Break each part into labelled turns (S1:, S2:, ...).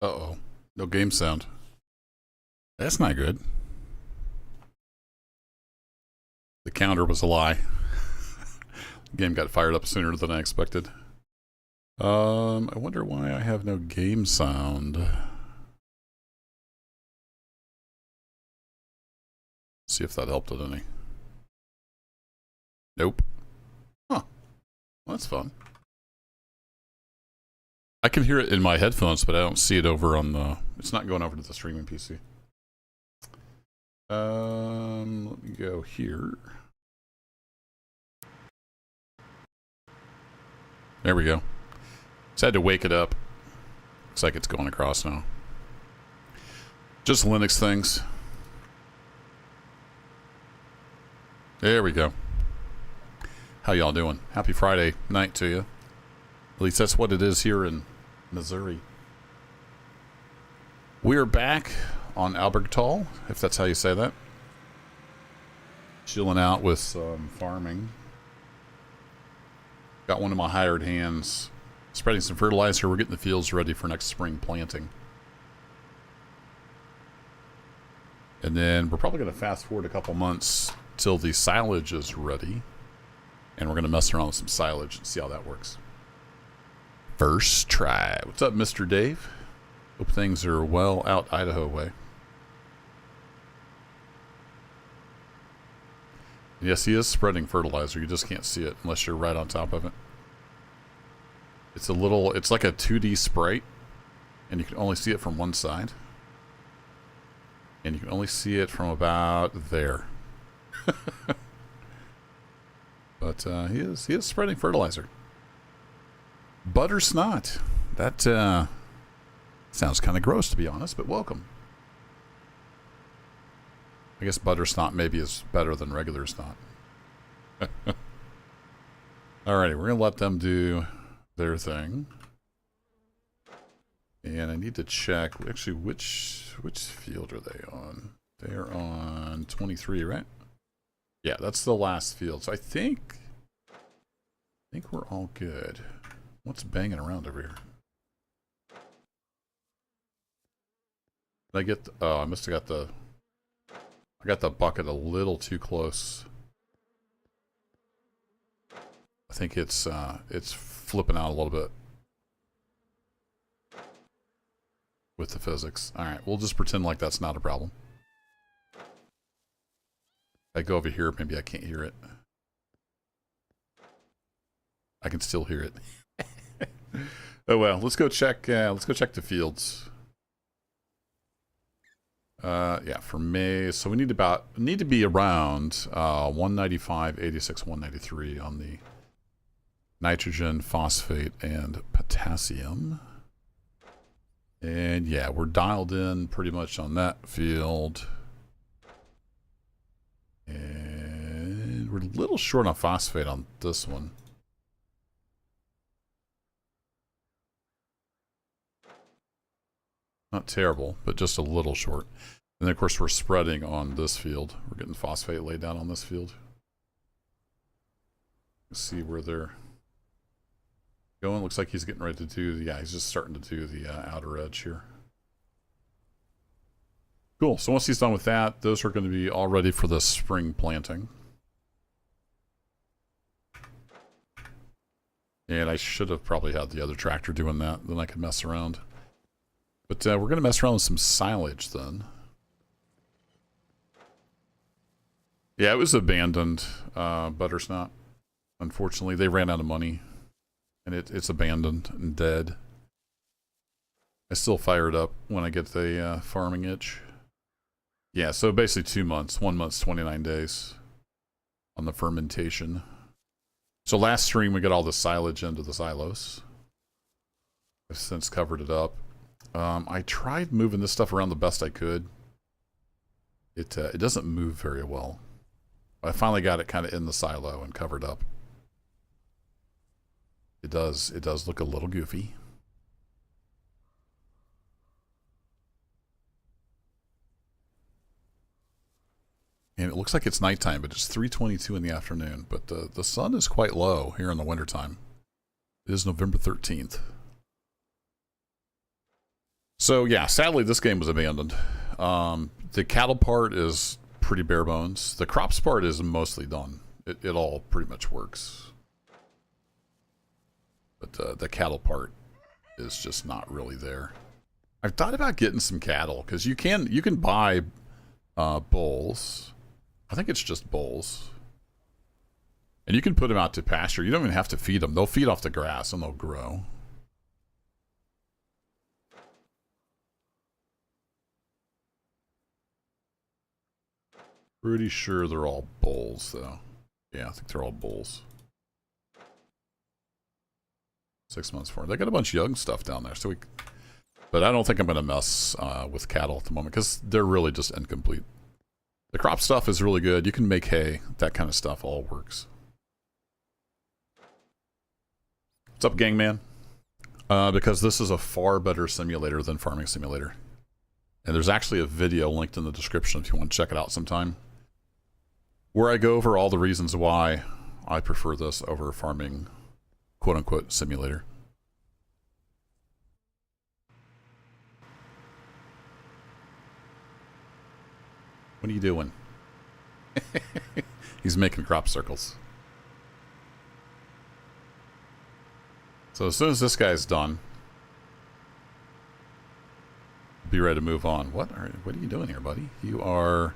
S1: Uh-oh. No game sound. That's not good. The counter was a lie. The game got fired up sooner than I expected. I wonder why I have no game sound. See if that helped it any. Nope. Huh. Well, that's fun. I can hear it in my headphones, but I don't see it over on the... It's not going over to the streaming PC. Let me go here. There we go. Just had to wake it up. Looks like it's going across now. Just Linux things. There we go. How y'all doing? Happy Friday night to you. At least that's what it is here in Missouri. We are back on Albertal, if that's how you say that. Chilling out with some farming. Got one of my hired hands spreading some fertilizer. We're getting the fields ready for next spring planting. And then we're probably going to fast forward a couple months till the silage is ready. And we're going to mess around with some silage and see how that works. First try. What's up, Mr. Dave? Hope things are well out Idaho way. Yes, he is spreading fertilizer. You just can't see it unless you're right on top of it. It's a little, it's like a 2D sprite, and you can only see it from one side. And you can only see it from about there. But he is spreading fertilizer. Butter snot. That sounds kind of gross, to be honest, but welcome. I guess butter snot maybe is better than regular snot. Alrighty, we're going to let them do their thing. And I need to check, actually, which field are they on? They're on 23, right? Yeah, that's the last field. So I think we're all good. What's banging around over here? Did I get the, oh, I must have got the... I got the bucket a little too close. I think it's flipping out a little bit with the physics. All right, we'll just pretend like that's not a problem. If I go over here, maybe I can't hear it. I can still hear it. Oh well, let's go check. Let's go check the fields. Yeah, for May, so we need to be around 195, 86, 193 on the nitrogen, phosphate, and potassium. And yeah, we're dialed in pretty much on that field. And we're a little short on phosphate on this one. Not terrible, but just a little short. And then, of course, we're spreading on this field. We're getting phosphate laid down on this field. Let's see where they're going. Looks like he's getting ready to do, yeah, he's just starting to do the outer edge here. Cool. So once he's done with that, those are going to be all ready for the spring planting. And I should have probably had the other tractor doing that. Then I could mess around. But we're going to mess around with some silage then. Yeah, it was abandoned, butter snot. Unfortunately, they ran out of money. And it's abandoned and dead. I still fire it up when I get the farming itch. Yeah, so basically 2 months. 1 month's 29 days on the fermentation. So last stream we got all the silage into the silos. I've since covered it up. I tried moving this stuff around the best I could. It doesn't move very well. I finally got it kind of in the silo and covered up. It does look a little goofy. And it looks like it's nighttime, but it's 3:22 in the afternoon. But the sun is quite low here in the wintertime. It is November 13th. So yeah, sadly this game was abandoned. The cattle part is pretty bare bones. The crops part is mostly done. It all pretty much works. But the cattle part is just not really there. I've thought about getting some cattle because you can buy bulls. I think it's just bulls. And you can put them out to pasture. You don't even have to feed them. They'll feed off the grass and they'll grow. Pretty sure they're all bulls, though. Yeah, I think they're all bulls. 6 months for it. They got a bunch of young stuff down there, so but I don't think I'm going to mess with cattle at the moment because they're really just incomplete. The crop stuff is really good. You can make hay. That kind of stuff all works. What's up, Gangman? Because this is a far better simulator than Farming Simulator. And there's actually a video linked in the description if you want to check it out sometime, where I go over all the reasons why I prefer this over Farming quote-unquote simulator. What are you doing? He's making crop circles. So as soon as this guy's done, be ready to move on. What are you doing here, buddy? You are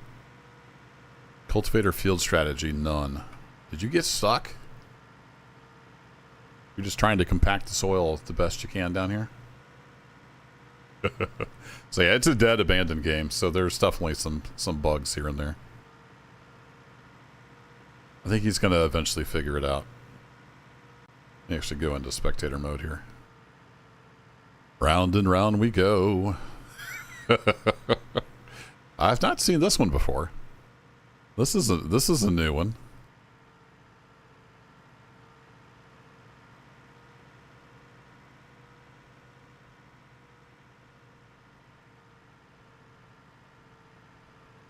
S1: cultivator field strategy, none. Did you get stuck? You're just trying to compact the soil the best you can down here? So yeah, it's a dead, abandoned game, so there's definitely some bugs here and there. I think he's going to eventually figure it out. Let me actually go into spectator mode here. Round and round we go. I've not seen this one before. This is a new one.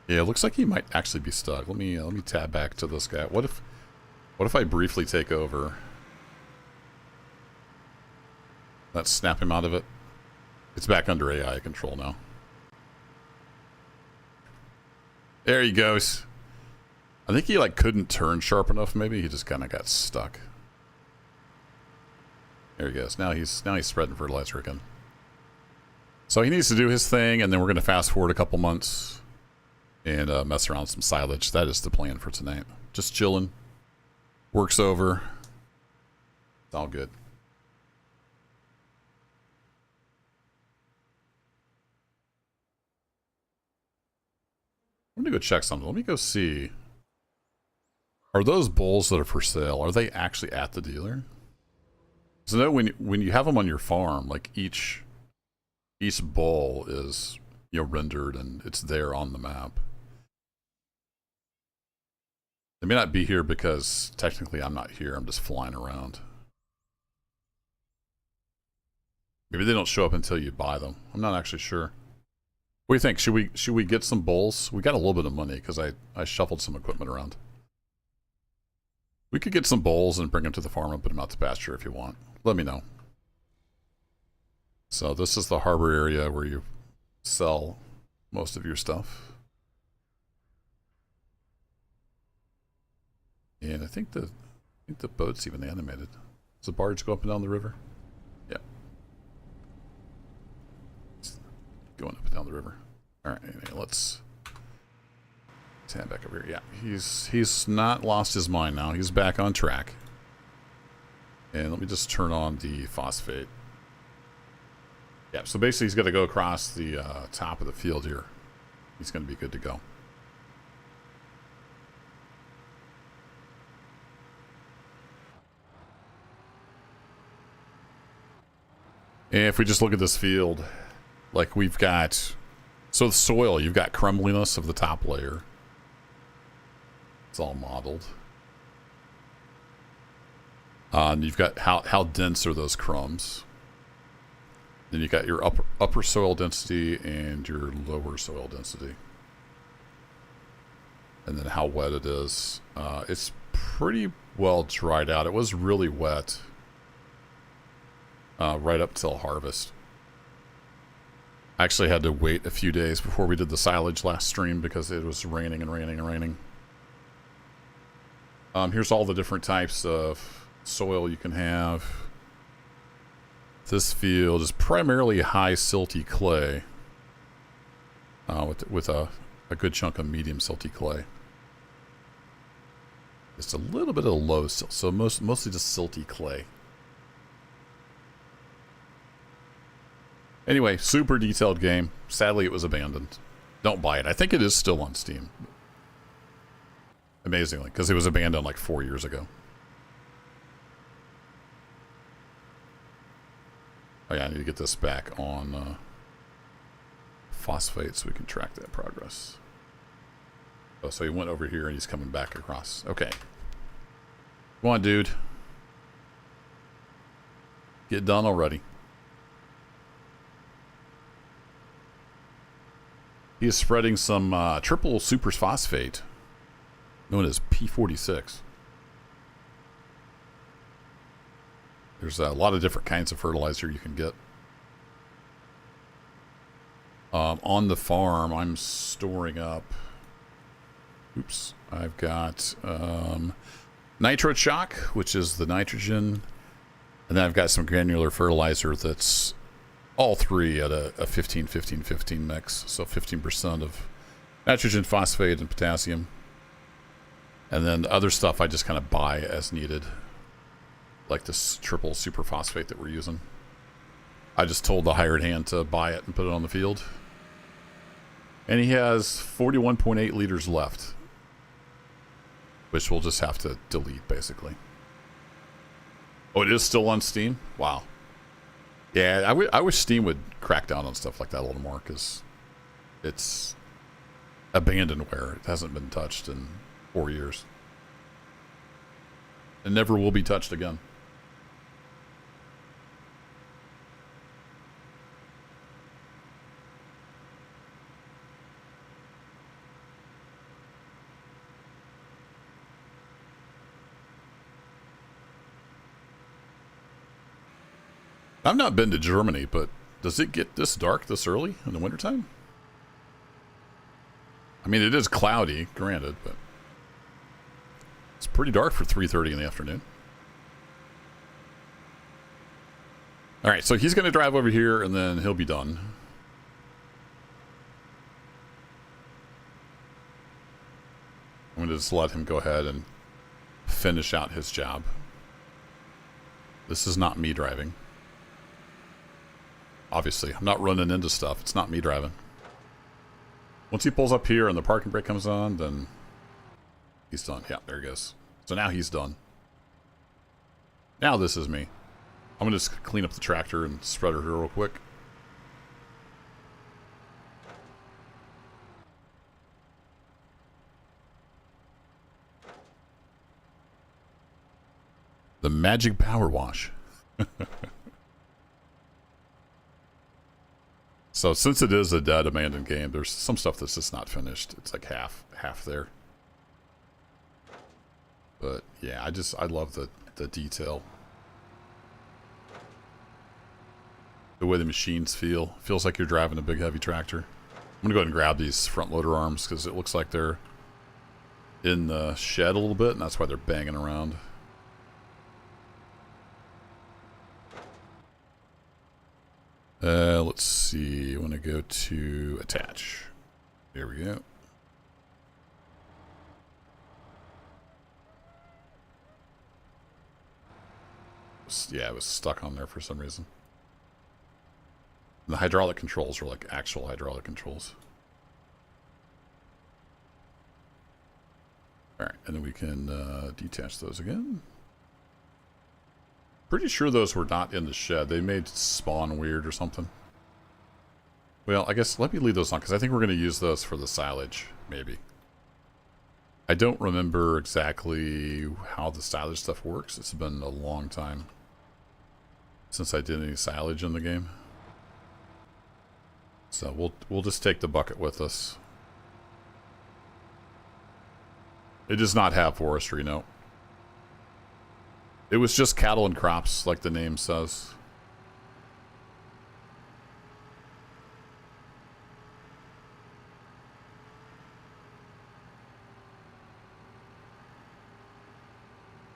S1: Yeah, it looks like he might actually be stuck. Let me tab back to this guy. What if I briefly take over? Let's snap him out of it. It's back under AI control now. There he goes. I think he like couldn't turn sharp enough. Maybe he just kind of got stuck. There he goes. Now he's spreading fertilizer again. So he needs to do his thing, and then we're going to fast forward a couple months and mess around with some silage. That is the plan for tonight. Just chilling. Work's over. It's all good. I'm gonna go check something. Let me go see. Are those bulls that are for sale, are they actually at the dealer? So that when you have them on your farm, like each bull is, you know, rendered and it's there on the map. They may not be here because technically I'm not here. I'm just flying around. Maybe they don't show up until you buy them. I'm not actually sure. What do you think? Should we get some bulls? We got a little bit of money because I shuffled some equipment around. We could get some bulls and bring them to the farm and put them out to pasture if you want. Let me know. So this is the harbor area where you sell most of your stuff. And I think the boat's even animated. Does the barge go up and down the river? Yeah. It's going up and down the river. Alright, anyway, let's head back over here. Yeah, he's not lost his mind now. He's back on track. And let me just turn on the phosphate. Yeah, so basically he's got to go across the top of the field here. He's going to be good to go. And if we just look at this field, like we've got, so the soil, you've got crumbliness of the top layer. It's all modeled. And you've got how dense are those crumbs. Then you've got your upper soil density and your lower soil density. And then how wet it is. It's pretty well dried out. It was really wet right up till harvest. I actually had to wait a few days before we did the silage last stream because it was raining and raining and raining. Here's all the different types of soil you can have. This field is primarily high silty clay, with a good chunk of medium silty clay. Just a little bit of low silt, so mostly just silty clay. Anyway, super detailed game. Sadly, it was abandoned. Don't buy it. I think it is still on Steam. Amazingly, because it was abandoned like 4 years ago. Oh yeah, I need to get this back on phosphate so we can track that progress. Oh, so he went over here and he's coming back across. Okay. Come on, dude. Get done already. He is spreading some triple superphosphate, known as P46. There's a lot of different kinds of fertilizer you can get. On the farm, I'm storing up... Oops. I've got Nitro Shock, which is the nitrogen. And then I've got some granular fertilizer that's all three at a 15-15-15 mix. So 15% of nitrogen, phosphate, and potassium. And then the other stuff I just kind of buy as needed. Like this triple superphosphate that we're using. I just told the hired hand to buy it and put it on the field. And he has 41.8 liters left. Which we'll just have to delete, basically. Oh, it is still on Steam? Wow. Yeah, I wish Steam would crack down on stuff like that a little more, because it's abandonware. It hasn't been touched in 4 years. It never will be touched again. I've not been to Germany, but does it get this dark this early in the wintertime? I mean, it is cloudy, granted, but it's pretty dark for 3:30 in the afternoon. All right, so he's going to drive over here, and then he'll be done. I'm going to just let him go ahead and finish out his job. This is not me driving. Obviously, I'm not running into stuff. It's not me driving. Once he pulls up here and the parking brake comes on, then he's done. Yeah, there he goes. So now he's done. Now this is me. I'm going to just clean up the tractor and spread her here real quick. The magic power wash. So since it is a dead abandoned game, there's some stuff that's just not finished. It's like half there. But yeah, I love the detail. The way the machines feel. Feels like you're driving a big heavy tractor. I'm gonna go ahead and grab these front loader arms because it looks like they're in the shed a little bit, and that's why they're banging around. Let's see. I want to go to attach. There we go. Yeah, it was stuck on there for some reason. And the hydraulic controls are like actual hydraulic controls. Alright, and then we can detach those again. Pretty sure those were not in the shed. They made spawn weird or something. Well, I guess let me leave those on, because I think we're going to use those for the silage, maybe. I don't remember exactly how the silage stuff works. It's been a long time since I did any silage in the game. So we'll just take the bucket with us. It does not have forestry, no. It was just cattle and crops, like the name says.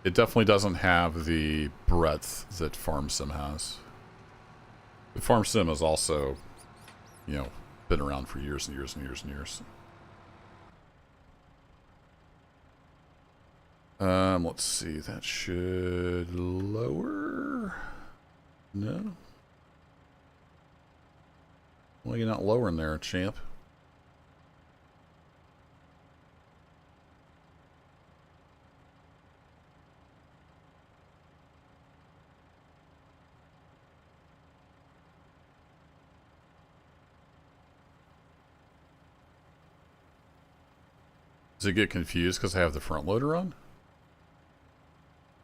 S1: It definitely doesn't have the breadth that Farm Sim has. But Farm Sim has also, you know, been around for years and years and years and years. Let's see. That should lower. No. Well, you're not lowering there, champ. Does it get confused because I have the front loader on?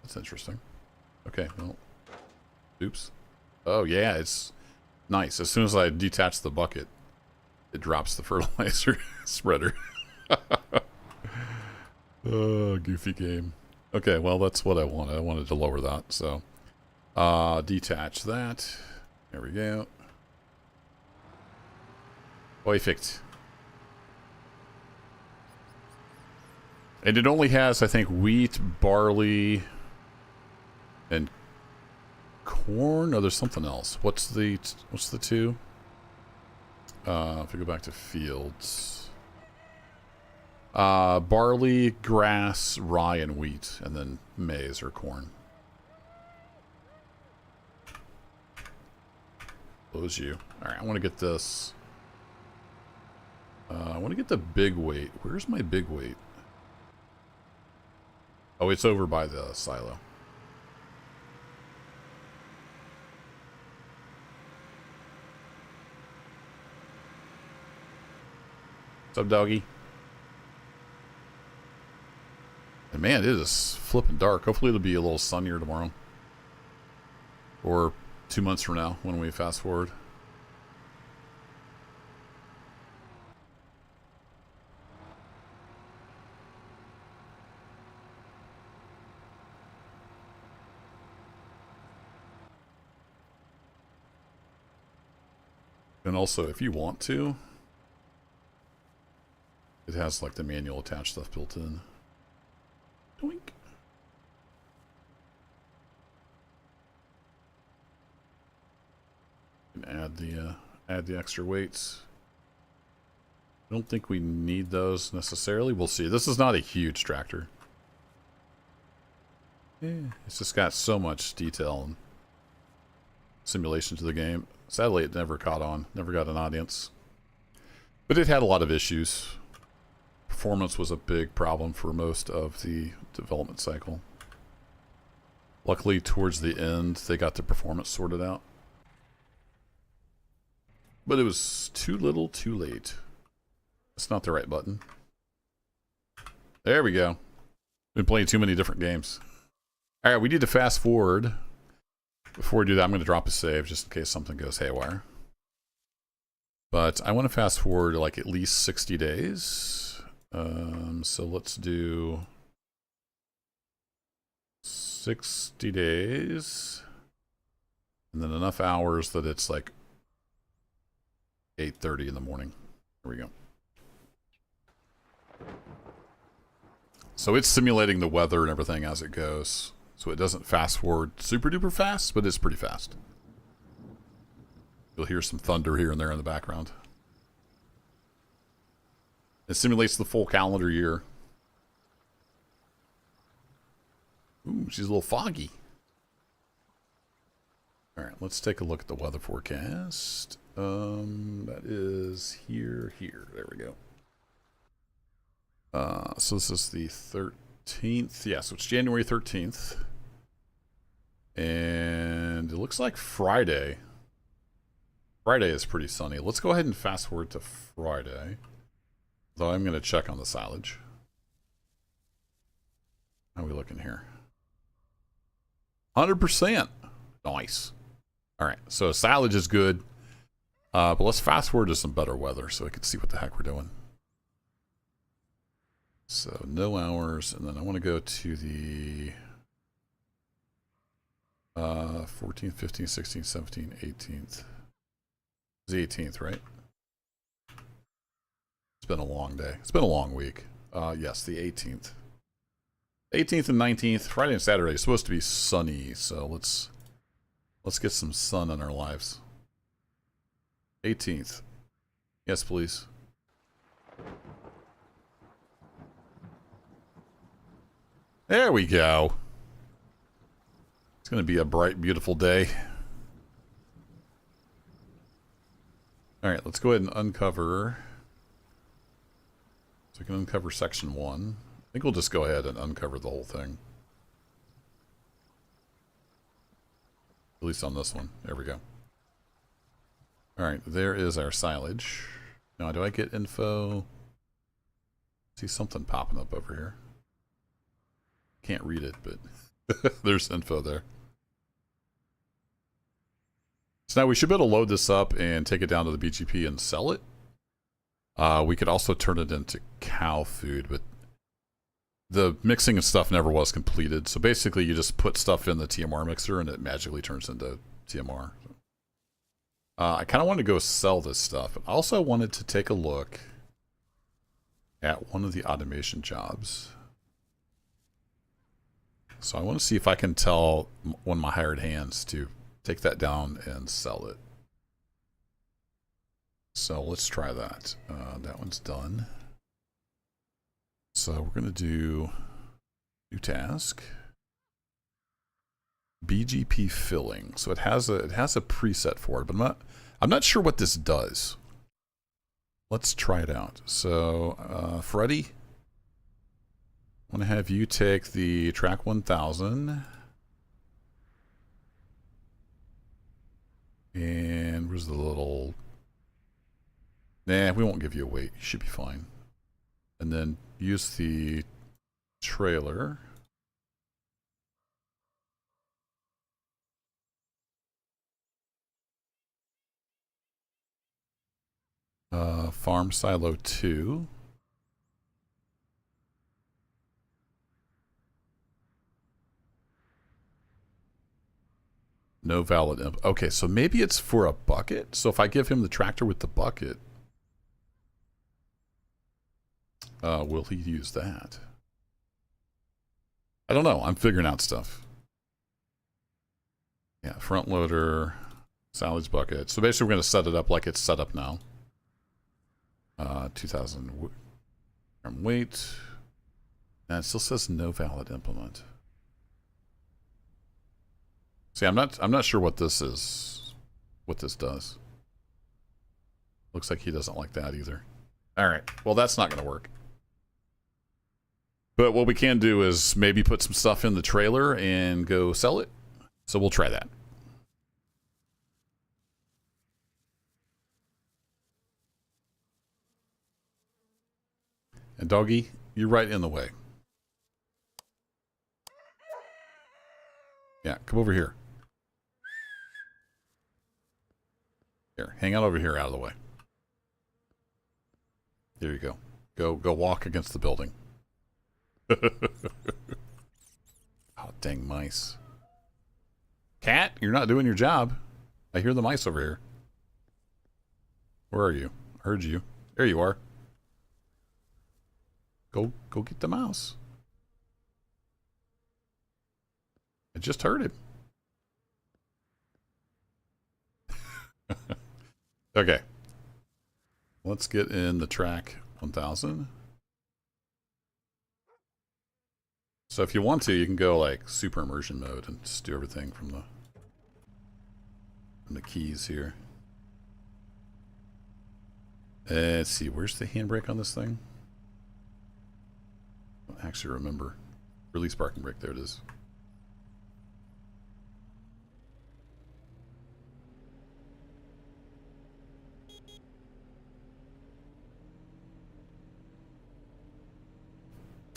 S1: That's interesting. Okay, well. Oops. Oh, yeah, it's nice. As soon as I detach the bucket, it drops the fertilizer spreader. Oh, goofy game. Okay, well, that's what I wanted. I wanted to lower that, so. Detach that. There we go. Perfect. And it only has, I think, wheat, barley, and corn. Oh, there's something else. What's the two? If we go back to fields, barley, grass, rye, and wheat, and then maize or corn. Close you. All right, I want to get this. I want to get the big weight. Where's my big weight? Oh, it's over by the silo. What's up, doggy? And man, it is flipping dark. Hopefully it'll be a little sunnier tomorrow. Or 2 months from now when we fast forward. And also, if you want to, it has like the manual attached stuff built in. Doink. And add the extra weights. I don't think we need those necessarily. We'll see. This is not a huge tractor. Yeah, it's just got so much detail and simulation to the game. Sadly, it never caught on. Never got an audience. But it had a lot of issues. Performance was a big problem for most of the development cycle. Luckily, towards the end, they got the performance sorted out. But it was too little, too late. That's not the right button. There we go. Been playing too many different games. All right, we need to fast forward. Before we do that, I'm going to drop a save just in case something goes haywire. But I want to fast forward like at least 60 days. So let's do 60 days. And then enough hours that it's like 8:30 in the morning. Here we go. So it's simulating the weather and everything as it goes. So it doesn't fast forward super duper fast, but it's pretty fast. You'll hear some thunder here and there in the background. It simulates the full calendar year. Ooh, she's a little foggy. All right, let's take a look at the weather forecast. That is here. There we go. So this is the 13th. Yeah, so it's January 13th. And it looks like Friday. Friday is pretty sunny. Let's go ahead and fast forward to Friday. Though I'm going to check on the silage. How are we looking here? 100%. Nice. All right, so silage is good. But let's fast forward to some better weather so I can see what the heck we're doing. So no hours, and then I want to go to the 14th, 15th, 16th, 17th, 18th. It's the 18th, right? It's been a long day. It's been a long week. Yes, the 18th. 18th and 19th, Friday and Saturday is supposed to be sunny, so let's get some sun in our lives. 18th. Yes, please. There we go. It's going to be a bright, beautiful day. All right, let's go ahead and uncover. So we can uncover section 1. I think we'll just go ahead and uncover the whole thing. At least on this one. There we go. All right, there is our silage. Now, do I get info? See something popping up over here. Can't read it, but there's info there. So now we should be able to load this up and take it down to the BGP and sell it. We could also turn it into cow food, but the mixing and stuff never was completed. So basically you just put stuff in the TMR mixer and it magically turns into TMR. I kind of wanted to go sell this stuff. I also wanted to take a look at one of the automation jobs. So I want to see if I can tell one of my hired hands to take that down and sell it. So let's try that. That one's done. So we're going to do new task. BGP filling. So it has a preset for it, but I'm not sure what this does. Let's try it out. So Freddie, I want to have you take the track 1000. And where's the little... Nah, we won't give you a weight. You should be fine. And then use the trailer. Farm silo 2. No valid input. Okay, so maybe it's for a bucket. So if I give him the tractor with the bucket, will he use that? I don't know. I'm figuring out stuff. Yeah, front loader, silage bucket. So basically we're going to set it up like it's set up now. 2,000 gram weight. And it still says no valid implement. See, I'm not sure what this is, what this does. Looks like he doesn't like that either. All right, well that's not going to work. But what we can do is maybe put some stuff in the trailer and go sell it. So we'll try that. And doggy, you're right in the way. Yeah, come over here. Here, hang out over here out of the way. There you go. Go walk against the building. Oh, dang mice. Cat, you're not doing your job. I hear the mice over here. Where are you? I heard you. There you are. Go get the mouse. I just heard him. Okay. Let's get in the track 1000. So if you want to, you can go like super immersion mode and just do everything from the keys here. Let's see, where's the handbrake on this thing? I don't actually remember. Release parking brake, there it is.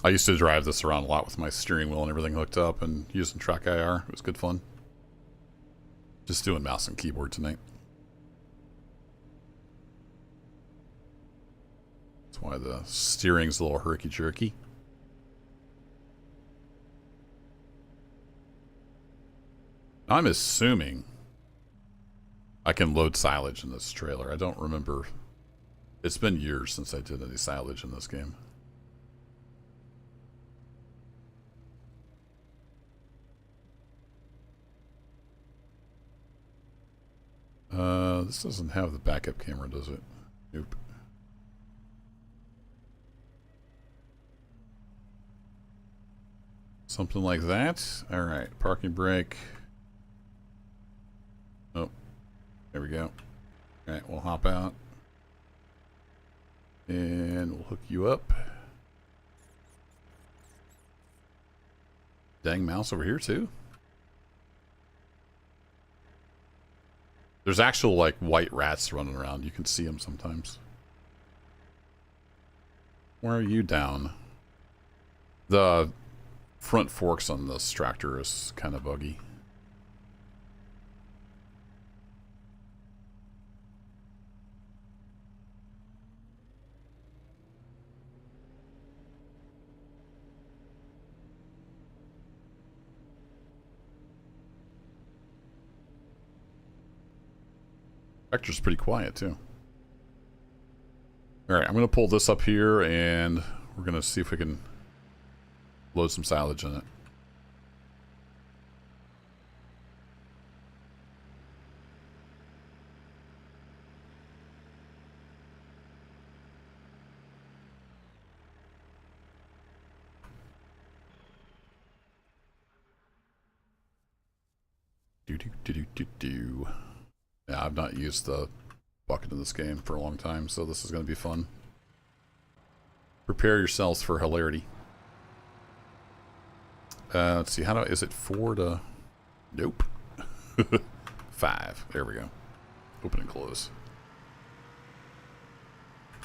S1: I used to drive this around a lot with my steering wheel and everything hooked up and using Track IR. It was good fun. Just doing mouse and keyboard tonight. That's why the steering's a little herky-jerky. I'm assuming I can load silage in this trailer. I don't remember. It's been years since I did any silage in this game. This doesn't have the backup camera, does it? Nope. Something like that. Alright, parking brake. Oh, there we go. Alright, we'll hop out. And we'll hook you up. Dang mouse over here too. There's actual like white rats running around. You can see them sometimes. Where are you down? The front forks on this tractor is kind of buggy. Tractor's pretty quiet too. Alright, I'm going to pull this up here and we're going to see if we can load some silage in it. Do. Yeah, I've not used the bucket in this game for a long time, so this is going to be fun. Prepare yourselves for hilarity. Let's see, is it 4 to... Nope. 5. There we go. Open and close.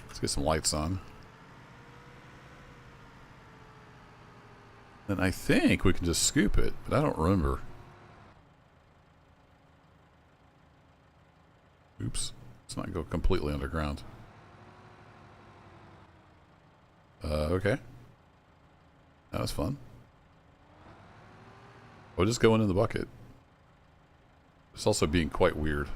S1: Let's get some lights on. And I think we can just scoop it, but I don't remember. Oops. Let's not go completely underground. Okay. That was fun. We'll just go in the bucket. It's also being quite weird.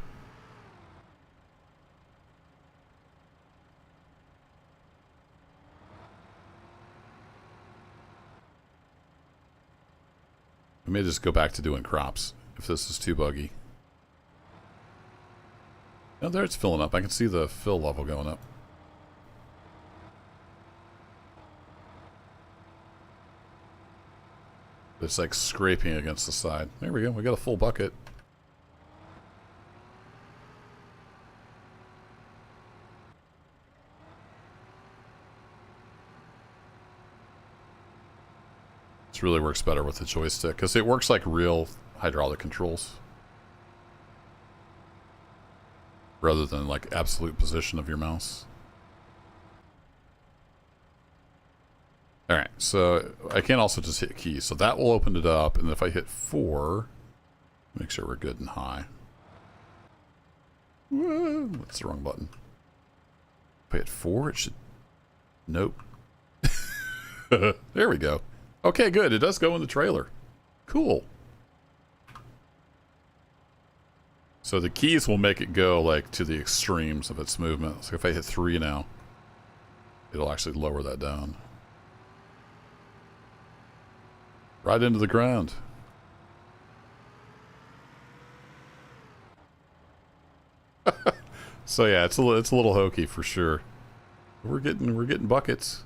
S1: We may just go back to doing crops if this is too buggy. Oh, there it's filling up. I can see the fill level going up. It's like scraping against the side. There we go. We got a full bucket. This really works better with the joystick because it works like real hydraulic controls rather than like absolute position of your mouse. Alright, so I can also just hit key. So that will open it up, and if I hit 4, make sure we're good and high. Whoa, that's the wrong button. If I hit 4, it should... Nope. There we go. Okay, good. It does go in the trailer. Cool. So the keys will make it go, like, to the extremes of its movement. So if I hit 3 now, it'll actually lower that down. Right into the ground. So yeah, it's a little hokey for sure. We're getting buckets.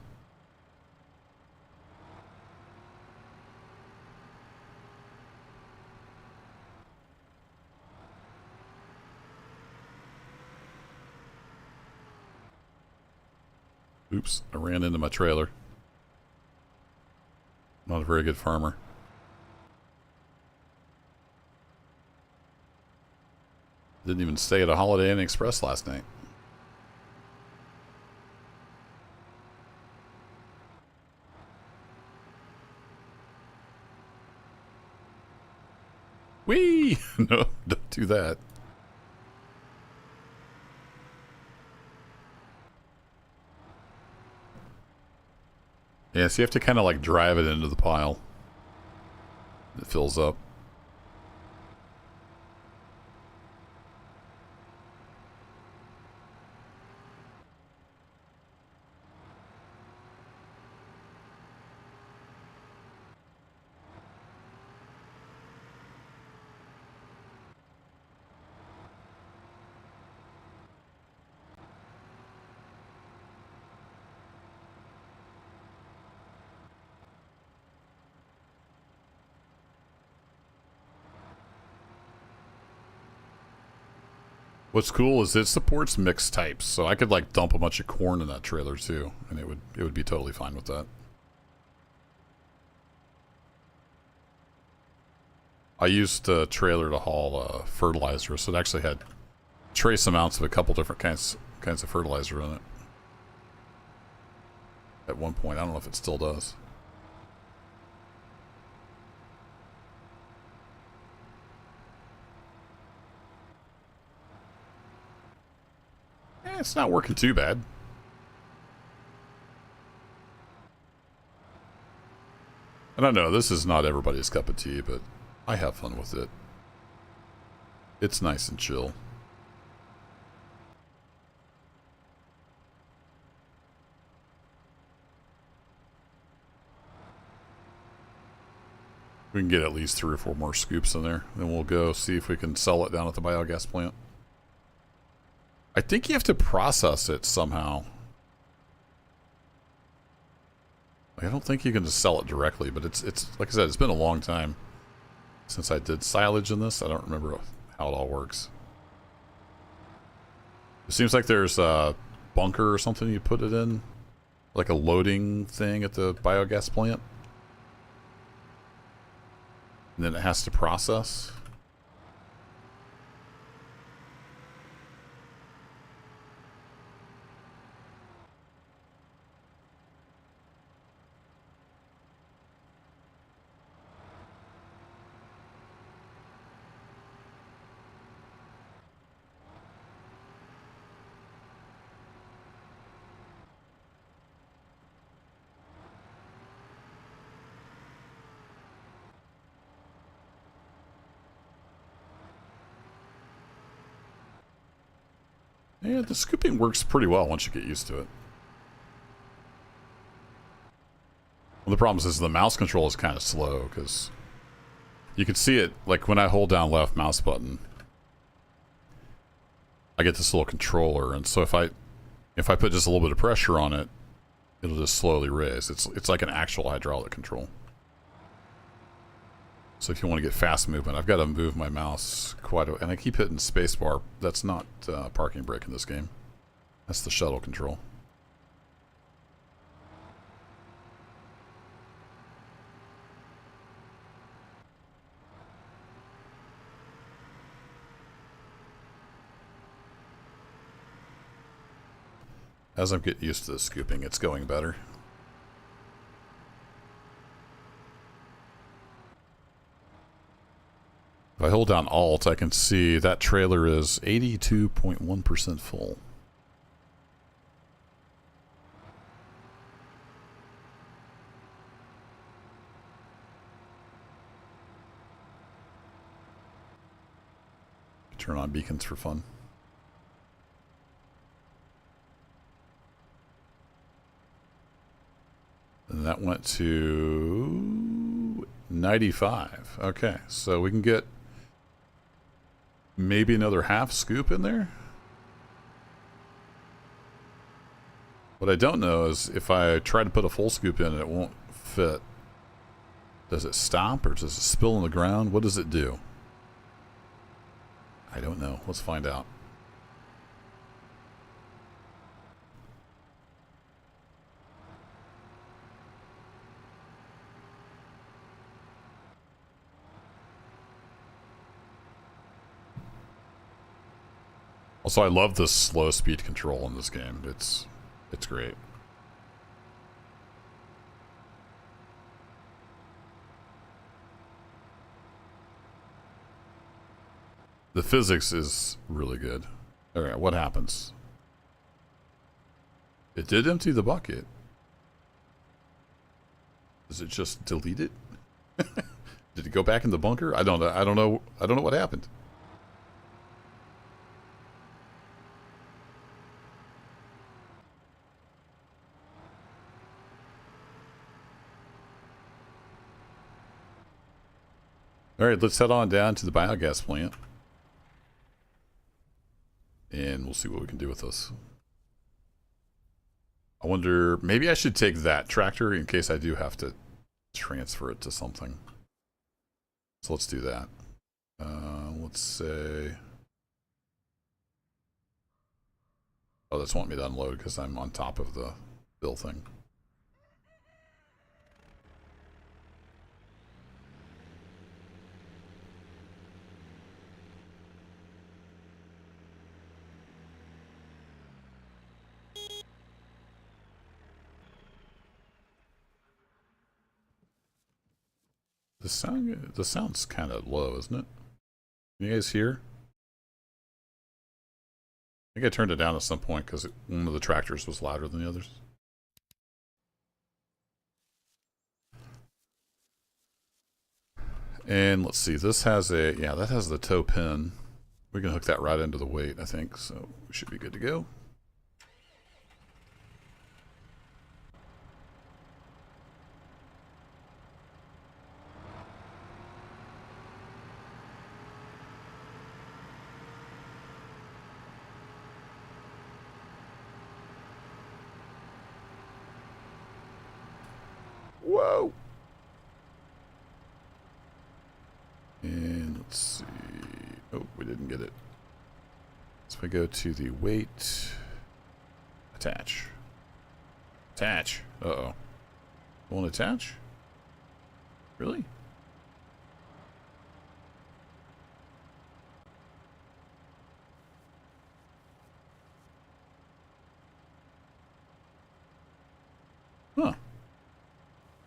S1: Oops, I ran into my trailer. Not a very good farmer. Didn't even stay at a Holiday Inn Express last night. Whee! No, don't do that. Yeah, so you have to kind of like drive it into the pile. It fills up. What's cool is it supports mixed types, so I could like dump a bunch of corn in that trailer too, and it would be totally fine with that. I used a trailer to haul fertilizer, so it actually had trace amounts of a couple different kinds of fertilizer in it. At one point, I don't know if it still does. It's not working too bad. I don't know, this is not everybody's cup of tea, but I have fun with it. It's nice and chill. We can get at least 3 or 4 more scoops in there. Then we'll go see if we can sell it down at the biogas plant. I think you have to process it somehow. I don't think you can just sell it directly, but it's like I said, it's been a long time since I did silage in this. I don't remember how it all works. It seems like there's a bunker or something you put it in, like a loading thing at the biogas plant. And then it has to process. Yeah, the scooping works pretty well once you get used to it. Well, the problem is the mouse control is kind of slow because you can see it, like when I hold down left mouse button, I get this little controller, and so if I put just a little bit of pressure on it, it'll just slowly raise. It's like an actual hydraulic control. So if you want to get fast movement, I've got to move my mouse quite a... And I keep hitting spacebar. That's not parking brake in this game. That's the shuttle control. As I'm getting used to the scooping, it's going better. If I hold down Alt, I can see that trailer is 82.1% full. Turn on beacons for fun. And that went to 95. Okay, so we can get maybe another half scoop in there. What I don't know is if I try to put a full scoop in and it won't fit, does it stop or does it spill on the ground? What does it do? I don't know. Let's find out. Also, I love the slow speed control in this game. It's great. The physics is really good. Alright, what happens? It did empty the bucket. Does it just delete it? Did it go back in the bunker? I don't know. I don't know what happened. Alright, let's head on down to the biogas plant. And we'll see what we can do with this. I wonder, maybe I should take that tractor in case I do have to transfer it to something. So let's do that. Let's say Oh, that's wanting me to unload because I'm on top of the bill thing. The sound's kind of low, isn't it? Can you guys hear? I think I turned it down at some point because one of the tractors was louder than the others. And let's see, this has a, yeah, that has the toe pin. We can hook that right into the weight, I think, so we should be good to go. Whoa! And let's see. Oh, we didn't get it. So we go to the weight. Attach. Attach. Uh-oh. Won't attach? Really? Huh.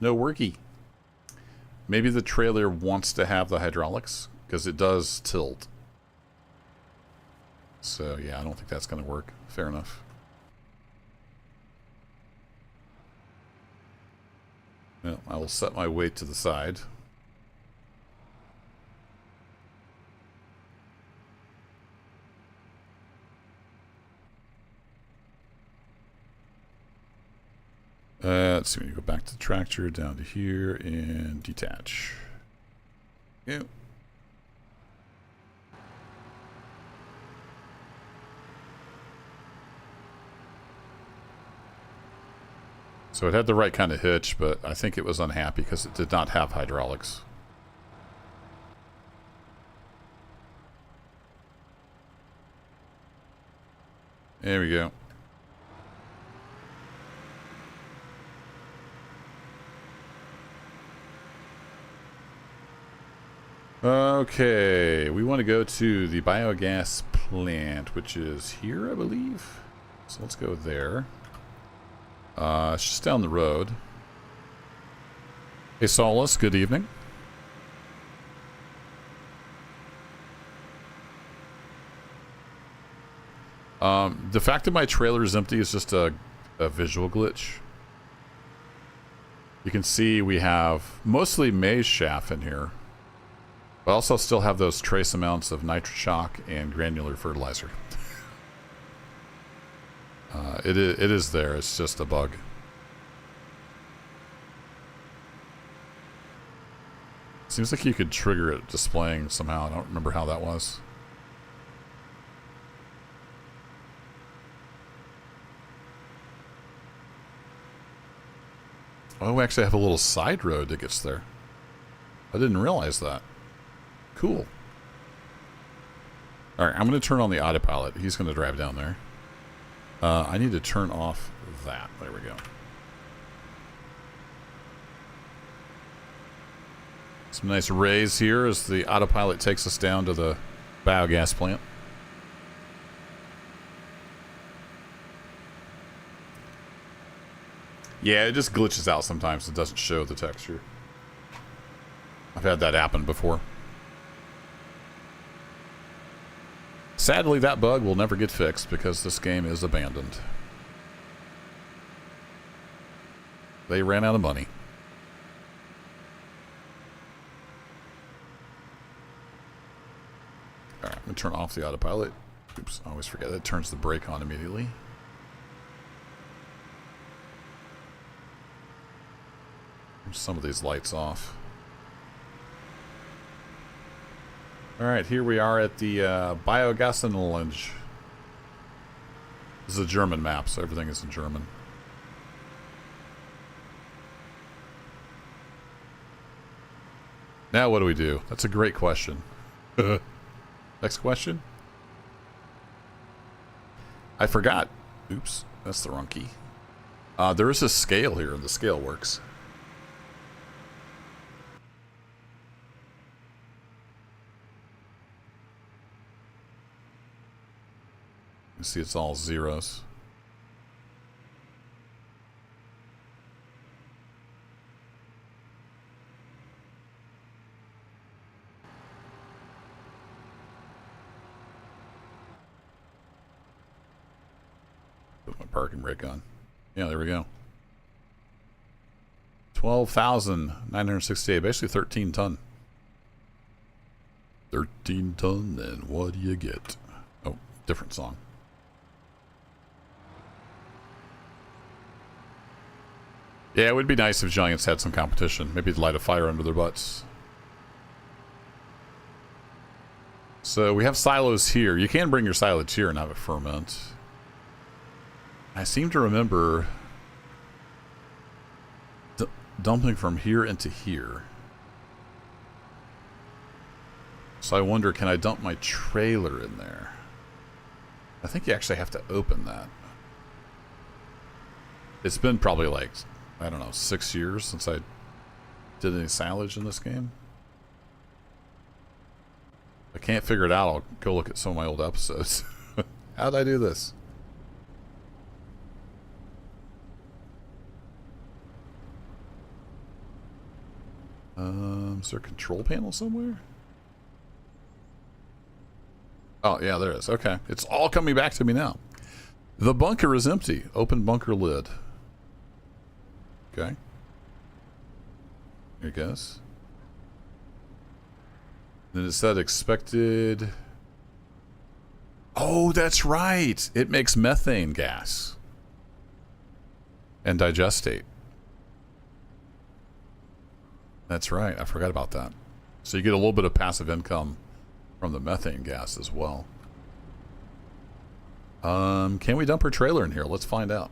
S1: No worky. Maybe the trailer wants to have the hydraulics, because it does tilt. So, yeah, I don't think that's going to work. Fair enough. Well, I will set my weight to the side. Let's see, when you go back to the tractor, down to here, and detach. Yeah. So it had the right kind of hitch, but I think it was unhappy because it did not have hydraulics. There we go. Okay, we want to go to the biogas plant, which is here, I believe. So let's go there. It's just down the road. Hey, Solus, good evening. The fact that my trailer is empty is just a visual glitch. You can see we have mostly maize chaff in here. But also still have those trace amounts of NitroShock and granular fertilizer. It is there. It's just a bug. Seems like you could trigger it displaying somehow. I don't remember how that was. Oh, we actually have a little side road that gets there. I didn't realize that. Cool. Alright, I'm going to turn on the autopilot. He's going to drive down there. I need to turn off that. There we go. Some nice rays here as the autopilot takes us down to the biogas plant. Yeah, it just glitches out sometimes. It doesn't show the texture. I've had that happen before. Sadly, that bug will never get fixed because this game is abandoned. They ran out of money. Alright, I'm going to turn off the autopilot. Oops, I always forget that. It turns the brake on immediately. Turn some of these lights off. Alright, here we are at the Biogasenlange. This is a German map, so everything is in German. Now what do we do? That's a great question. Next question. I forgot. Oops, that's the wrong key. There is a scale here, and the scale works. You see it's all zeros. Put my parking brake on. Yeah, there we go. 12,968, basically 13 ton. 13 ton, and what do you get? Oh, different song. Yeah, it would be nice if Giants had some competition. Maybe light a fire under their butts. So we have silos here. You can bring your silage here and have it ferment. I seem to remember dumping from here into here. So I wonder, can I dump my trailer in there? I think you actually have to open that. It's been probably like, I don't know, 6 years since I did any silage in this game. If I can't figure it out, I'll go look at some of my old episodes. How'd I do this? Is there a control panel somewhere? Oh, yeah, there is. Okay. It's all coming back to me now. The bunker is empty. Open bunker lid. Okay. Here it goes. Then it said expected... Oh, that's right. It makes methane gas. And digestate. That's right. I forgot about that. So you get a little bit of passive income from the methane gas as well. Can we dump our trailer in here? Let's find out.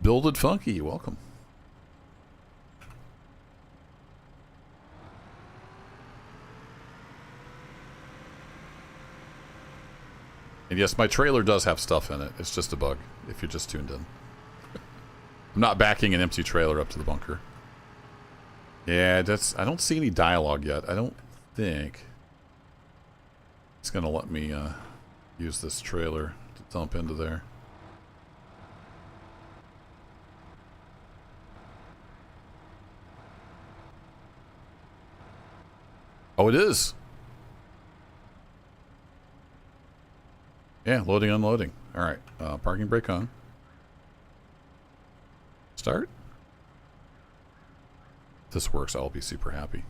S1: Builded Funky, welcome. And yes, my trailer does have stuff in it. It's just a bug, if you're just tuned in. I'm not backing an empty trailer up to the bunker. Yeah, that's... I don't see any dialogue yet. I don't think it's going to let me use this trailer to dump into there. Oh, it is. Yeah, loading, unloading. All right, parking brake on. Start. If this works, I'll be super happy.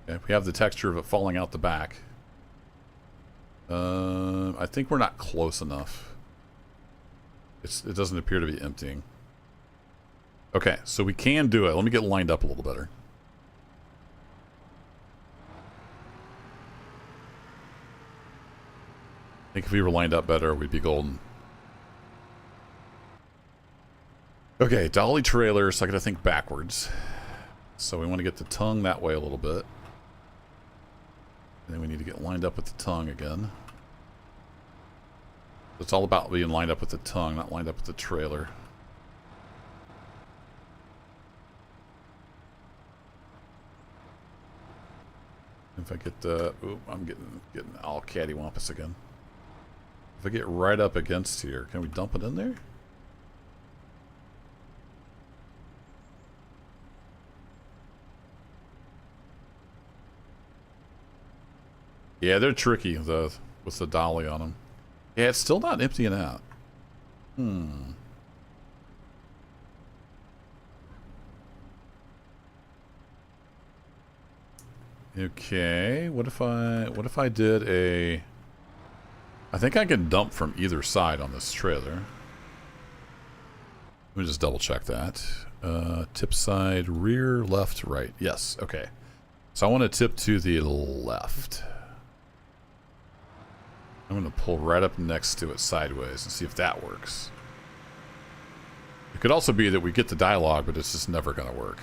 S1: Okay, we have the texture of it falling out the back. I think we're not close enough. It doesn't appear to be emptying. Okay, so we can do it. Let me get lined up a little better. I think if we were lined up better, we'd be golden. Okay, dolly trailer, so I gotta think backwards. So we want to get the tongue that way a little bit. And then we need to get lined up with the tongue again. It's all about being lined up with the tongue, not lined up with the trailer. If I get the... Ooh, I'm getting all cattywampus again. If I get right up against here, can we dump it in there? Yeah, they're tricky with the dolly on them. Yeah, it's still not emptying out. Okay, what if I did a... I think I can dump from either side on this trailer. Let me just double check that. Tip side, rear, left, right. Yes, okay. So I want to tip to the left. I'm going to pull right up next to it sideways and see if that works. It could also be that we get the dialogue, but it's just never going to work.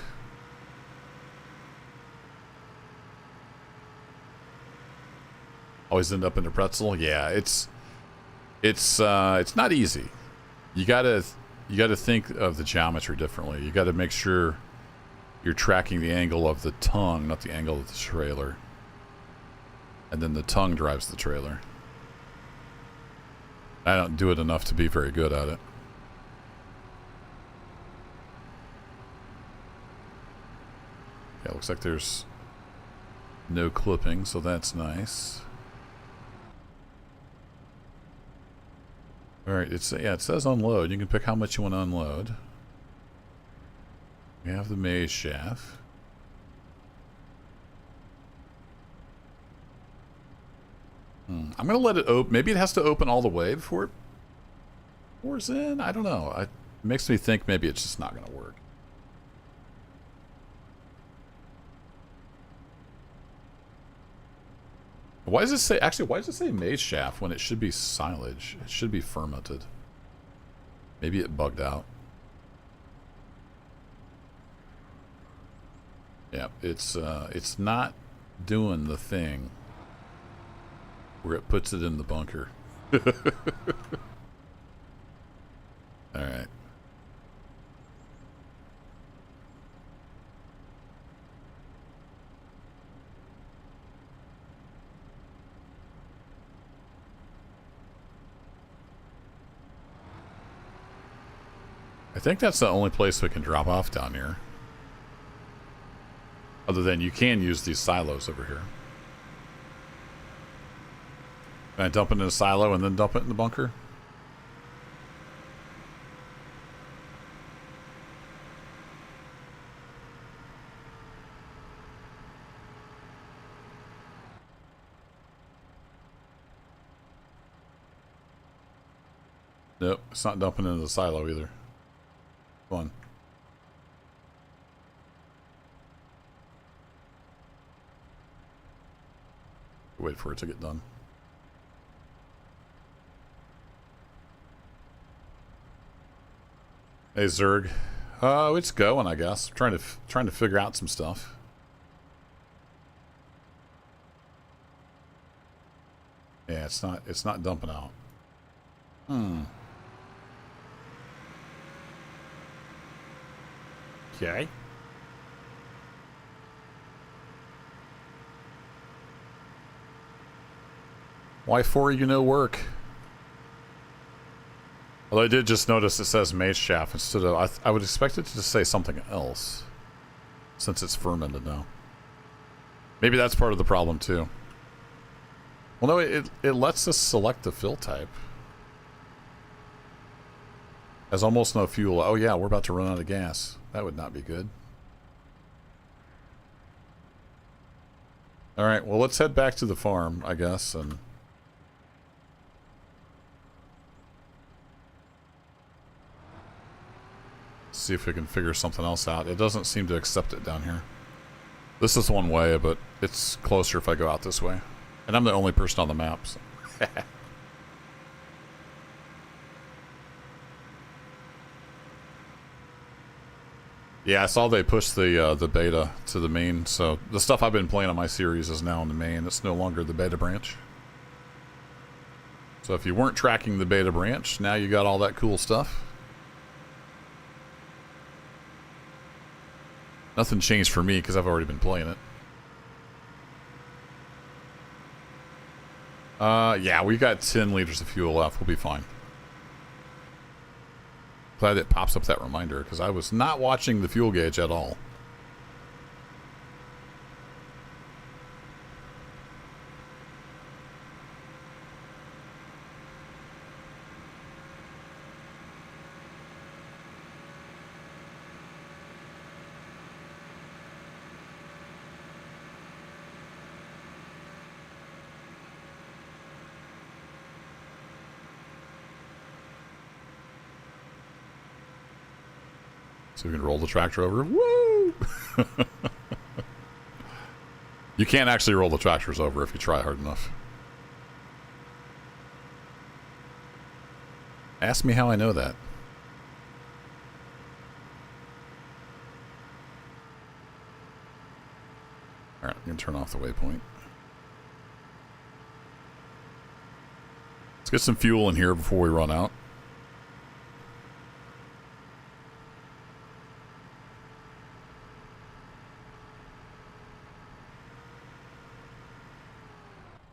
S1: Always end up in the pretzel? Yeah, it's... It's not easy. You gotta think of the geometry differently. You gotta make sure you're tracking the angle of the tongue, not the angle of the trailer. And then the tongue drives the trailer. I don't do it enough to be very good at it. Yeah, looks like there's no clipping, so that's nice. Alright, it says unload. You can pick how much you want to unload. We have the maze shaft. I'm going to let it open. Maybe it has to open all the way before it pours in? I don't know. It makes me think maybe it's just not going to work. Why does it say, actually, why does it say maze shaft when it should be silage? It should be fermented. Maybe it bugged out. Yeah, it's not doing the thing where it puts it in the bunker. Alright. I think that's the only place we can drop off down here. Other than you can use these silos over here. Can I dump it in a silo and then dump it in the bunker? Nope, it's not dumping into the silo either. Come on. Wait for it to get done. Hey Zerg, it's going, I guess. Trying to figure out some stuff. Yeah, it's not dumping out. Okay. Why for you no work? Although I did just notice it says maze shaft instead of... I would expect it to just say something else. Since it's fermented now. Maybe that's part of the problem too. Well no, it lets us select the fill type. Has almost no fuel. Oh yeah, we're about to run out of gas. That would not be good. Alright, well let's head back to the farm, I guess, and... see if we can figure something else out. It doesn't seem to accept it down here. This is one way, but it's closer if I go out this way. And I'm the only person on the map, so. Yeah, I saw they pushed the beta to the main, so the stuff I've been playing on my series is now in the main. It's no longer the beta branch. So if you weren't tracking the beta branch, now you got all that cool stuff. Nothing changed for me because I've already been playing it. Yeah, we got 10 liters of fuel left. We'll be fine. Glad it pops up that reminder because I was not watching the fuel gauge at all. So we can roll the tractor over. Woo! You can't actually roll the tractors over if you try hard enough. Ask me how I know that. Alright, I'm going to turn off the waypoint. get some fuel in here before we run out.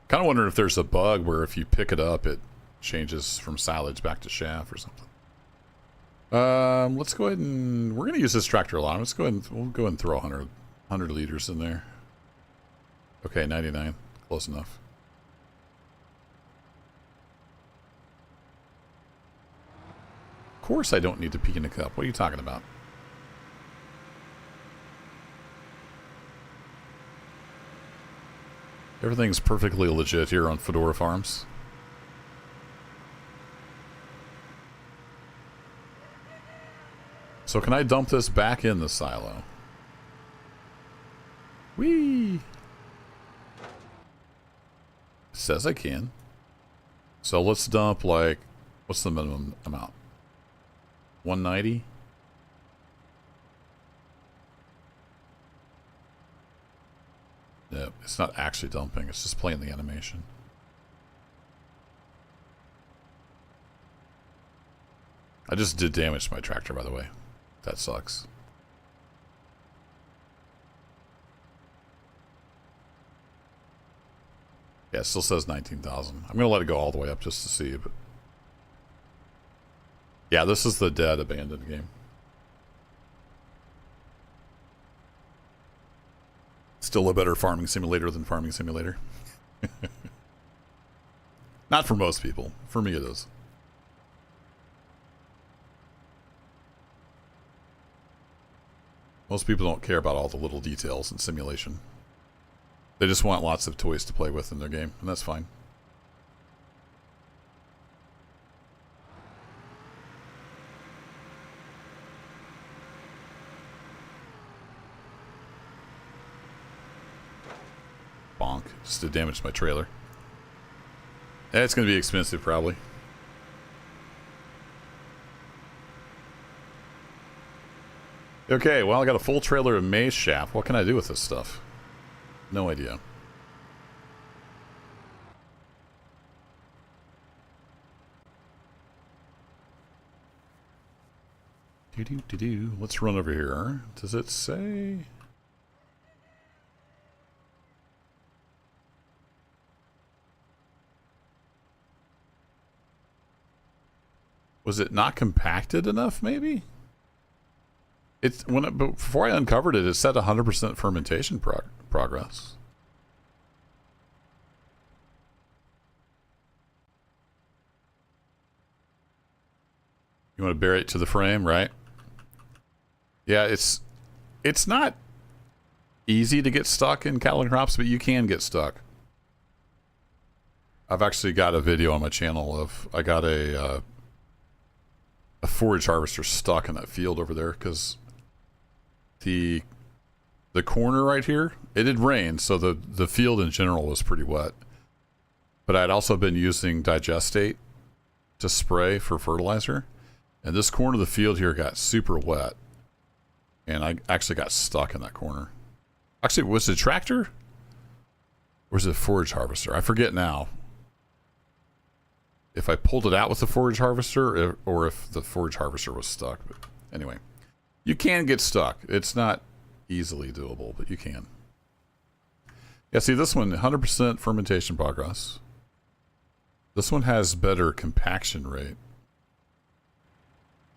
S1: Kind of wondering if there's a bug where if you pick it up, it changes from silage back to chaff or something. Let's go ahead and... We're going to use this tractor a lot. Let's go ahead and... We'll go ahead and throw 100 liters in there. Okay, 99. Close enough. Of course I don't need to peek in the cup. What are you talking about? Everything's perfectly legit here on Fedora Farms. So can I dump this back in the silo? Whee! Says I can. So let's dump like, what's the minimum amount? 190? No, it's not actually dumping, it's just playing the animation. I just did damage to my tractor, by the way. That sucks. Yeah, it still says 19,000. I'm going to let it go all the way up just to see. But yeah, this is the dead abandoned game. Still a better farming simulator than Farming Simulator. Not for most people. For me it is. Most people don't care about all the little details in simulation. They just want lots of toys to play with in their game, and that's fine. Bonk. Just to damage my trailer. Yeah, it's going to be expensive, probably. Okay, well, I got a full trailer of maize chaff. What can I do with this stuff? No idea. Do-do-do-do. Let's run over here. Does it say... Was it not compacted enough, maybe? It's but before I uncovered it, it said 100% fermentation progress. You want to bury it to the frame, right? Yeah, it's not easy to get stuck in cattle and crops, but you can get stuck. I've actually got a video on my channel of I got a forage harvester stuck in that field over there because the corner right here, it had rained, so the field in general was pretty wet. But I'd also been using digestate to spray for fertilizer, and this corner of the field here got super wet, and I actually got stuck in that corner. Actually, was it a tractor? Or was it a forage harvester? I forget now. If I pulled it out with the forage harvester, or if the forage harvester was stuck. But anyway, you can get stuck. It's not easily doable, but you can. Yeah, see this one, 100% fermentation progress. This one has better compaction rate.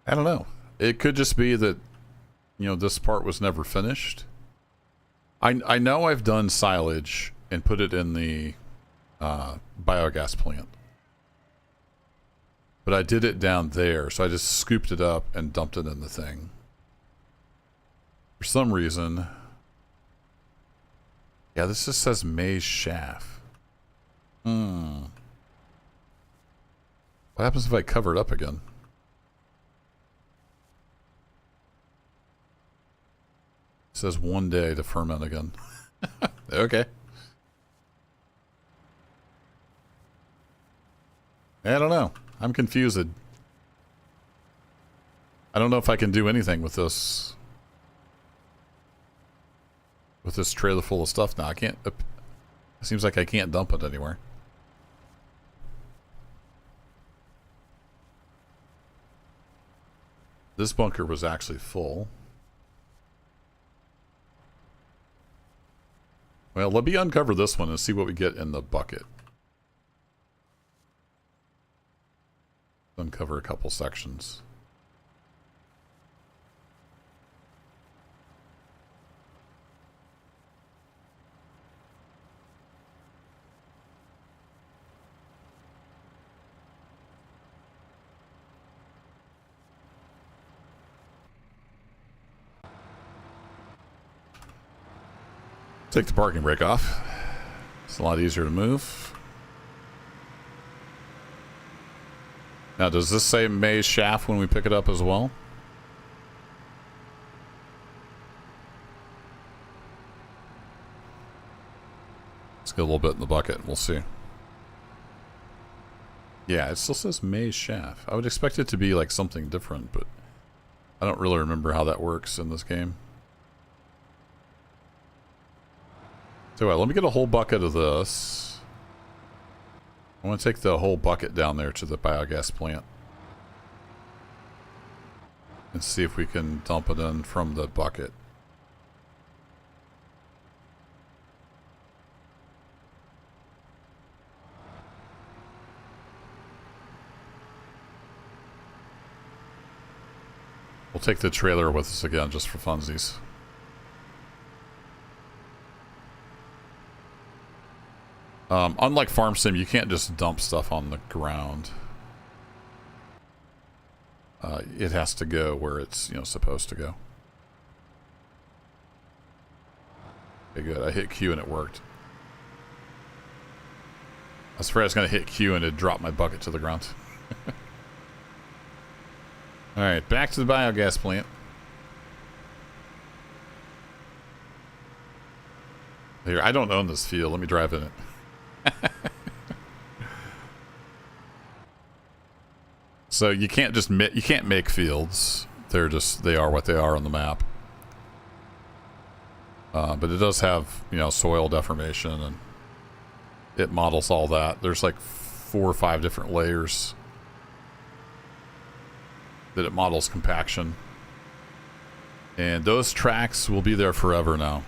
S1: I don't know. It could just be that, you know, this part was never finished. I know I've done silage and put it in the biogas plant. But I did it down there, so I just scooped it up and dumped it in the thing. For some reason... Yeah, this just says maize chaff. What happens if I cover it up again? It says 1 day to ferment again. Okay. I don't know. I'm confused. I don't know if I can do anything with this. With this trailer full of stuff now. I can't. It seems like I can't dump it anywhere. This bunker was actually full. Well, let me uncover this one and see what we get in the bucket. Uncover a couple sections. Take the parking brake off. It's a lot easier to move. Now, does this say Maze Shaft when we pick it up as well? Let's get a little bit in the bucket and we'll see. Yeah, it still says Maze Shaft. I would expect it to be like something different, but I don't really remember how that works in this game. So let me get a whole bucket of this. I want to take the whole bucket down there to the biogas plant. And see if we can dump it in from the bucket. We'll take the trailer with us again just for funsies. Unlike Farm Sim, you can't just dump stuff on the ground. It has to go where it's, supposed to go. Okay, good. I hit Q and it worked. I was afraid I was going to hit Q and it'd drop my bucket to the ground. Alright, back to the biogas plant. Here, I don't own this field. Let me drive in it. So you can't just make fields. They are what they are on the map. But it does have, soil deformation, and it models all that. There's like 4 or 5 different layers that it models compaction. And those tracks will be there forever now.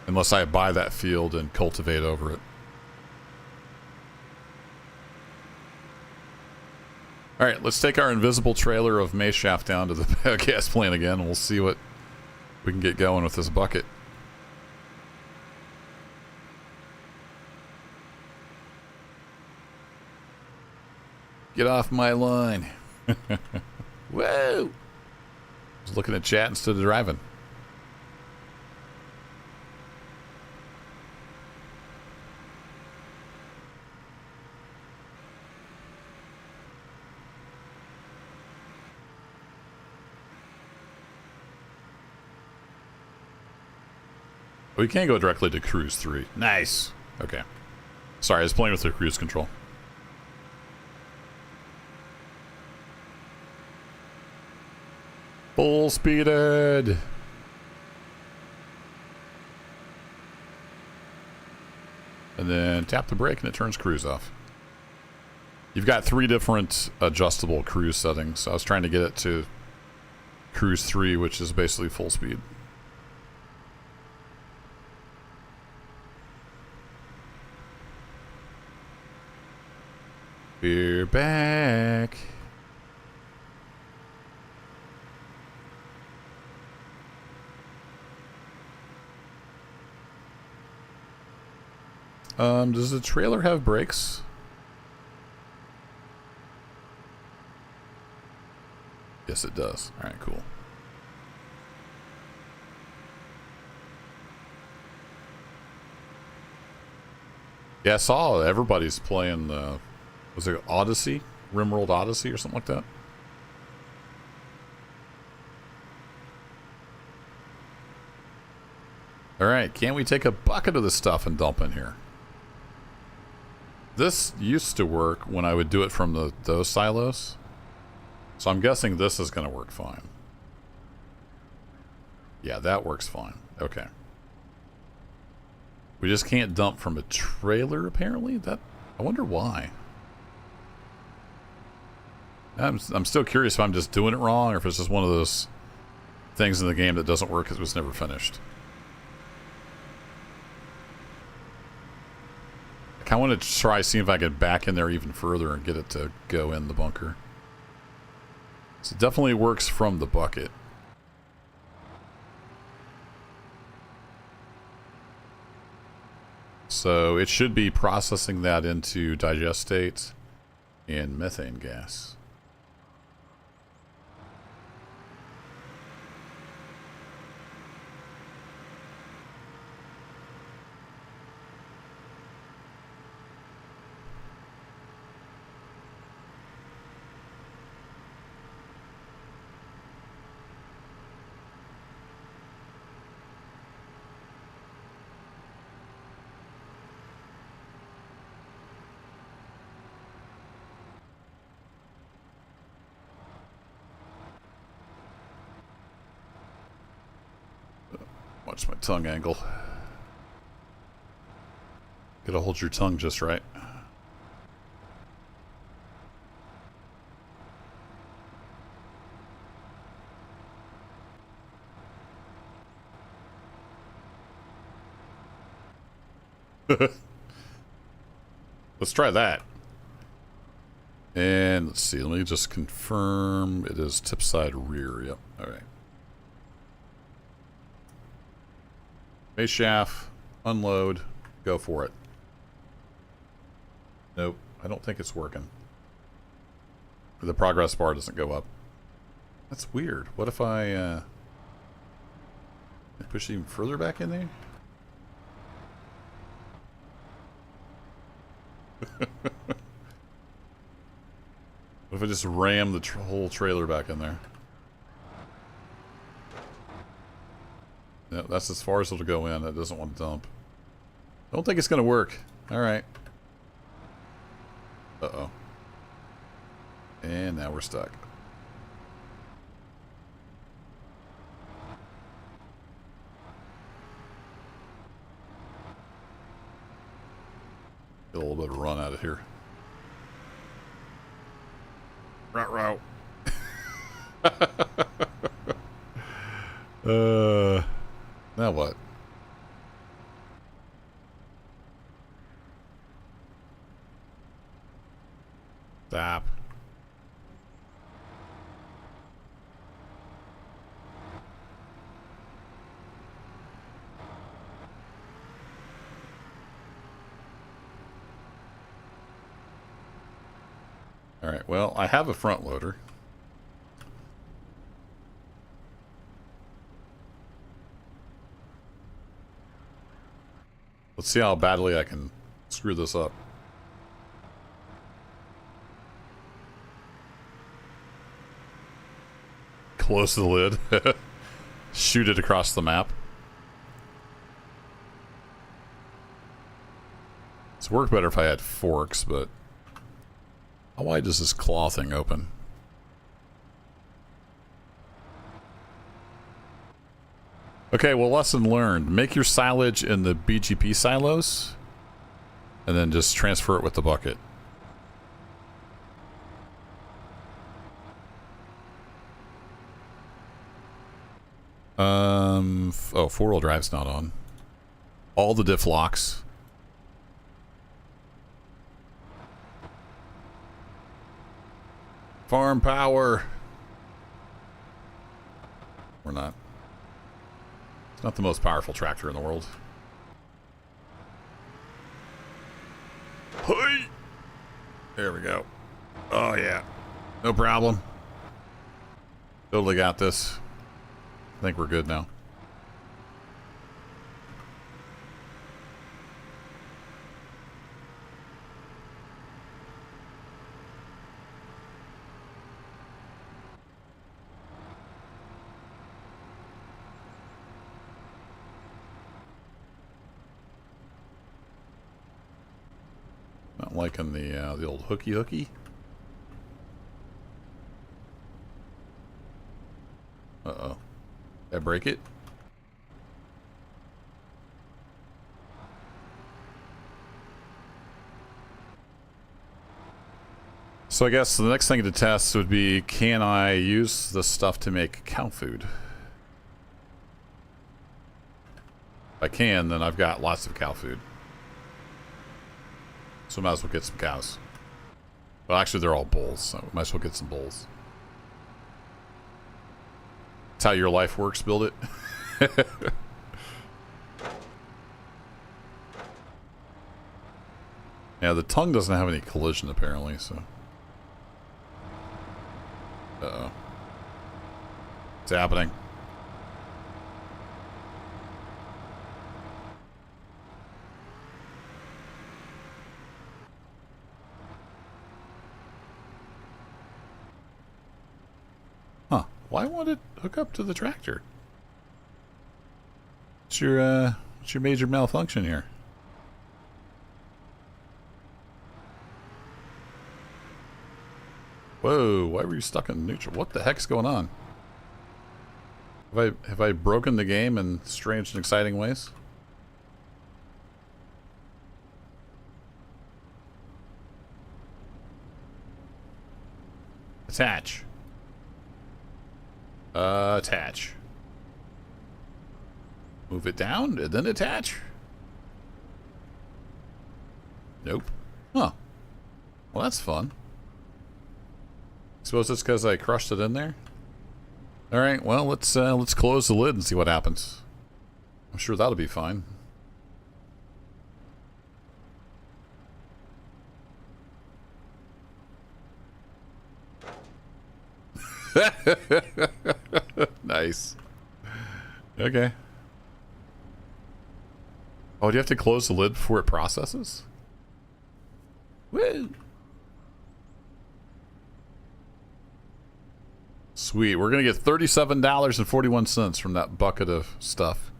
S1: Unless I buy that field and cultivate over it. Alright, let's take our invisible trailer of Maze Shaft down to the biogas plant again, and we'll see what we can get going with this bucket. Get off my line. Whoa! I was looking at chat instead of driving. We can't go directly to cruise 3. Nice. Okay. Sorry, I was playing with the cruise control. Full speeded. And then tap the brake and it turns cruise off. You've got 3 different adjustable cruise settings. I was trying to get it to cruise 3, which is basically full speed. We're back. Does the trailer have brakes? Yes, it does. All right, cool. Yeah, I saw everybody's playing the... Was it Odyssey? RimWorld Odyssey or something like that? Alright, can't we take a bucket of this stuff and dump in here? This used to work when I would do it from those silos. So I'm guessing this is going to work fine. Yeah, that works fine. Okay. We just can't dump from a trailer, apparently? I wonder why. I'm still curious if I'm just doing it wrong or if it's just one of those things in the game that doesn't work because it was never finished. I kind of want to try seeing if I could back in there even further and get it to go in the bunker. So it definitely works from the bucket. So it should be processing that into digestate and methane gas. Watch my tongue angle. Gotta hold your tongue just right. Let's try that. And let's see, let me just confirm it is tip side rear. Yep. All right. Base shaft, unload, go for it. Nope, I don't think it's working. The progress bar doesn't go up. That's weird. What if I push it even further back in there? What if I just ram the whole trailer back in there? Yeah, that's as far as it'll go in. It doesn't want to dump. Don't think it's going to work. Alright. Uh-oh. And now we're stuck. Get a little bit of run out of here. Route. Now what? Stop. Alright, well, I have a front loader. Let's see how badly I can screw this up. Close the lid. Shoot it across the map. It's worked better if I had forks, but how wide does this claw thing open? Okay, well, lesson learned. Make your silage in the BGP silos, and then just transfer it with the bucket. Oh, four-wheel drive's not on. All the diff locks. Farm power. We're not. It's not the most powerful tractor in the world. Hey! There we go. Oh, yeah. No problem. Totally got this. I think we're good now. Not liking the old hooky. Uh-oh. Did I break it? So I guess the next thing to test would be, can I use this stuff to make cow food? If I can, then I've got lots of cow food. So might as well get some cows. Well, actually, they're all bulls, so might as well get some bulls. That's how your life works, build it. Yeah, the tongue doesn't have any collision, apparently, so... Uh-oh. What's happening? Huh. Why won't it hook up to the tractor? What's your major malfunction here? Whoa, why were you stuck in neutral? What the heck's going on? Have I broken the game in strange and exciting ways? Attach. Attach. Move it down and then attach? Nope. Huh. Well, that's fun. Suppose it's because I crushed it in there? Alright, well, let's close the lid and see what happens. I'm sure that'll be fine. Nice. Okay. Oh, do you have to close the lid before it processes? Woo! Sweet. We're going to get $37.41 from that bucket of stuff.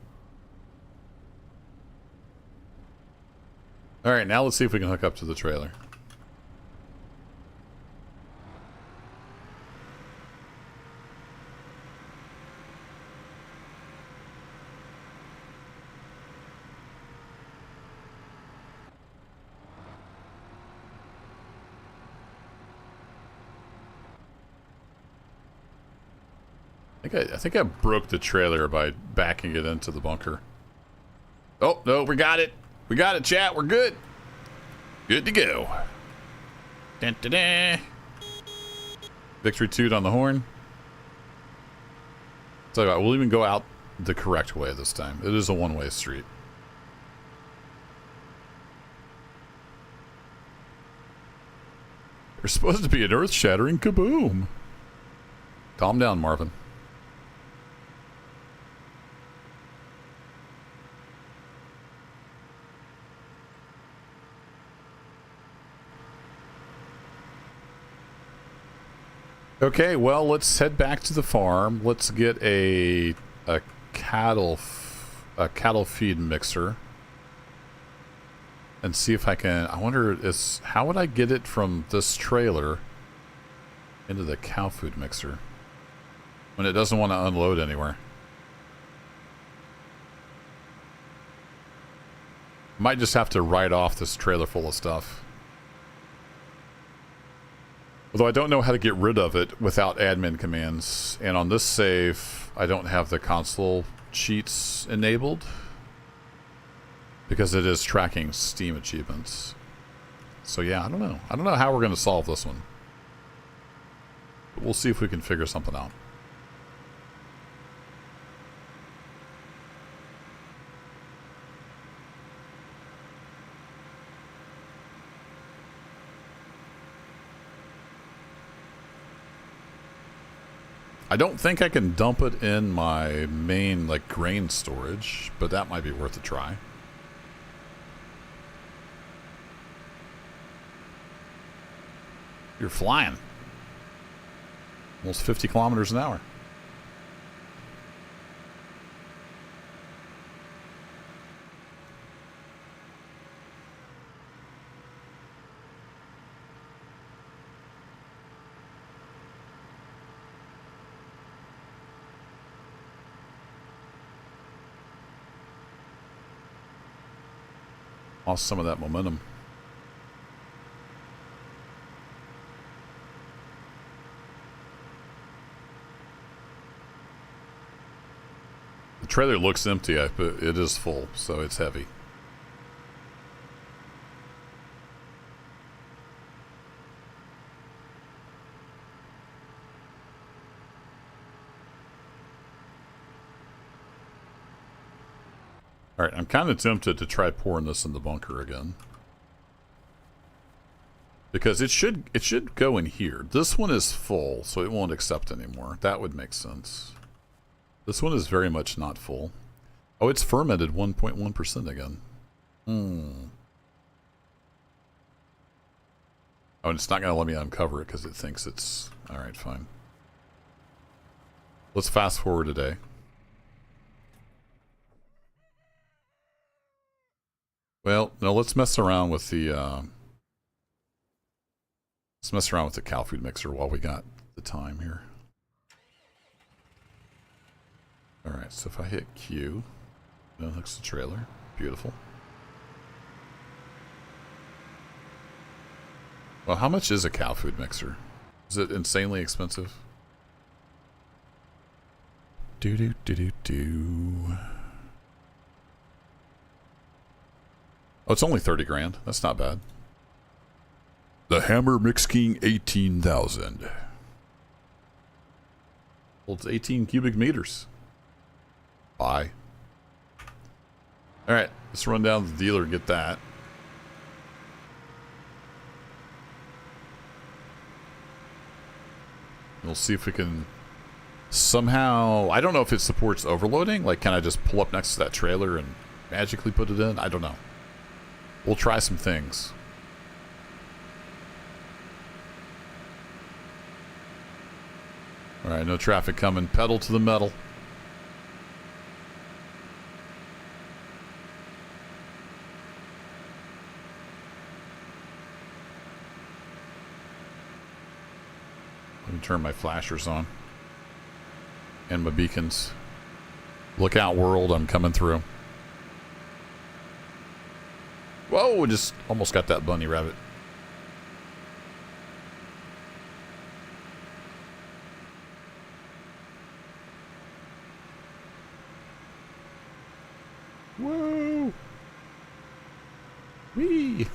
S1: Alright, now let's see if we can hook up to the trailer. I think I broke the trailer by backing it into the bunker. Oh, no, we got it. We got it, chat. We're good. Good to go. Dun, dun, dun. Victory toot on the horn. Tell you what, we'll even go out the correct way this time. It is a one-way street. There's supposed to be an earth-shattering kaboom. Calm down, Marvin. Okay, well, let's head back to the farm. Let's get a cattle feed mixer and see if I can. I wonder how would I get it from this trailer into the cow food mixer when it doesn't want to unload anywhere? Might just have to write off this trailer full of stuff. Although I don't know how to get rid of it without admin commands. And on this save, I don't have the console cheats enabled because it is tracking Steam achievements. So yeah, I don't know. I don't know how we're going to solve this one. But we'll see if we can figure something out. I don't think I can dump it in my main, like, grain storage, but that might be worth a try. You're flying. Almost 50 kilometers an hour. Lost some of that momentum. The trailer looks empty, but it is full, so it's heavy. Alright, I'm kind of tempted to try pouring this in the bunker again. Because it should go in here. This one is full, so it won't accept anymore. That would make sense. This one is very much not full. Oh, it's fermented 1.1% again. Oh, and it's not going to let me uncover it because it thinks it's... Alright, fine. Let's fast forward today. Well, no, let's mess around with the... let's mess around with the cow food mixer while we got the time here. Alright, so if I hit Q, it hooks the trailer. Beautiful. Well, how much is a cow food mixer? Is it insanely expensive? Do. Oh, it's only 30 grand. That's not bad. The Hammer Mix King 18,000. Well, it's 18 cubic meters. Bye. Alright, let's run down to the dealer and get that. We'll see if we can somehow... I don't know if it supports overloading. Like, can I just pull up next to that trailer and magically put it in? I don't know. We'll try some things. Alright, no traffic coming. Pedal to the metal. Let me turn my flashers on. And my beacons. Look out, world, I'm coming through. Whoa, just almost got that bunny rabbit. Whoa! Whee!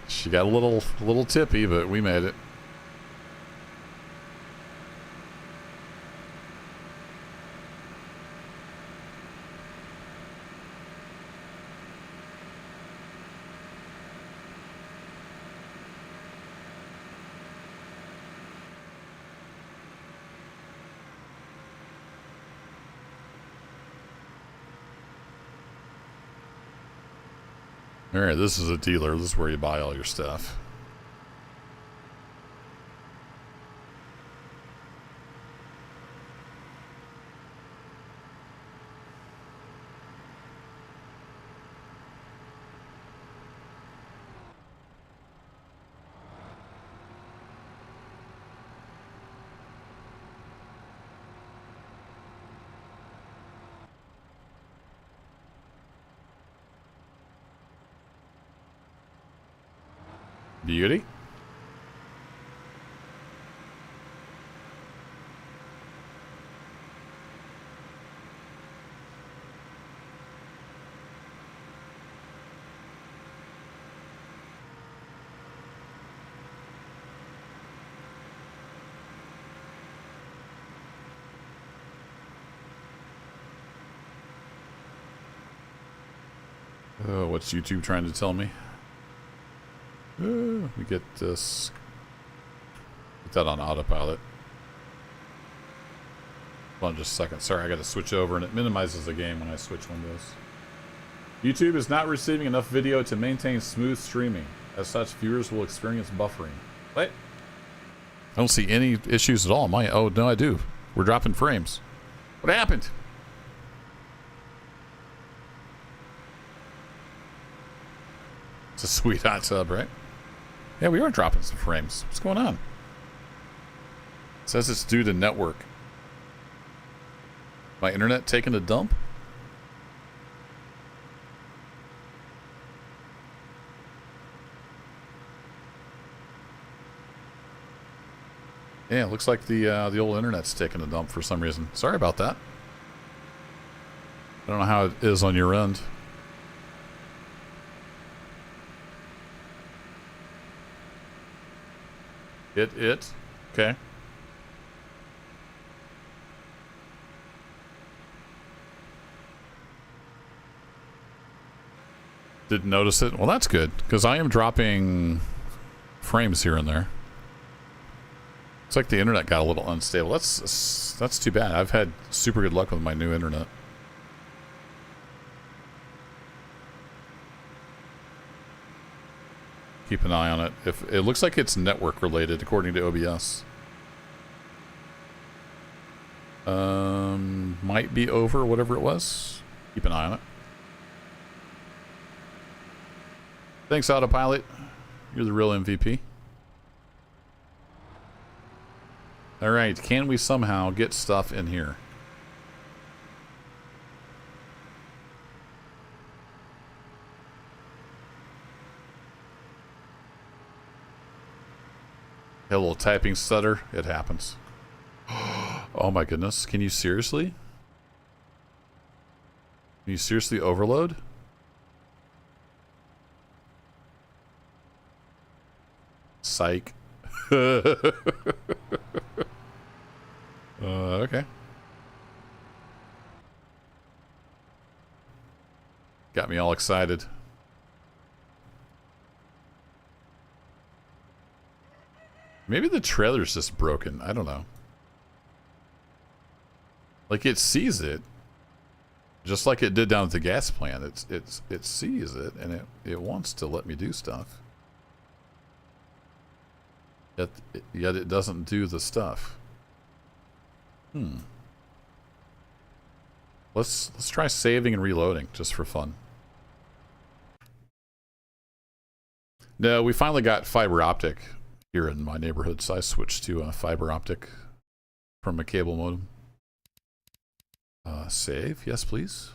S1: She got a little tippy, but we made it. Alright, this is a dealer. This is where you buy all your stuff. Beauty. Oh, what's YouTube trying to tell me? We get this. Put that on autopilot. Hold on just a second. Sorry, I got to switch over, and it minimizes the game when I switch windows. YouTube is not receiving enough video to maintain smooth streaming. As such, viewers will experience buffering. What? I don't see any issues at all. Oh, no, I do. We're dropping frames. What happened? It's a sweet hot tub, right? Yeah, we are dropping some frames. What's going on? It says it's due to network. My internet taking a dump? Yeah, it looks like the old internet's taking a dump for some reason. Sorry about that. I don't know how it is on your end. It? Okay. Didn't notice it? Well, that's good, because I am dropping frames here and there. It's like the internet got a little unstable. That's too bad. I've had super good luck with my new internet. Keep an eye on it. If it looks like it's network related, according to OBS. Might be over, whatever it was. Keep an eye on it. Thanks, Autopilot. You're the real MVP. Alright, can we somehow get stuff in here? A little typing stutter. It happens. Oh my goodness. Can you seriously? Can you seriously overload? Psych. Okay. Got me all excited. Maybe the trailer's just broken. I don't know. Like, it sees it, just like it did down at the gas plant. It sees it, and it wants to let me do stuff. Yet it doesn't do the stuff. Let's try saving and reloading just for fun. No, we finally got fiber optic here in my neighborhood, so I switched to fiber optic from a cable modem. Save, yes please.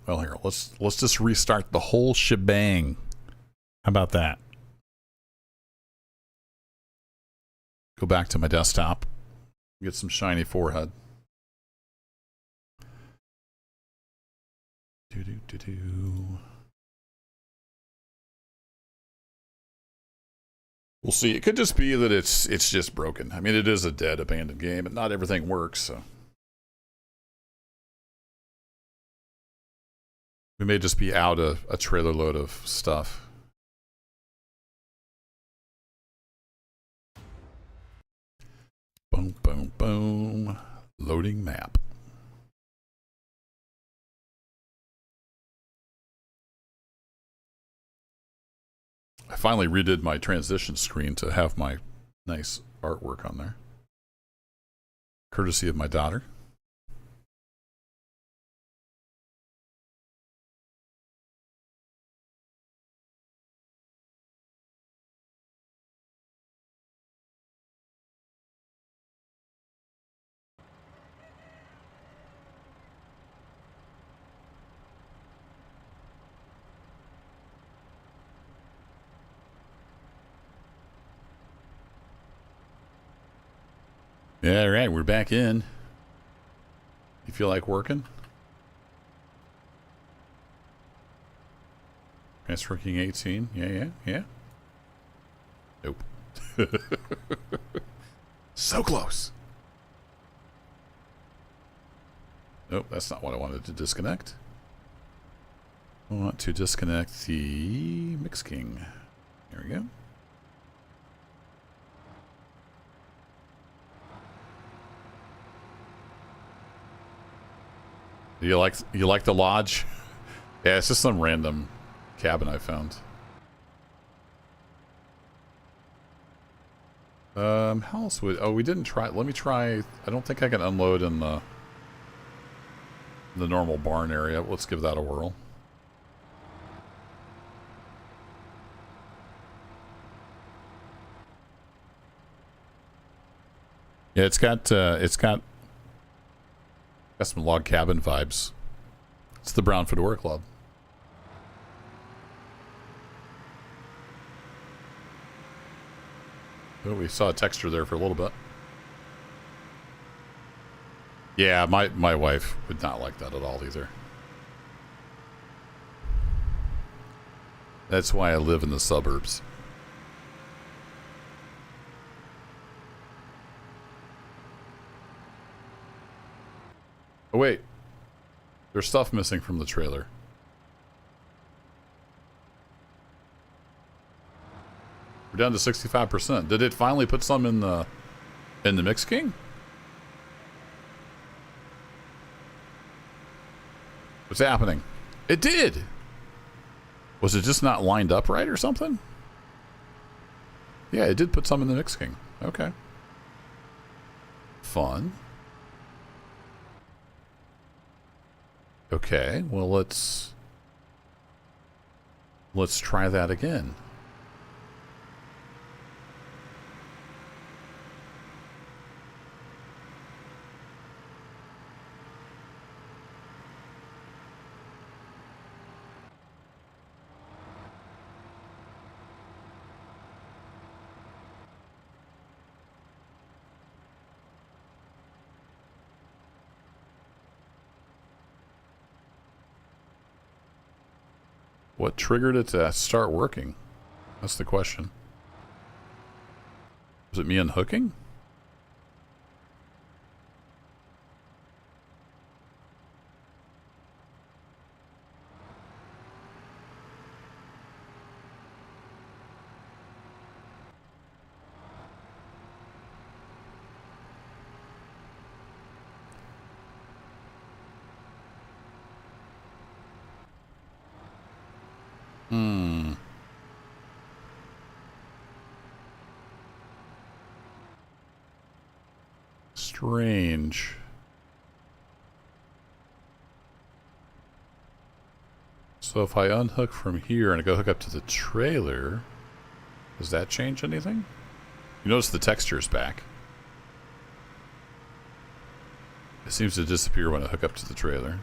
S1: Well, here, let's just restart the whole shebang. How about that? Go back to my desktop. Get some shiny forehead. We'll see. It could just be that it's just broken. I mean, it is a dead, abandoned game, but not everything works, so. We may just be out a trailer load of stuff. Boom, boom, boom. Loading map. I finally redid my transition screen to have my nice artwork on there. Courtesy of my daughter. Yeah, all right, we're back in. You feel like working? Transfer King 18. Yeah. Nope. So close. Nope, that's not what I wanted to disconnect. I want to disconnect the Mix King. There we go. You like the lodge? Yeah, it's just some random cabin I found. How else would... Oh, we didn't try... Let me try... I don't think I can unload in the normal barn area. Let's give that a whirl. Yeah, it's got some log cabin vibes. It's the Brown Fedora Club. Oh, we saw a texture there for a little bit. Yeah, my wife would not like that at all either. That's why I live in the suburbs. Oh wait, there's stuff missing from the trailer. We're down to 65%. Did it finally put some in the Mix King? What's happening? It did. Was it just not lined up right or something? Yeah, it did put some in the Mix King. Okay. Fun. Okay, well let's try that again. What triggered it to start working? That's the question. Was it me unhooking? Strange. So if I unhook from here and I go hook up to the trailer, does that change anything? You notice the texture's back. It seems to disappear when I hook up to the trailer.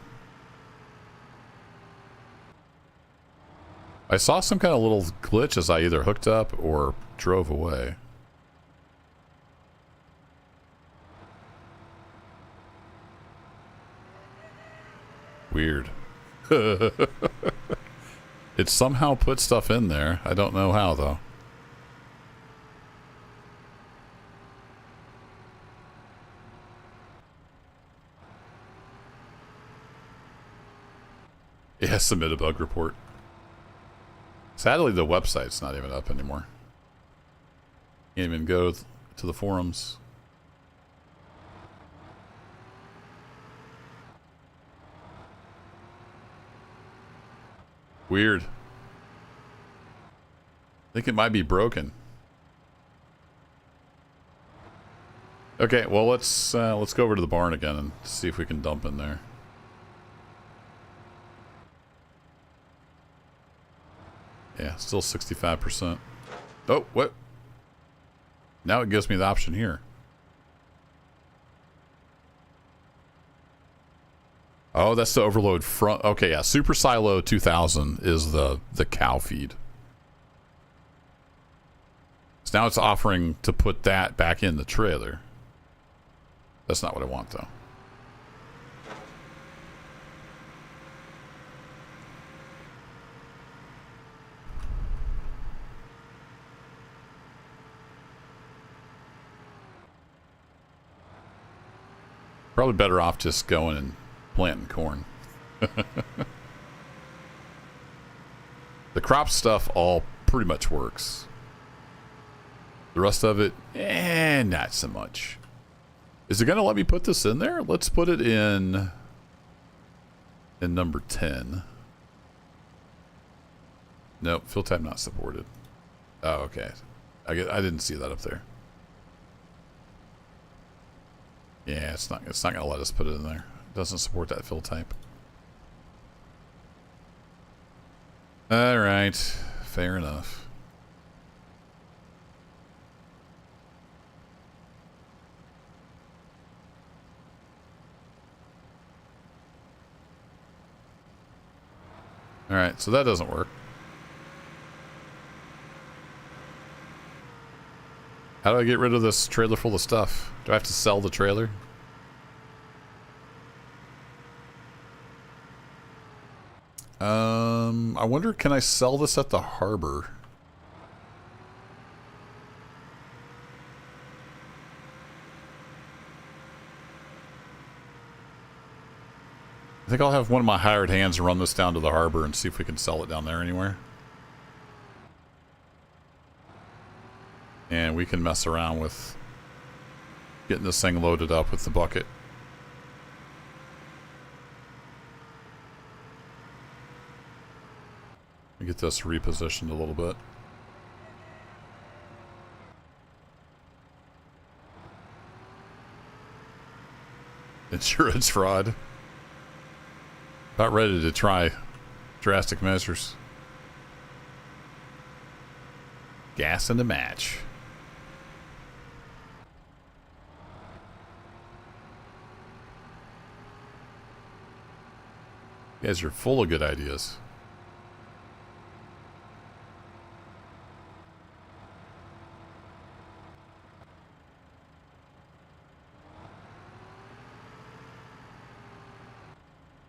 S1: I saw some kind of little glitch as I either hooked up or drove away. Weird. It somehow put stuff in there. I don't know how, though. Yeah, submit a bug report. Sadly, the website's not even up anymore. Can't even go to the forums. Weird. I think it might be broken. Okay, well let's go over to the barn again and see if we can dump in there. Yeah, still 65%. Oh, what? Now it gives me the option here. Oh, that's the overload front. Okay, yeah. Super Silo 2000 is the cow feed. So now it's offering to put that back in the trailer. That's not what I want, though. Probably better off just going and planting corn. The crop stuff all pretty much works. The rest of it, not so much. Is it going to let me put this in there? Let's put it in number 10. Nope, fill type not supported. Oh, okay. I didn't see that up there. Yeah, it's not going to let us put it in there. It doesn't support that fill type. All right, fair enough. All right, so that doesn't work. How do I get rid of this trailer full of stuff? Do I have to sell the trailer? I wonder, can I sell this at the harbor? I think I'll have one of my hired hands run this down to the harbor and see if we can sell it down there anywhere. And we can mess around with getting this thing loaded up with the bucket. Get this repositioned a little bit. Insurance fraud. About ready to try drastic measures. Gas in the match. You guys are full of good ideas.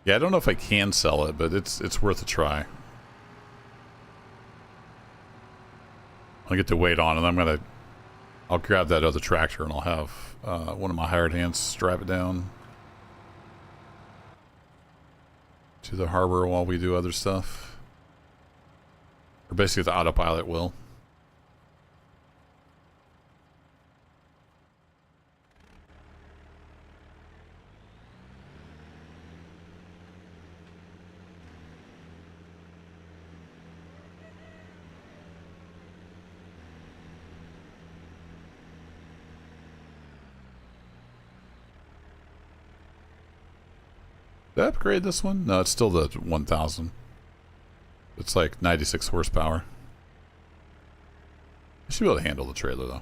S1: Yeah, I don't know if I can sell it, but it's worth a try. I'll get to wait on, and I'll grab that other tractor, and I'll have one of my hired hands drive it down to the harbor while we do other stuff. Or basically the autopilot will. Did I upgrade this one? No, it's still the 1000. It's like 96 horsepower. I should be able to handle the trailer though.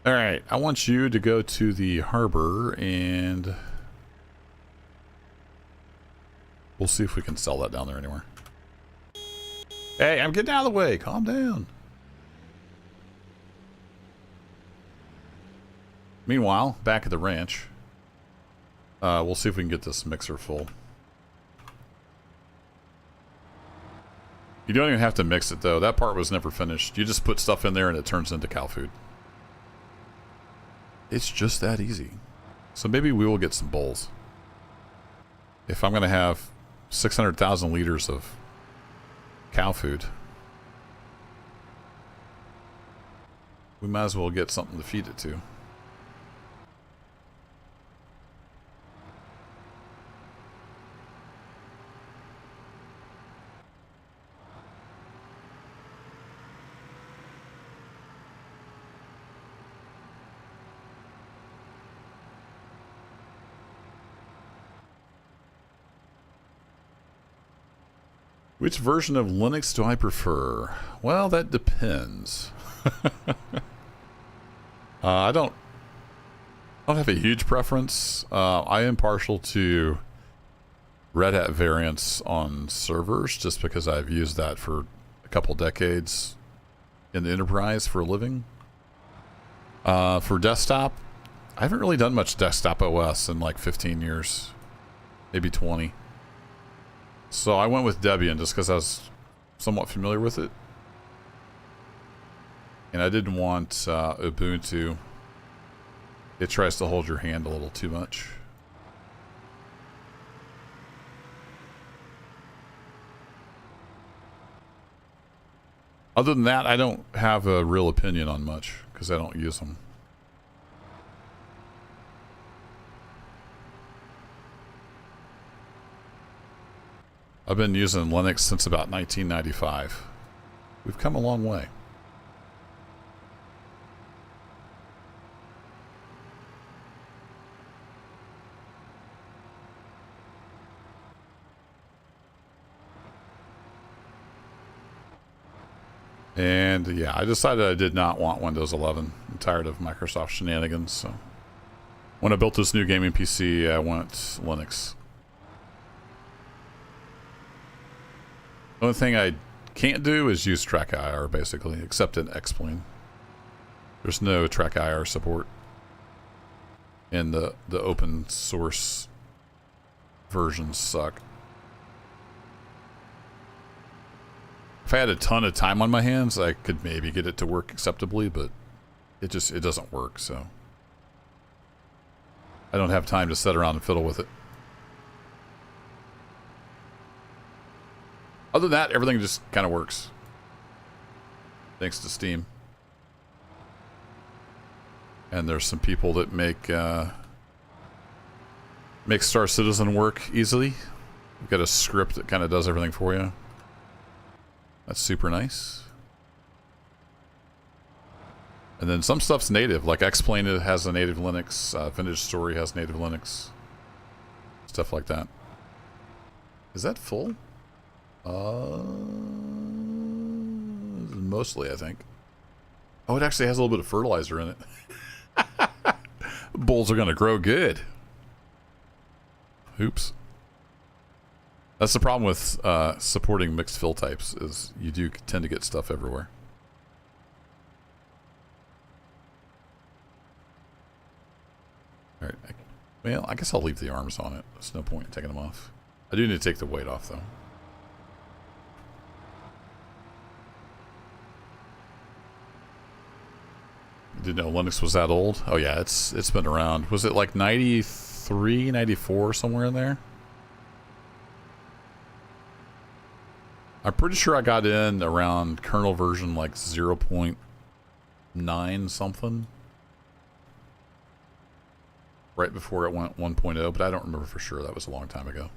S1: Alright, I want you to go to the harbor and we'll see if we can sell that down there anywhere. Hey, I'm getting out of the way. Calm down. Meanwhile, back at the ranch, we'll see if we can get this mixer full. You don't even have to mix it though. That part was never finished. You just put stuff in there and it turns into cow food. It's just that easy. So maybe we will get some bowls. If I'm going to have 600,000 liters of cow food, we might as well get something to feed it to. Which version of Linux do I prefer? Well, that depends. I don't have a huge preference. I am partial to Red Hat variants on servers just because I've used that for a couple decades in the enterprise for a living. For desktop, I haven't really done much desktop OS in like 15 years, maybe 20. So I went with Debian just because I was somewhat familiar with it. And I didn't want Ubuntu. It tries to hold your hand a little too much. Other than that, I don't have a real opinion on much because I don't use them. I've been using Linux since about 1995. We've come a long way. And yeah, I decided I did not want Windows 11. I'm tired of Microsoft shenanigans. So when I built this new gaming PC, I went Linux. The only thing I can't do is use TrackIR, basically, except in Xplane. There's no TrackIR support in the open source versions suck. If I had a ton of time on my hands, I could maybe get it to work acceptably, but it doesn't work, so I don't have time to sit around and fiddle with it. Other than that, everything just kind of works. Thanks to Steam. And there's some people that make Star Citizen work easily. You've got a script that kind of does everything for you. That's super nice. And then some stuff's native, like X-Plane has a native Linux, Vintage Story has native Linux. Stuff like that. Is that full? Mostly, I think. Oh, it actually has a little bit of fertilizer in it. Bulls are going to grow good. Oops. That's the problem with supporting mixed fill types, is you do tend to get stuff everywhere. Alright, well, I guess I'll leave the arms on it. There's no point in taking them off. I do need to take the weight off, though. Didn't know Linux was that old. Oh yeah, it's been around. Was it like 93, 94, somewhere in there? I'm pretty sure I got in around kernel version like 0.9 something. Right before it went 1.0, but I don't remember for sure. That was a long time ago.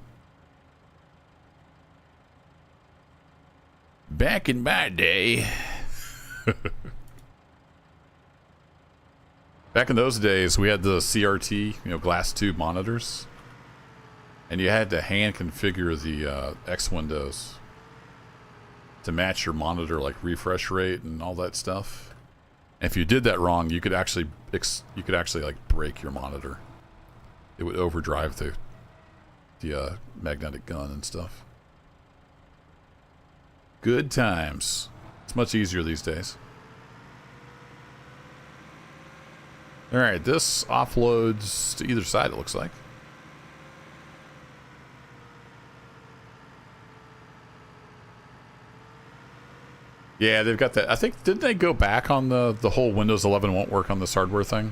S1: Back in my day. Back in those days, we had the CRT, glass tube monitors. And you had to hand configure the X windows to match your monitor, like refresh rate and all that stuff. And if you did that wrong, you could actually like break your monitor. It would overdrive the magnetic gun and stuff. Good times. It's much easier these days. Alright, this offloads to either side, it looks like. Yeah, they've got that. I think, didn't they go back on the whole Windows 11 won't work on this hardware thing?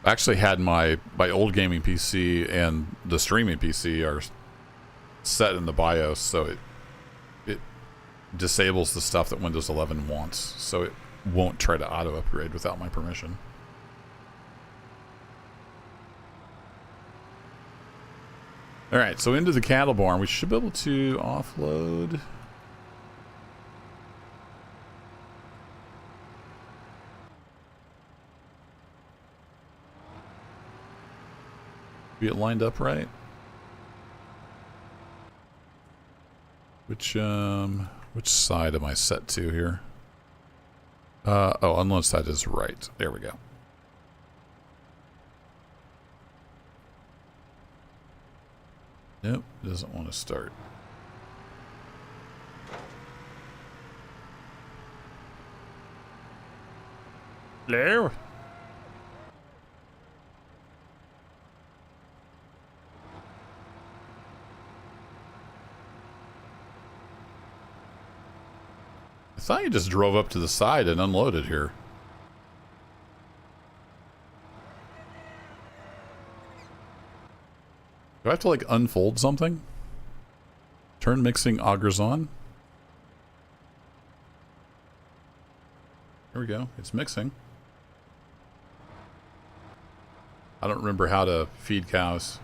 S1: I actually had my old gaming PC and the streaming PC are set in the BIOS, so it disables the stuff that Windows 11 wants, so it won't try to auto upgrade without my permission. Alright, so into the cattle barn. We should be able to offload. Be it lined up right? Which side am I set to here? Oh, unload side is right. There we go. Nope, doesn't want to start. Hello? I thought you just drove up to the side and unloaded here. Do I have to like unfold something? Turn mixing augers on. There we go. It's mixing. I don't remember how to feed cows.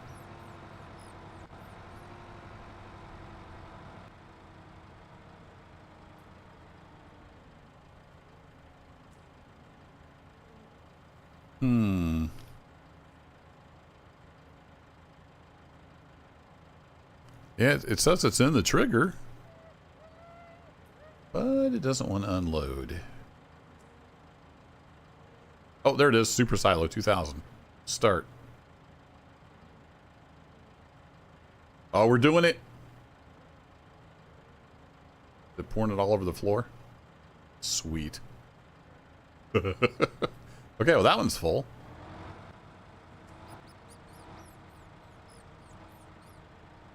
S1: Yeah, it says it's in the trigger. But it doesn't want to unload. Oh, there it is. Super Silo 2000. Start. Oh, we're doing it. They're pouring it all over the floor. Sweet. Okay, well that one's full.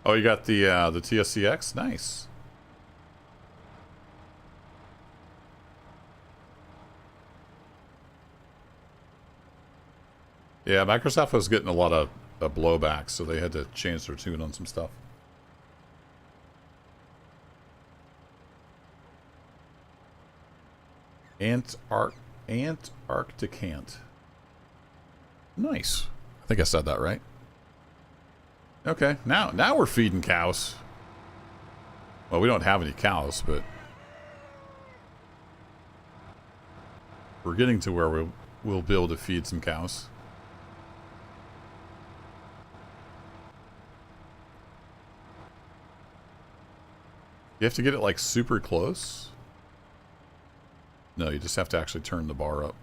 S1: Oh, you got the TSCX? Nice. Yeah, Microsoft was getting a lot of blowback, so they had to change their tune on some stuff. Antarcticant. Nice. I think I said that right. Okay, now we're feeding cows. Well, we don't have any cows, but we're getting to where we'll be able to feed some cows. You have to get it like super close? No, you just have to actually turn the bar up.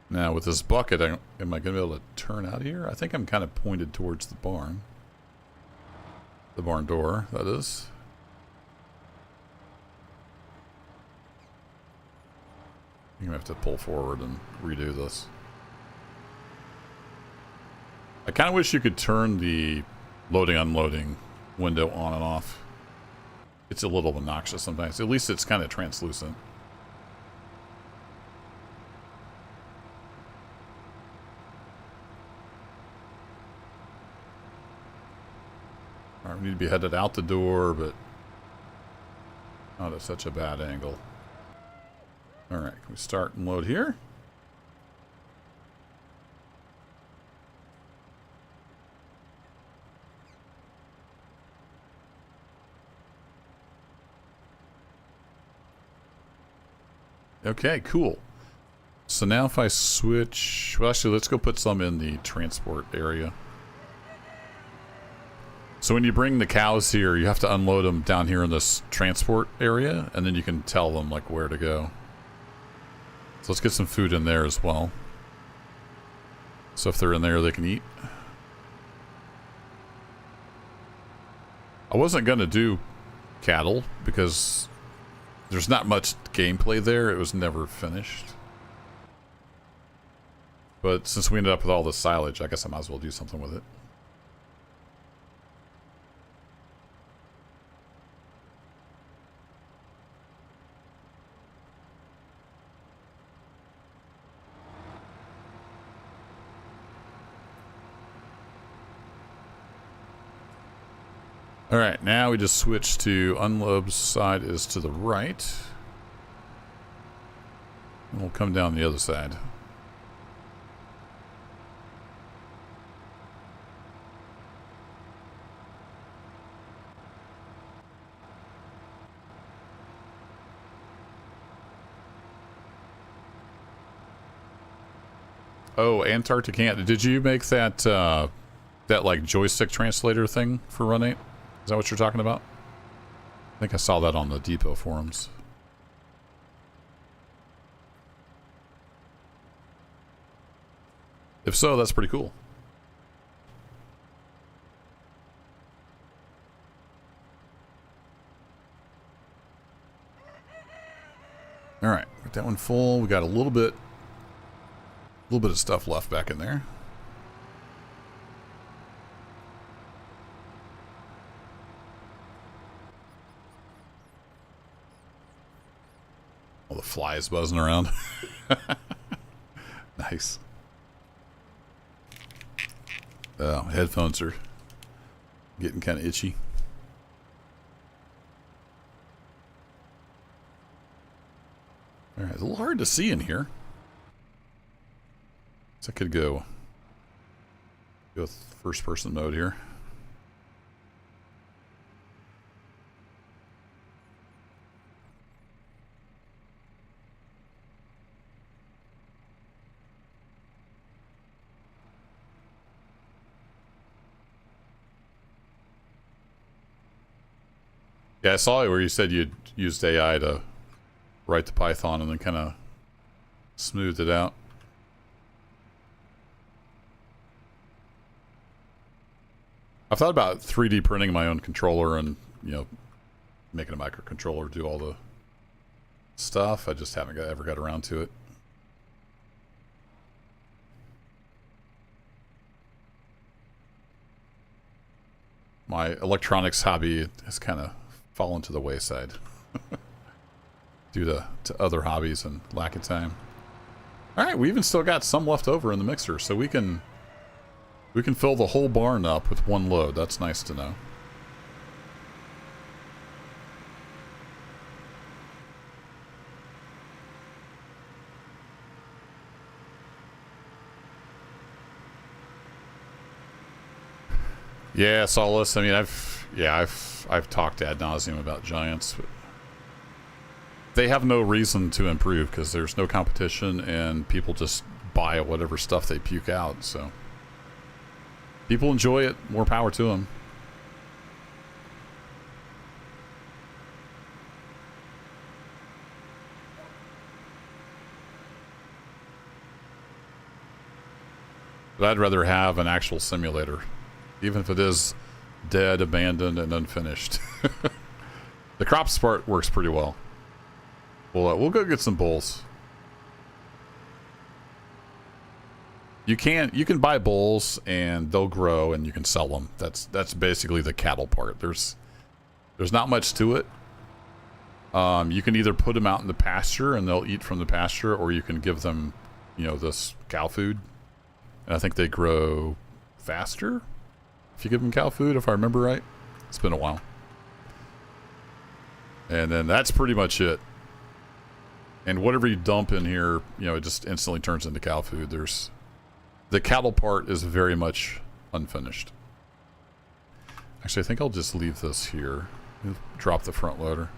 S1: Now with this bucket, am I going to be able to turn out here? I think I'm kind of pointed towards the barn. The barn door, that is. I'm going to have to pull forward and redo this. I kind of wish you could turn the loading unloading window on and off. It's a little obnoxious sometimes. At least it's kind of translucent. Alright, we need to be headed out the door, but not at such a bad angle. Alright, can we start and load here? Okay, cool. So now if I switch... Well, actually, let's go put some in the transport area. So when you bring the cows here, you have to unload them down here in this transport area, and then you can tell them, like, where to go. So let's get some food in there as well. So if they're in there, they can eat. I wasn't going to do cattle, because there's not much gameplay there. It was never finished. But since we ended up with all this silage, I guess I might as well do something with it. Alright, now we just switch to Unlob's side is to the right. And we'll come down the other side. Oh, Antarcticant. Did you make that, that like joystick translator thing for Run 8? Is that what you're talking about? I think I saw that on the depot forums. If so, that's pretty cool. All right, got that one full. We got a little bit of stuff left back in there. All the flies buzzing around. Nice. Headphones are getting kind of itchy. All right, it's a little hard to see in here. So I could go with first person mode here. Yeah, I saw it where you said you'd used AI to write the Python and then kind of smoothed it out. I've thought about 3D printing my own controller and, you know, making a microcontroller do all the stuff. I just haven't ever got around to it. My electronics hobby has kind of fallen to the wayside due to other hobbies and lack of time. All right, we even still got some left over in the mixer, so we can fill the whole barn up with one load. That's nice to know. Yeah, Solace. I mean, I've talked ad nauseum about Giants, but they have no reason to improve because there's no competition and people just buy whatever stuff they puke out. So people enjoy it. More power to them. But I'd rather have an actual simulator. Even if it is dead, abandoned, and unfinished. The crops part works pretty well. We'll go get some bulls. You can buy bulls and they'll grow and you can sell them. That's basically the cattle part. There's not much to it. You can either put them out in the pasture and they'll eat from the pasture, or you can give them, this cow food. And I think they grow faster if you give them cow food, if I remember right. It's been a while. And then that's pretty much it. And whatever you dump in here, it just instantly turns into cow food. The cattle part is very much unfinished. Actually, I think I'll just leave this here. Drop the front loader.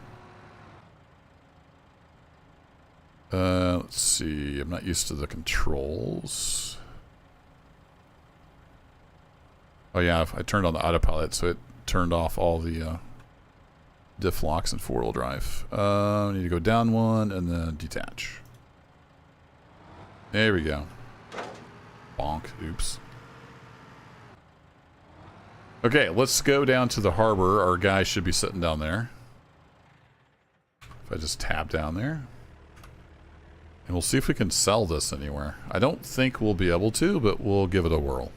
S1: Let's see. I'm not used to the controls. Oh yeah, I turned on the autopilot, so it turned off all the diff locks and four-wheel drive. I need to go down one and then detach. There we go. Bonk. Oops. Okay, let's go down to the harbor. Our guy should be sitting down there. If I just tab down there. And we'll see if we can sell this anywhere. I don't think we'll be able to, but we'll give it a whirl.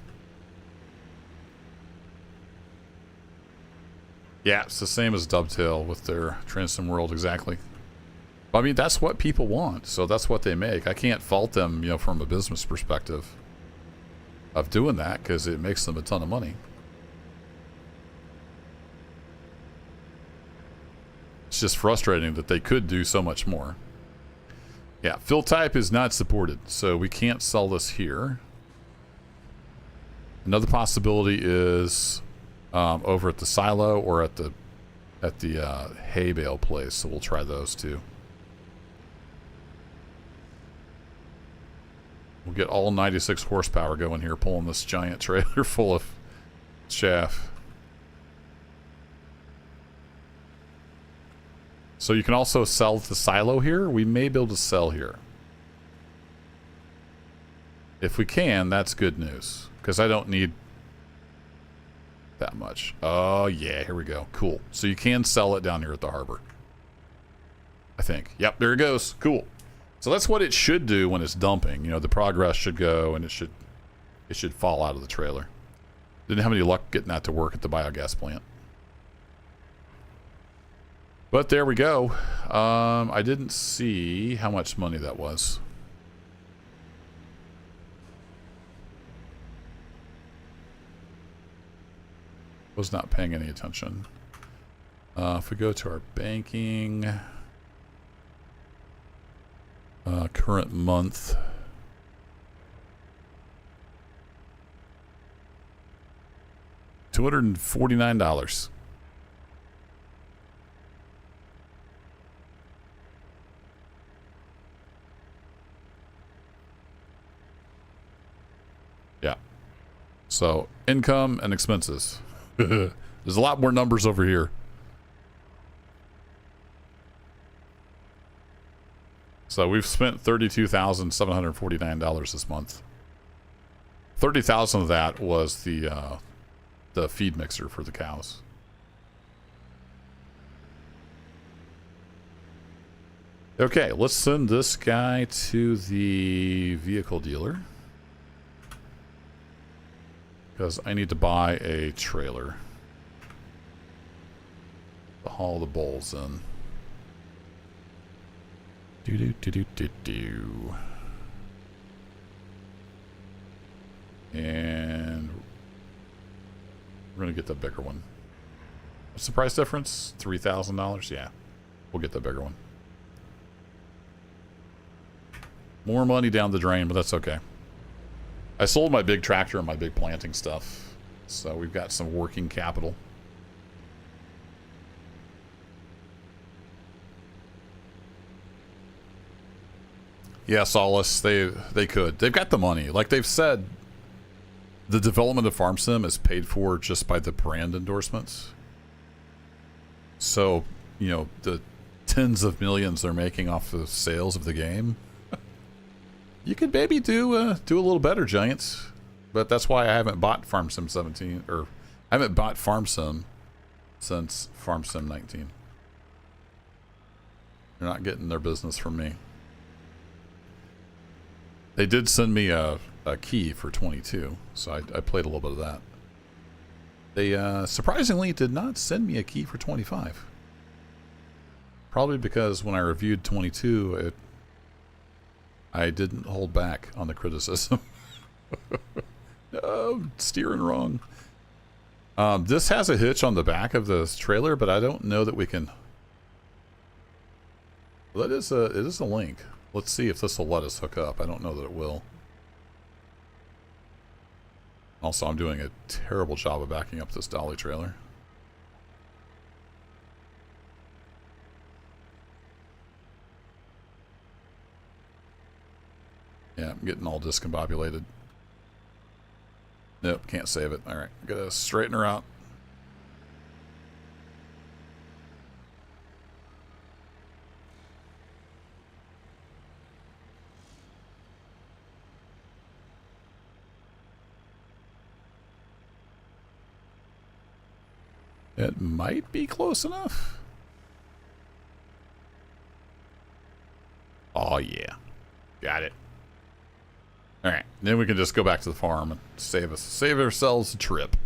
S1: Yeah, it's the same as Dovetail with their Transom World, exactly. I mean, that's what people want, so that's what they make. I can't fault them, from a business perspective of doing that, because it makes them a ton of money. It's just frustrating that they could do so much more. Yeah, fill type is not supported, so we can't sell this here. Another possibility is over at the silo or at the hay bale place, so we'll try those too. We'll get all 96 horsepower going here, pulling this giant trailer full of chaff. So you can also sell the silo here. We may be able to sell here. If we can, that's good news, because I don't need that much. Oh yeah, here we go. Cool. So you can sell it down here at the harbor, I think. Yep, there it goes. Cool. So that's what it should do when it's dumping. The progress should go and it should fall out of the trailer. Didn't have any luck getting that to work at the biogas plant. But there we go. I didn't see how much money that was. Was not paying any attention. If we go to our banking, current month, $249. Yeah. So income and expenses. There's a lot more numbers over here. So we've spent $32,749 this month. 30,000 of that was the feed mixer for the cows. Okay, let's send this guy to the vehicle dealer. Because I need to buy a trailer to haul the bulls in. Do. And we're going to get the bigger one. What's the price difference? $3,000? Yeah, we'll get the bigger one. More money down the drain, but that's okay. I sold my big tractor and my big planting stuff, so we've got some working capital. Yeah, Solace, they could. They've got the money. Like they've said, the development of FarmSim is paid for just by the brand endorsements. So, you know, the tens of millions they're making off the sales of the game, you could maybe do a little better, Giants. But that's why I haven't bought FarmSim 17, or I haven't bought FarmSim since FarmSim 19. They're not getting their business from me. They did send me a key for 22, so I played a little bit of that. They surprisingly did not send me a key for 25. Probably because when I reviewed 22, I didn't hold back on the criticism. Oh, steering wrong. This has a hitch on the back of the trailer, but I don't know that we can. Well, it is a link. Let's see if this will let us hook up. I don't know that it will. Also, I'm doing a terrible job of backing up this dolly trailer. Yeah, I'm getting all discombobulated. Nope, can't save it. Alright, gotta straighten her out. It might be close enough. Oh yeah, got it. All right, then we can just go back to the farm and save ourselves a trip.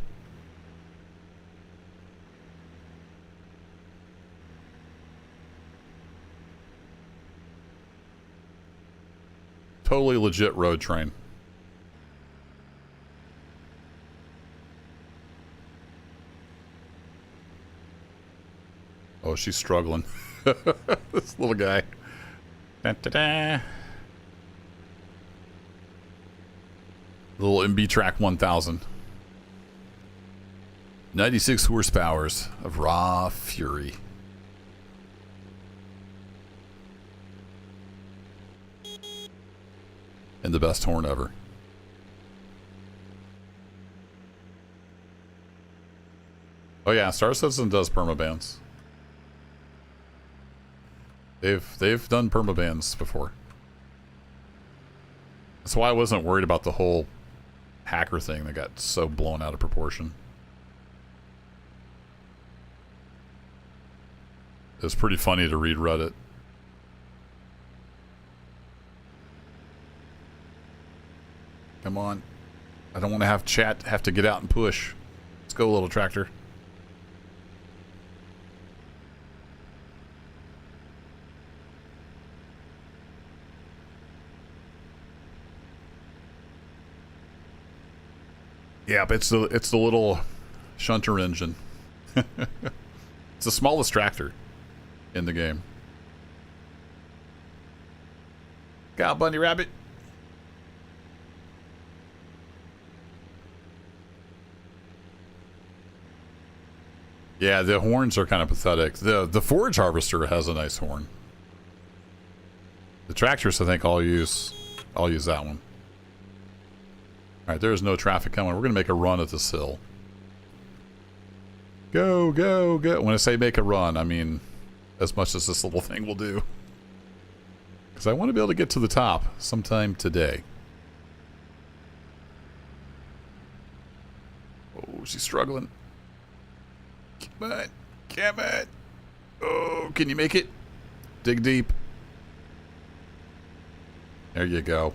S1: Totally legit road train. Oh, she's struggling. This little guy. Da-da-da. Little MB Track 1000. 96 horsepowers of raw fury. And the best horn ever. Oh yeah, Star Citizen does permabans. They've done permabans before. That's why I wasn't worried about the whole hacker thing that got so blown out of proportion. It was pretty funny to read Reddit. Come on. I don't want to have chat have to get out and push. Let's go, little tractor. Yeah, but it's the little shunter engine. It's the smallest tractor in the game. Got bunny rabbit. Yeah, the horns are kind of pathetic. The forage harvester has a nice horn. The tractors, I think, I'll use that one. Alright, there is no traffic coming. We're going to make a run at this hill. Go, go, go. When I say make a run, I mean as much as this little thing will do. Because I want to be able to get to the top sometime today. Oh, she's struggling. Come on. Come on. Oh, can you make it? Dig deep. There you go.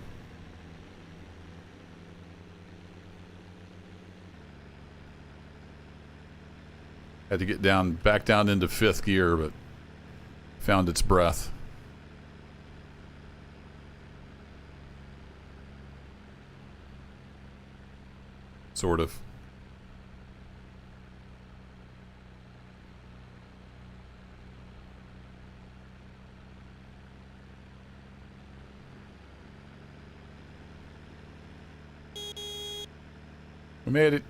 S1: Had to get back down into 5th gear, but found its breath. Sort of. We made it.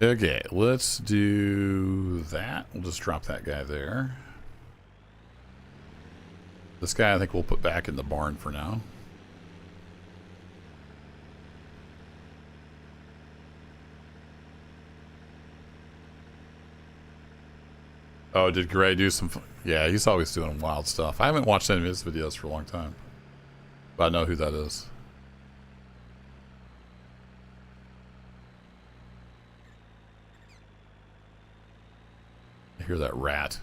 S1: Okay, let's do that. We'll just drop that guy there. This guy I think we'll put back in the barn for now. Oh, did Gray do some... Yeah, he's always doing wild stuff. I haven't watched any of his videos for a long time. But I know who that is. I hear that rat.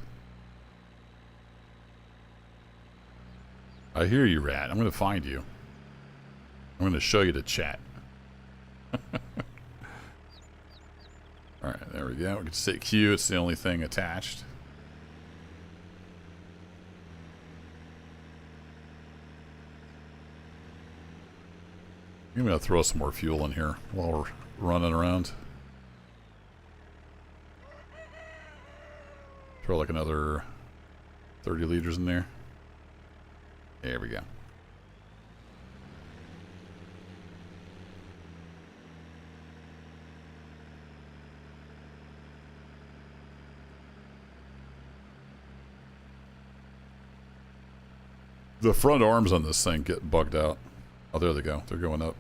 S1: I hear you, rat. I'm going to find you. I'm going to show you the chat. Alright, there we go. We can sit Q. It's the only thing attached. I'm going to throw some more fuel in here while we're running around. Throw like another 30 liters in there. There we go. The front arms on this thing get bugged out. Oh, there they go. They're going up.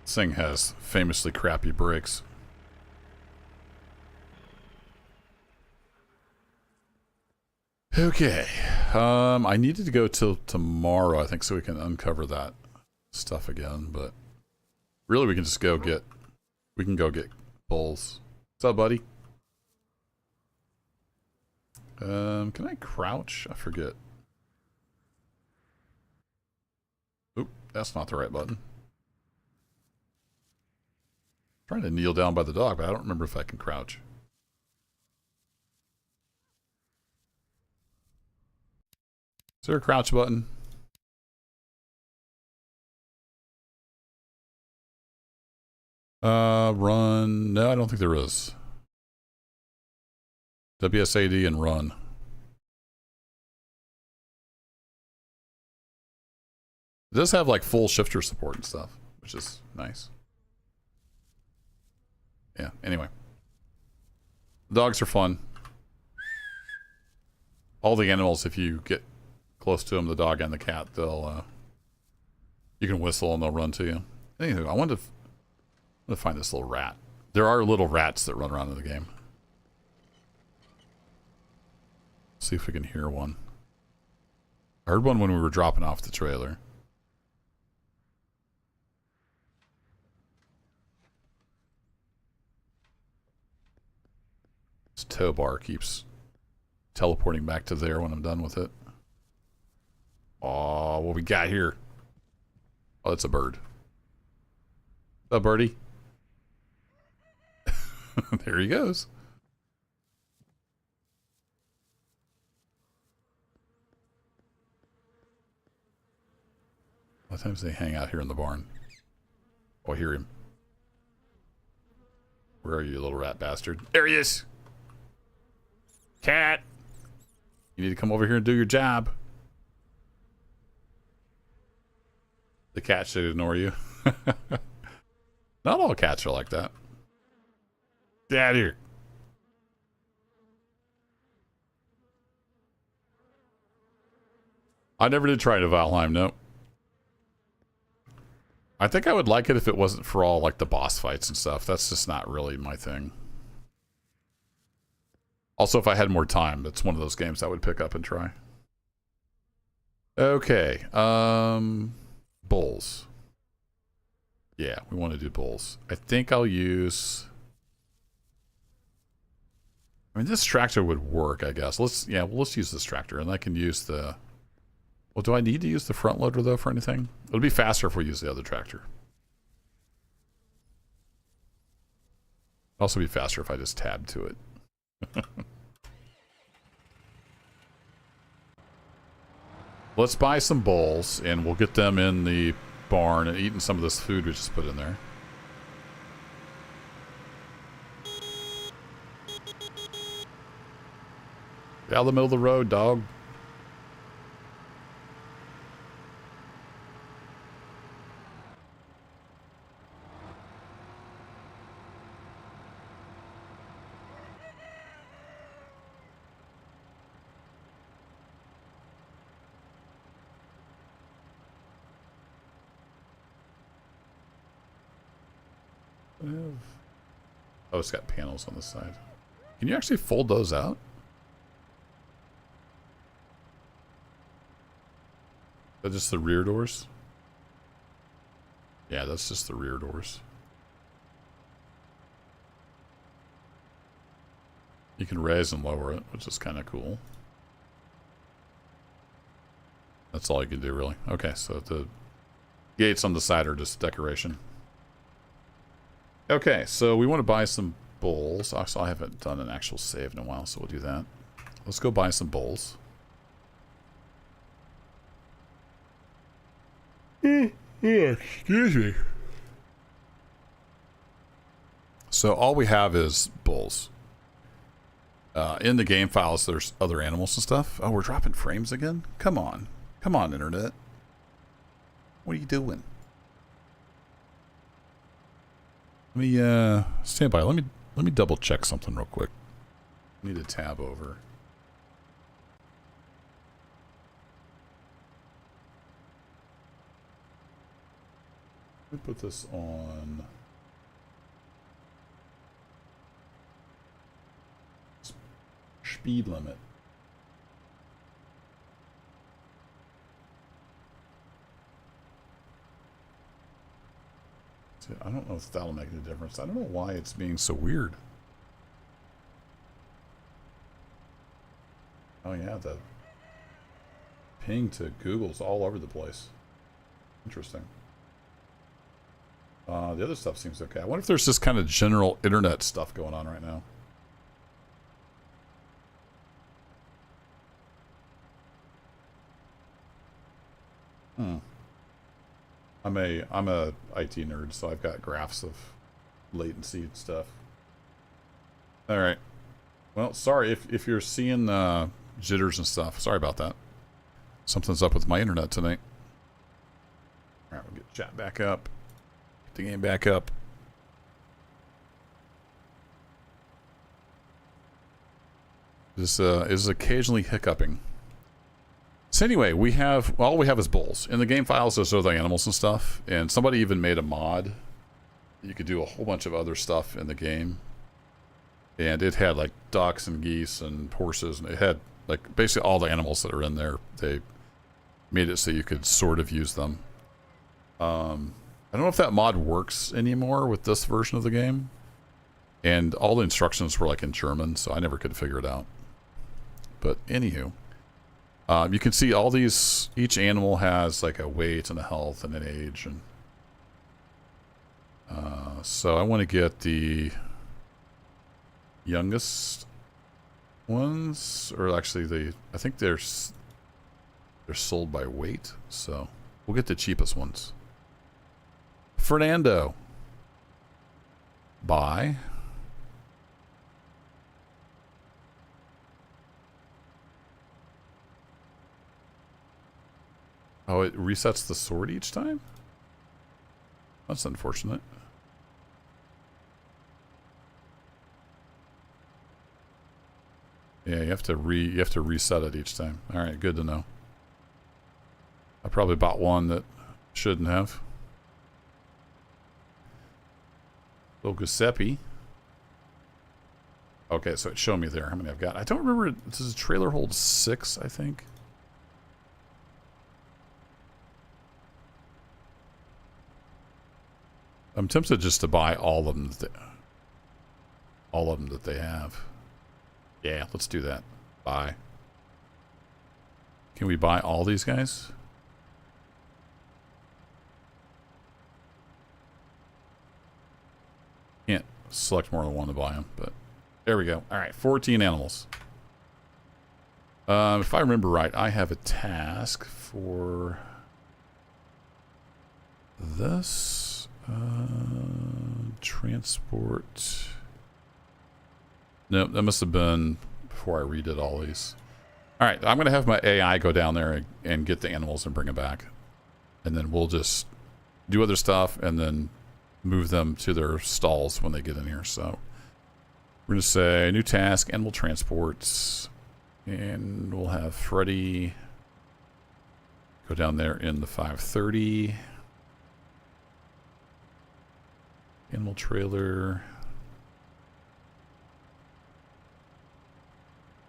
S1: This thing has famously crappy brakes. Okay. I needed to go till tomorrow, I think, so we can uncover that stuff again, but really we can just go get... We can go get bulls. What's up, buddy? Can I crouch? I forget. Oop, that's not the right button. Trying to kneel down by the dog, but I don't remember if I can crouch. Is there a crouch button? Run. No, I don't think there is. WSAD and run. It does have like full shifter support and stuff, which is nice. Yeah, anyway. Dogs are fun. All the animals, if you get close to them, the dog and the cat, they'll, you can whistle and they'll run to you. Anywho, I wanted to find this little rat. There are little rats that run around in the game. See if we can hear one. I heard one when we were dropping off the trailer. This tow bar keeps teleporting back to there when I'm done with it. Oh, what we got here? Oh, it's a bird. What's up, birdie? There he goes. A lot of times they hang out here in the barn. Oh, I hear him. Where are you, little rat bastard? There he is! Cat! You need to come over here and do your job. The cat should ignore you. Not all cats are like that. Get out of here. I never did try to Valheim, nope. I think I would like it if it wasn't for all like the boss fights and stuff. That's just not really my thing. Also, if I had more time, it's one of those games I would pick up and try. Okay. Bulls. Yeah, we want to do bulls. I think I'll use... I mean, this tractor would work, I guess. Let's use this tractor, and I can use the... Well, do I need to use the front loader, though, for anything? It'll be faster if we use the other tractor. It'll also be faster if I just tab to it. Let's buy some bulls, and we'll get them in the barn and eating some of this food we just put in there. Get out of the middle of the road, dog. Oh, it's got panels on the side. Can you actually fold those out? Is that just the rear doors? Yeah, that's just the rear doors. You can raise and lower it, which is kind of cool. That's all you can do, really. Okay, so the gates on the side are just decoration. Okay, so we want to buy some bowls. Actually, I haven't done an actual save in a while, so we'll do that. Let's go buy some bowls. Excuse me. So all we have is bowls. In the game files, there's other animals and stuff. Oh, we're dropping frames again? Come on. Come on, internet. What are you doing? Let me stand by. Let me double check something real quick. I need to tab over. Let me put this on speed limit. I don't know if that'll make any difference. I don't know why it's being so weird. Oh yeah, the ping to Google's all over the place. Interesting. The other stuff seems okay. I wonder if there's just kind of general internet stuff going on right now. I'm a IT nerd, so I've got graphs of latency and stuff. All right. Well, sorry if you're seeing jitters and stuff. Sorry about that. Something's up with my internet tonight. All right, we'll get chat back up. Get the game back up. This is occasionally hiccuping. So anyway, all we have is bowls. In the game files, there's other animals and stuff. And somebody even made a mod. You could do a whole bunch of other stuff in the game. And it had like ducks and geese and horses. And it had like basically all the animals that are in there. They made it so you could sort of use them. I don't know if that mod works anymore with this version of the game. And all the instructions were like in German, so I never could figure it out. But anywho. You can see all these, each animal has like a weight and a health and an age. And so I want to get the youngest ones, or actually I think they're sold by weight. So we'll get the cheapest ones. Fernando. Buy. Oh, it resets the sword each time? That's unfortunate. Yeah, you have to reset it each time. All right, good to know. I probably bought one that shouldn't have. Little Giuseppe. Okay, so it's showing me there how many I've got. I don't remember. Does the trailer hold 6, I think? I'm tempted just to buy all of them. All of them that they have. Yeah, let's do that. Buy. Can we buy all these guys? Can't select more than one to buy them, but there we go. All right, 14 animals. If I remember right, I have a task for this. Transport. Nope, that must have been before I redid all these. All right, I'm going to have my AI go down there and get the animals and bring them back. And then we'll just do other stuff and then move them to their stalls when they get in here. So we're going to say new task, animal transports. And we'll have Freddy go down there in the 530. Animal trailer.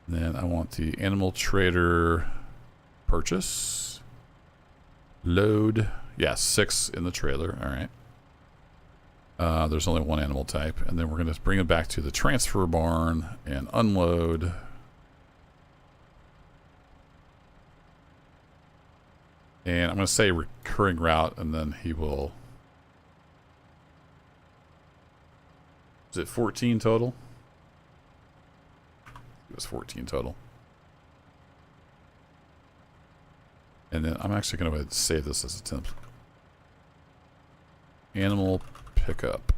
S1: Then I want the animal trader purchase. Load. Yeah, 6 in the trailer. All right. There's only one animal type. And then we're going to bring it back to the transfer barn and unload. And I'm going to say recurring route, and then he will... Is it 14 total? It was 14 total. And then I'm actually going to save this as a template. Animal pickup.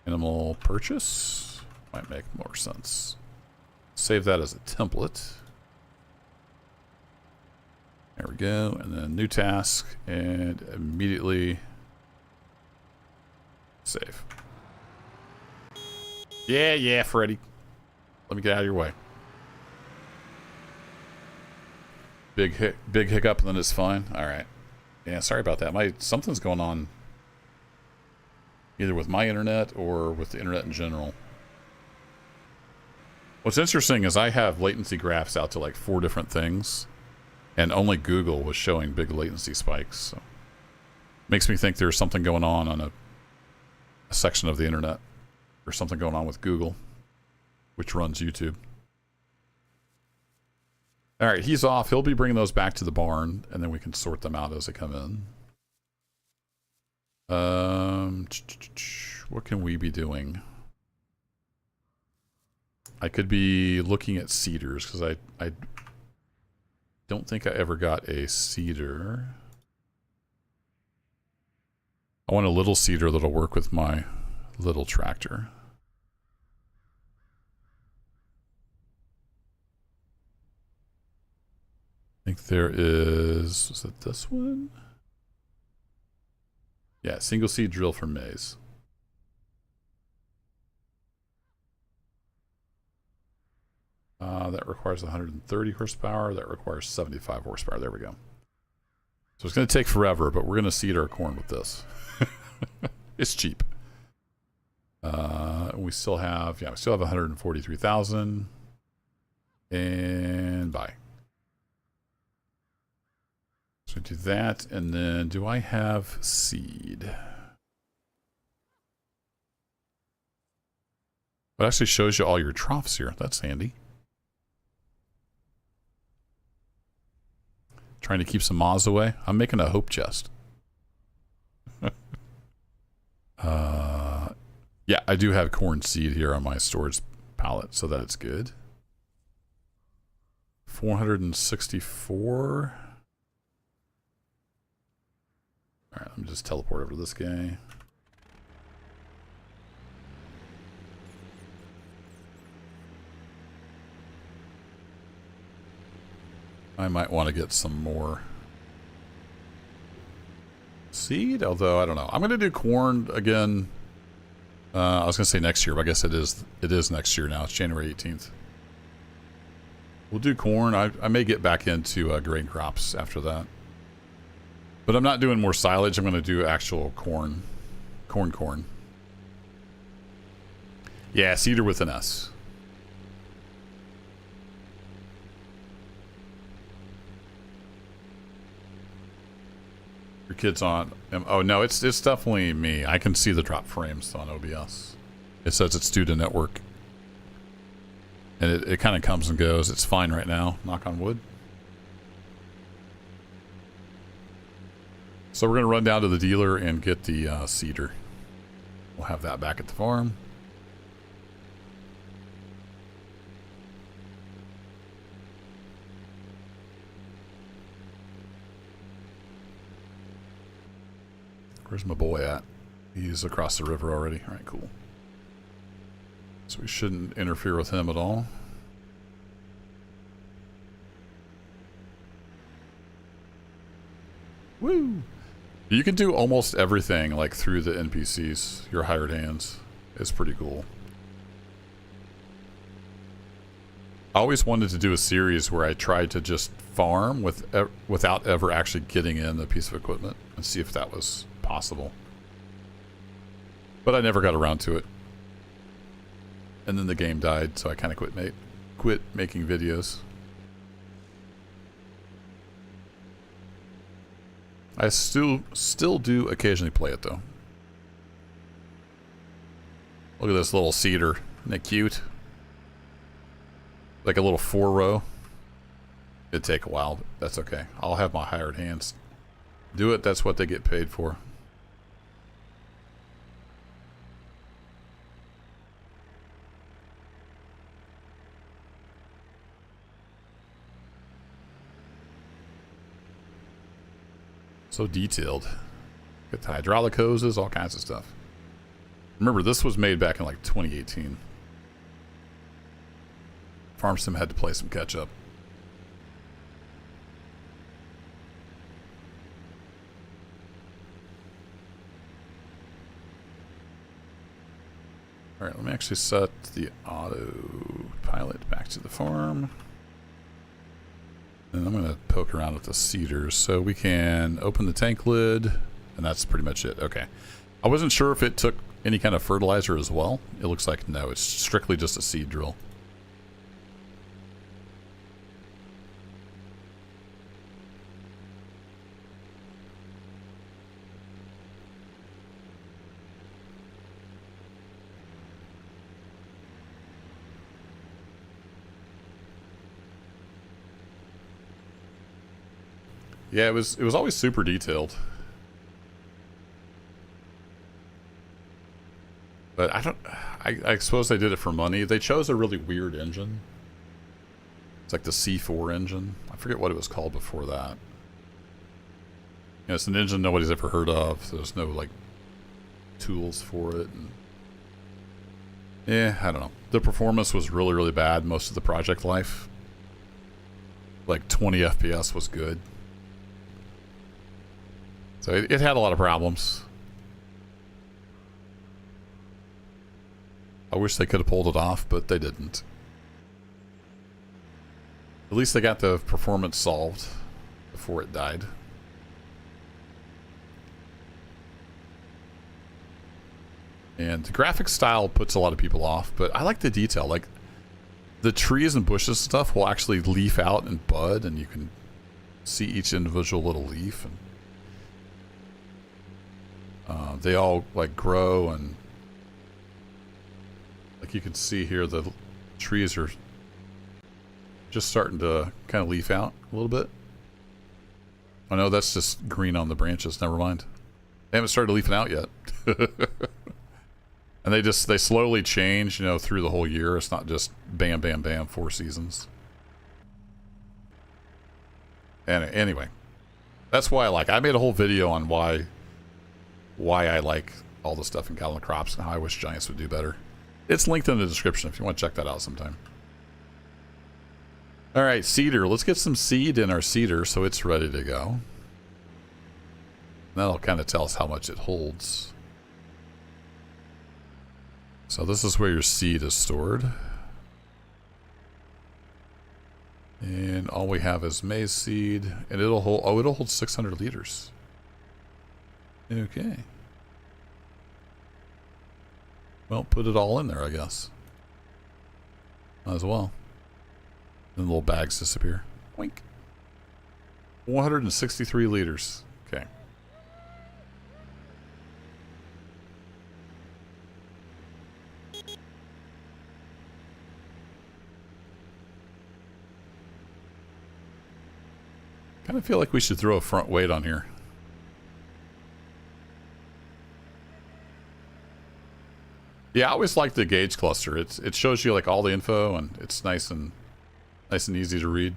S1: Animal purchase. Might make more sense. Save that as a template. There we go. And then new task. And immediately save. Yeah, Freddy. Let me get out of your way. Big hiccup, and then it's fine. All right. Yeah, sorry about that. Something's going on, either with my internet or with the internet in general. What's interesting is I have latency graphs out to like 4 different things, and only Google was showing big latency spikes. So makes me think there's something going on a section of the internet. Or something going on with Google, which runs YouTube. All right, he's off. He'll be bringing those back to the barn, and then we can sort them out as they come in. What can we be doing? I could be looking at cedars, because I don't think I ever got a cedar. I want a little cedar that'll work with my little tractor. I think there is it this one? Yeah, single seed drill for maize. That requires 130 horsepower. That requires 75 horsepower. There we go. So it's going to take forever, but we're going to seed our corn with this. It's cheap. We still have 143,000. And buy. So do that, and then do I have seed? It actually shows you all your troughs here. That's handy. Trying to keep some moths away. I'm making a hope chest. Yeah, I do have corn seed here on my storage pallet, so that's good. 464. All right, let me just teleport over to this guy. I might want to get some more seed, although I don't know. I'm going to do corn again. I was going to say next year, but I guess it is next year now. It's January 18th. We'll do corn. I may get back into grain crops after that. But I'm not doing more silage. I'm going to do actual corn. Corn. Yeah, cedar with an S. Your kid's on. Oh no, it's definitely me. I can see the drop frames on OBS. It says it's due to network, and it kind of comes and goes. It's fine right now. Knock on wood. So we're gonna run down to the dealer and get the cedar. We'll have that back at the farm. Where's my boy at? He's across the river already. All right, cool. So we shouldn't interfere with him at all. Woo! You can do almost everything like through the NPCs, your hired hands. It's pretty cool. I always wanted to do a series where I tried to just farm without ever actually getting in a piece of equipment and see if that was possible. But I never got around to it. And then the game died, so I kind of quit making videos. I still do occasionally play it though. Look at this little cedar. Isn't it cute? Like a little 4-row. It'd take a while, but that's okay. I'll have my hired hands do it. That's what they get paid for. So detailed. Got the hydraulic hoses, all kinds of stuff. Remember, this was made back in like 2018. Farm Sim had to play some catch up. Alright, let me actually set the autopilot back to the farm. And I'm going to poke around with the cedars so we can open the tank lid, and that's pretty much it. Okay. I wasn't sure if it took any kind of fertilizer as well. It looks like no, it's strictly just a seed drill. Yeah, it was always super detailed. But I suppose they did it for money. They chose a really weird engine. It's like the C4 engine. I forget what it was called before that. You know, it's an engine nobody's ever heard of. There's no like tools for it. And yeah, I don't know. The performance was really, really bad most of the project life. Like 20 FPS was good. So it had a lot of problems. I wish they could have pulled it off, but they didn't. At least they got the performance solved before it died. And the graphic style puts a lot of people off, but I like the detail. Like the trees and bushes and stuff will actually leaf out and bud, and you can see each individual little leaf, and they all like grow, and like you can see here the trees are just starting to kind of leaf out a little bit. Oh no, that's just green on the branches. Never mind. They haven't started leafing out yet. And they slowly change, you know, through the whole year. It's not just bam, bam, bam, 4 seasons. And anyway, that's why I made a whole video on why I like all the stuff in Calendar Crops and how I wish Giants would do better. It's linked in the description if you want to check that out sometime. All right, cedar. Let's get some seed in our cedar so it's ready to go. That'll kind of tell us how much it holds. So this is where your seed is stored. And all we have is maize seed, and it'll hold 600 liters. Okay. Well, put it all in there, I guess. Might as well. Then the little bags disappear. Wink. 163 liters. Okay. Kind of feel like we should throw a front weight on here. Yeah, I always like the gauge cluster. It shows you like all the info, and it's nice and easy to read.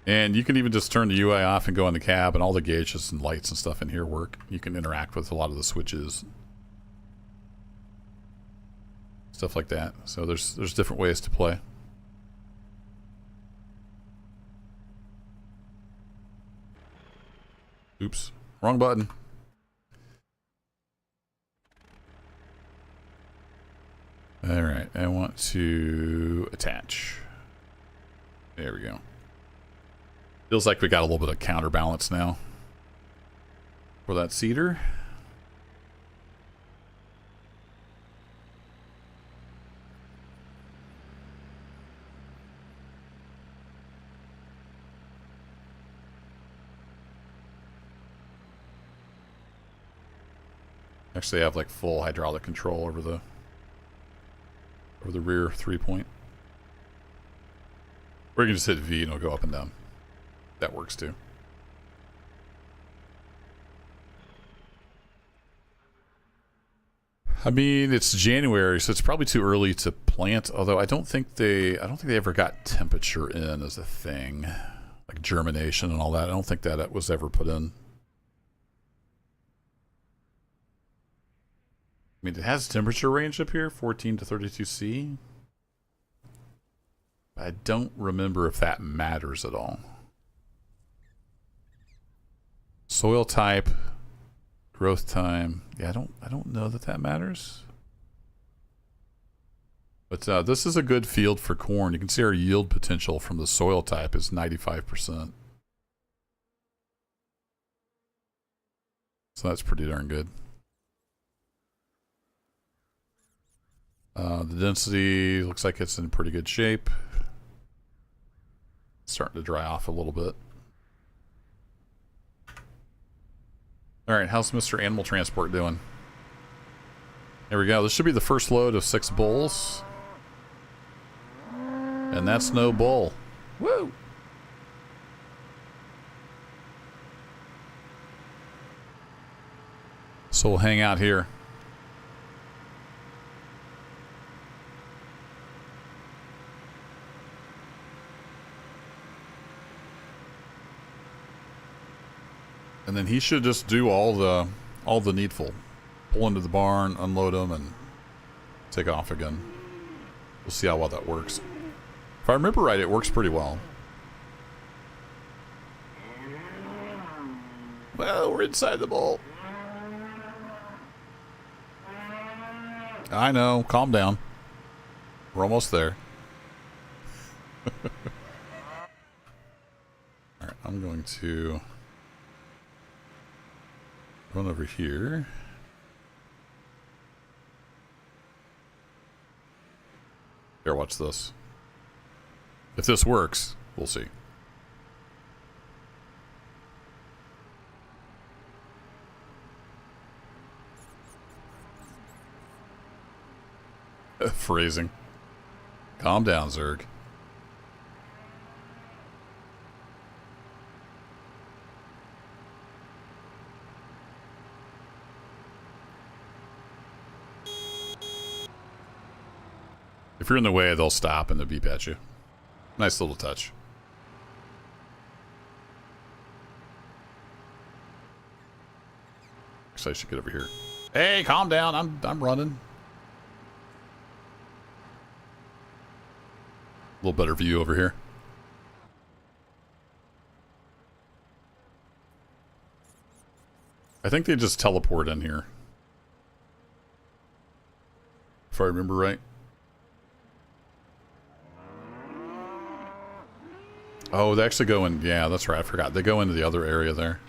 S1: And you can even just turn the UI off and go in the cab, and all the gauges and lights and stuff in here work. You can interact with a lot of the switches, stuff like that. So there's different ways to play. Oops, wrong button. All right, I want to attach. There we go. Feels like we got a little bit of counterbalance now for that cedar. Actually, I have like full hydraulic control over the rear 3-point. Or you can just hit V and it'll go up and down. That works too. I mean, it's January, so it's probably too early to plant. Although I don't think they ever got temperature in as a thing, like germination and all that. I don't think that was ever put in. I mean, it has temperature range up here, 14 to 32 C. I don't remember if that matters at all. Soil type, growth time. Yeah, I don't know that matters. But this is a good field for corn. You can see our yield potential from the soil type is 95%. So that's pretty darn good. The density looks like it's in pretty good shape. It's starting to dry off a little bit. Alright, how's Mr. Animal Transport doing? There we go. This should be the first load of 6 bulls. And that's no bull. Woo! So we'll hang out here. And then he should just do all the needful. Pull into the barn, unload them, and take off again. We'll see how well that works. If I remember right, it works pretty well. Well, we're inside the bowl. I know. Calm down. We're almost there. Alright, I'm going to run over here. Here, watch this. If this works, we'll see. Phrasing. Calm down, Zerg. If you're in the way, they'll stop and they'll beep at you. Nice little touch. Guess I should get over here. Hey, calm down. I'm running. A little better view over here. I think they just teleport in here. If I remember right. Oh, they actually go in. Yeah, that's right. I forgot. They go into the other area there.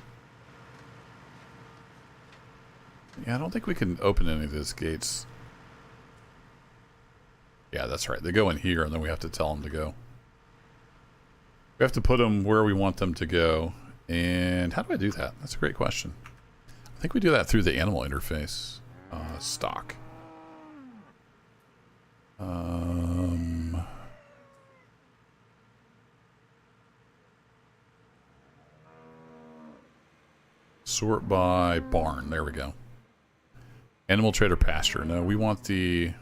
S1: Yeah, I don't think we can open any of those gates. Yeah, that's right. They go in here, and then we have to tell them to go. We have to put them where we want them to go. And how do I do that? That's a great question. I think we do that through the animal interface. Stock. Sort by barn. There we go. Animal trader pasture. No, we want the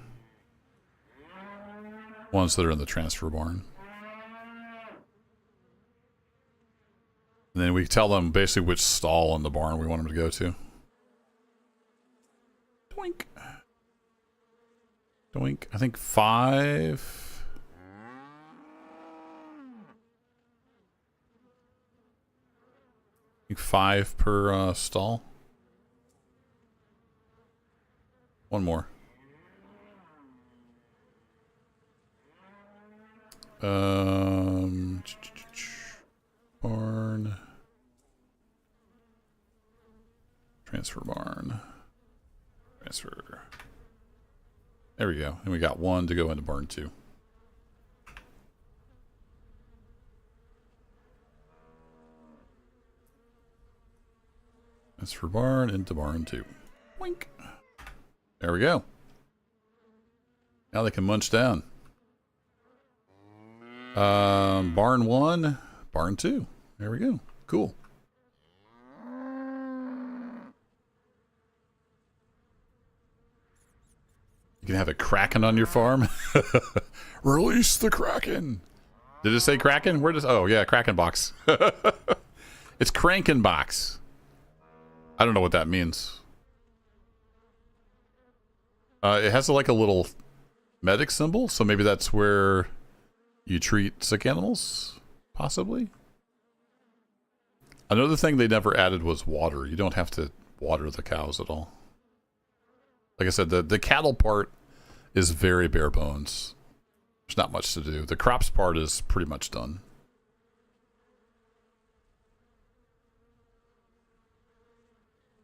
S1: ones that are in the transfer barn. And then we tell them basically which stall in the barn we want them to go to. Doink. Doink. I think 5. I think 5 per stall. One more. Barn. Transfer barn. Transfer. There we go. And we got 1 to go into barn 2. Transfer barn into barn 2. Wink. There we go. Now they can munch down. Barn 1, barn 2. There we go. Cool. You can have a kraken on your farm. Release the kraken. Did it say kraken? Where does? Oh yeah, kraken box. It's crankin box. I don't know what that means. It has like a little medic symbol, so maybe that's where you treat sick animals, possibly. Another thing they never added was water. You don't have to water the cows at all. Like I said, the cattle part is very bare bones. There's not much to do. The crops part is pretty much done.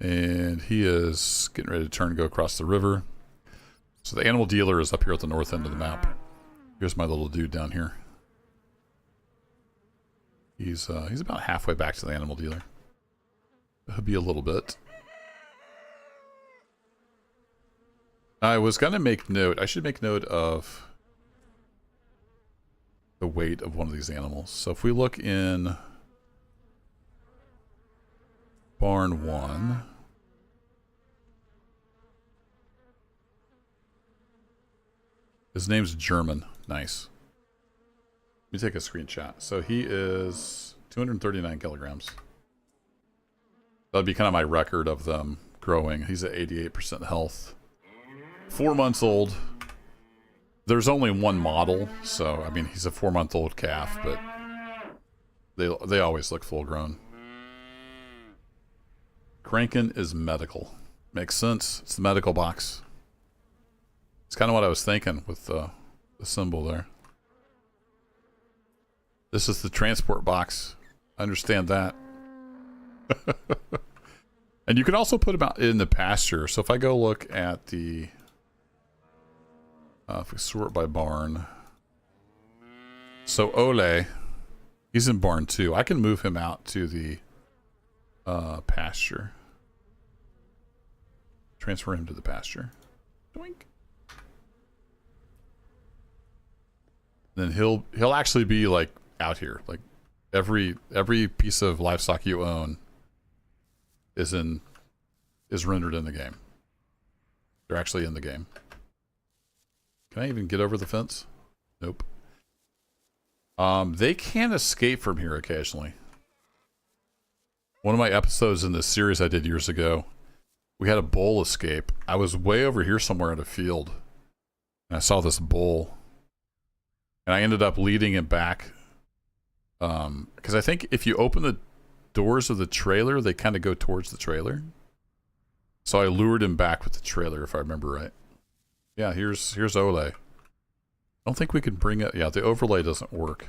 S1: And he is getting ready to turn and go across the river. So the animal dealer is up here at the north end of the map. Here's my little dude down here. He's about halfway back to the animal dealer. He'll be a little bit. I was going to make note. I should make note of the weight of one of these animals. So if we look in barn 1. His name's German. Nice. Let me take a screenshot. So he is 239 kilograms. That'd be kind of my record of them growing. He's at 88% health. 4 months old. There's only one model, so I mean he's a 4-month-old calf, but they always look full grown. Kranken is medical. Makes sense. It's the medical box. It's kind of what I was thinking with the symbol there. This is the transport box. I understand that. And you can also put them out in the pasture. So if I go look at the... if we sort by barn. So Ole, he's in barn 2. I can move him out to the pasture. Transfer him to the pasture. Doink. Then he'll actually be like out here. Like every piece of livestock you own is rendered in the game. They're actually in the game. Can I even get over the fence? Nope. They can escape from here occasionally. One of my episodes in this series I did years ago, we had a bull escape. I was way over here somewhere in a field, and I saw this bull, and I ended up leading him back. Because I think if you open the doors of the trailer, they kind of go towards the trailer. So I lured him back with the trailer, if I remember right. Yeah, here's Ole. I don't think we can bring it. Yeah, the overlay doesn't work.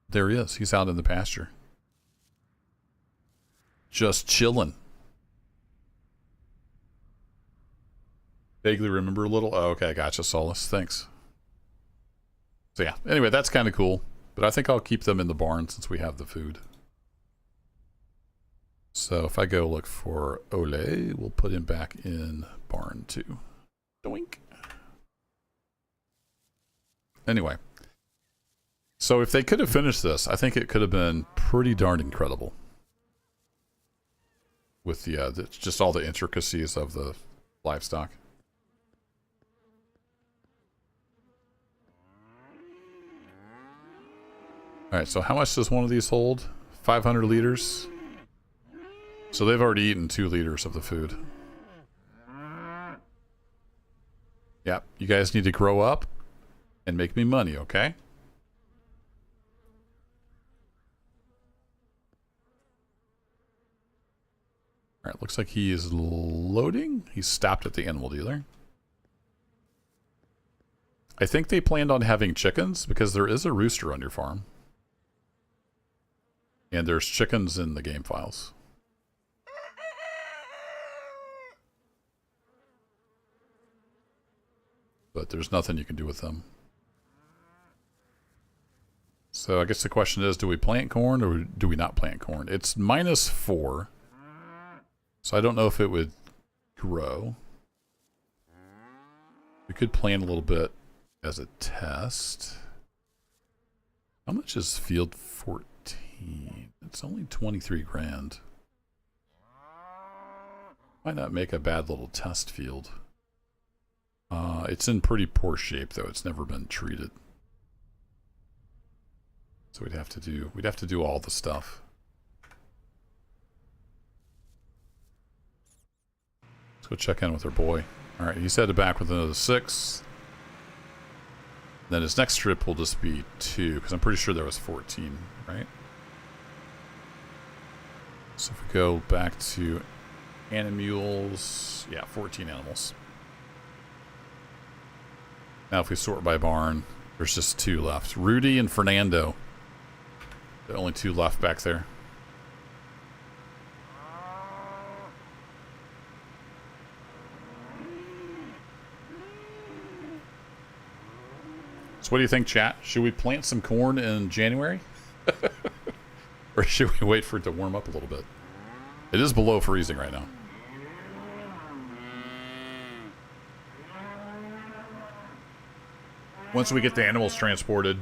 S1: There he is. He's out in the pasture. Just chilling. Vaguely remember a little. Oh, okay, gotcha, Solus. Thanks. So yeah, anyway, that's kind of cool. But I think I'll keep them in the barn since we have the food. So if I go look for Ole, we'll put him back in barn 2. Doink. Anyway. So if they could have finished this, I think it could have been pretty darn incredible. With the just all the intricacies of the livestock. Alright, so how much does one of these hold? 500 liters? So they've already eaten 2 liters of the food. Yep, you guys need to grow up and make me money, okay? Alright, looks like he is loading. He's stopped at the animal dealer. I think they planned on having chickens because there is a rooster on your farm. And there's chickens in the game files. But there's nothing you can do with them. So I guess the question is, do we plant corn or do we not plant corn? It's -4. So I don't know if it would grow. We could plant a little bit as a test. How much is field 14? It's only 23 grand. Might not make a bad little test field. It's in pretty poor shape though. It's never been treated. So we'd have to do all the stuff. Let's go check in with our boy. All right, he's headed back with another 6. Then his next trip will just be 2, because I'm pretty sure there was 14, right? So if we go back to animals, yeah, 14 animals. Now if we sort by barn, there's just 2 left. Rudy and Fernando. The only 2 left back there. So what do you think, chat? Should we plant some corn in January? Or should we wait for it to warm up a little bit? It is below freezing right now. Once we get the animals transported,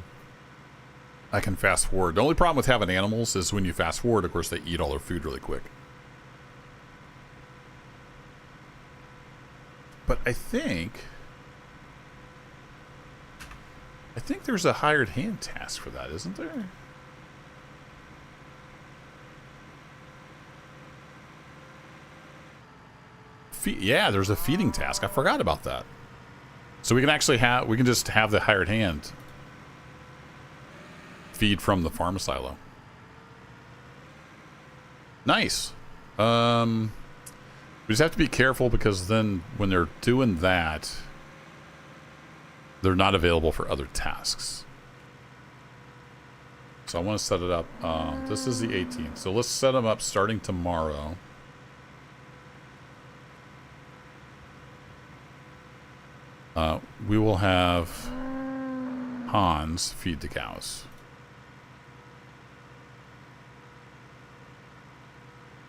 S1: I can fast forward. The only problem with having animals is when you fast forward, of course, they eat all their food really quick. But I think there's a hired hand task for that, isn't there? Yeah, there's a feeding task. I forgot about that. So we can actually just have the hired hand feed from the farm silo. Nice. We just have to be careful because then when they're doing that, they're not available for other tasks. So I want to set it up. This is the 18th. So let's set them up starting tomorrow. We will have Hans feed the cows.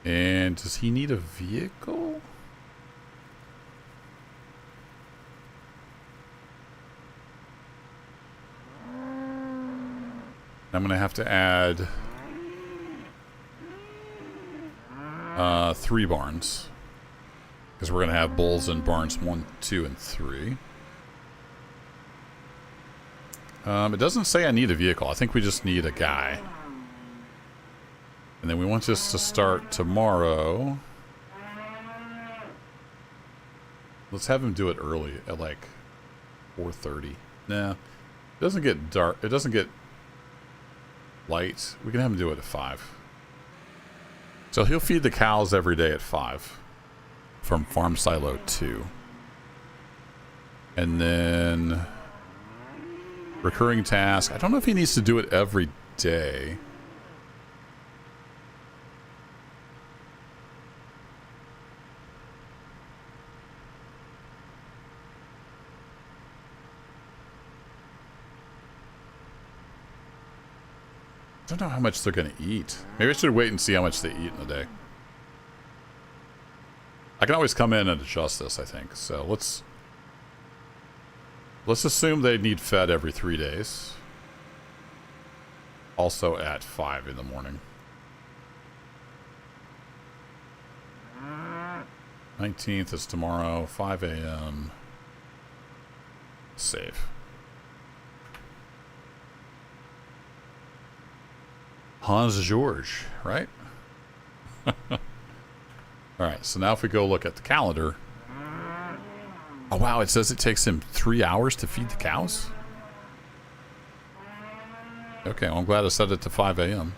S1: And does he need a vehicle? I'm going to have to add 3 barns. Because we're going to have bulls in barns 1, 2, and 3. It doesn't say I need a vehicle. I think we just need a guy. And then we want this to start tomorrow. Let's have him do it early at like 4:30. Nah, it doesn't get dark. It doesn't get light. We can have him do it at 5. So he'll feed the cows every day at 5 from Farm Silo 2. And then recurring task. I don't know if he needs to do it every day. I don't know how much they're going to eat. Maybe I should wait and see how much they eat in a day. I can always come in and adjust this, I think. So let's assume they need fed every 3 days. Also at 5 in the morning. 19th is tomorrow, 5 a.m. Save. Hans George, right? Alright, so now if we go look at the calendar. Oh wow, it says it takes him 3 hours to feed the cows? Okay, well I'm glad I set it to 5 a.m.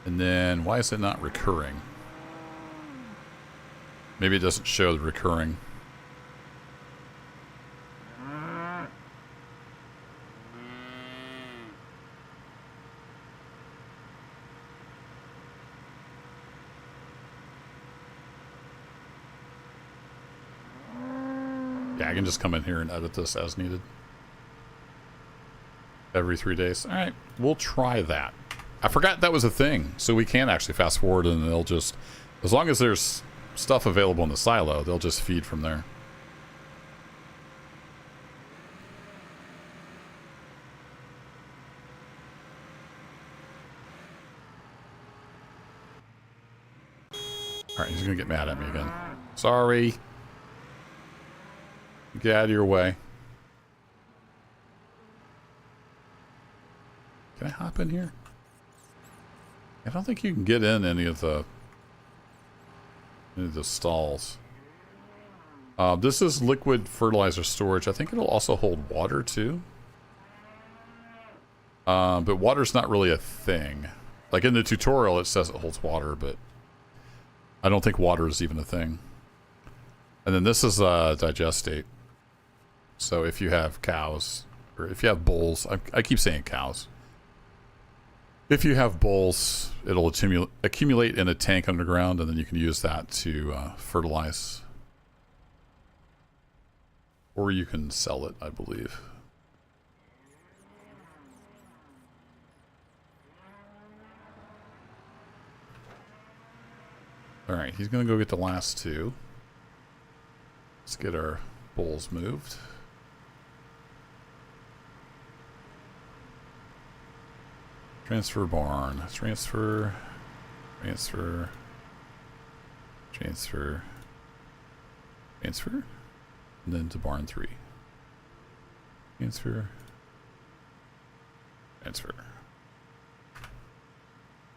S1: And then, why is it not recurring? Maybe it doesn't show the recurring. Yeah, I can just come in here and edit this as needed. Every 3 days. Alright, we'll try that. I forgot that was a thing. So we can actually fast forward and they'll just... As long as there's stuff available in the silo, they'll just feed from there. Alright, he's gonna get mad at me again. Sorry. Get out of your way. Can I hop in here? I don't think you can get in any of the stalls. This is liquid fertilizer storage. I think it'll also hold water too. But water's not really a thing. Like in the tutorial it says it holds water, but I don't think water is even a thing. And then this is digestate. So if you have cows, or if you have bulls, I keep saying cows. If you have bulls, it'll accumulate in a tank underground, and then you can use that to fertilize. Or you can sell it, I believe. Alright, he's going to go get the last two. Let's get our bulls moved. Transfer barn. Transfer. Transfer. Transfer. Transfer. And then to barn 3. Transfer. Transfer.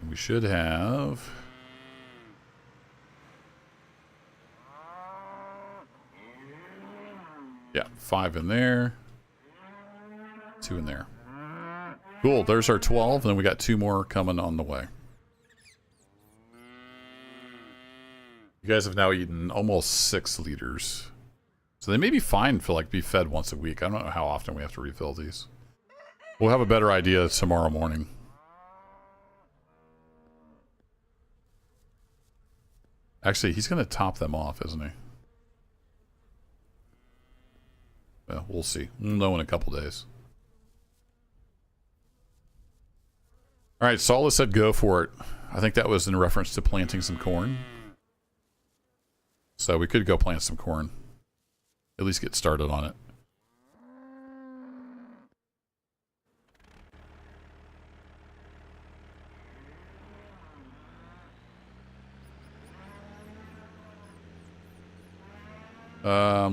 S1: And we should have... Yeah, 5 in there. 2 in there. Cool, there's our 12, and then we got 2 more coming on the way. You guys have now eaten almost 6 liters. So they may be fine for like be fed once a week. I don't know how often we have to refill these. We'll have a better idea tomorrow morning. Actually, he's going to top them off, isn't he? Well, we'll see. We'll know in a couple days. Alright, Saula said go for it. I think that was in reference to planting some corn. So we could go plant some corn. At least get started on it.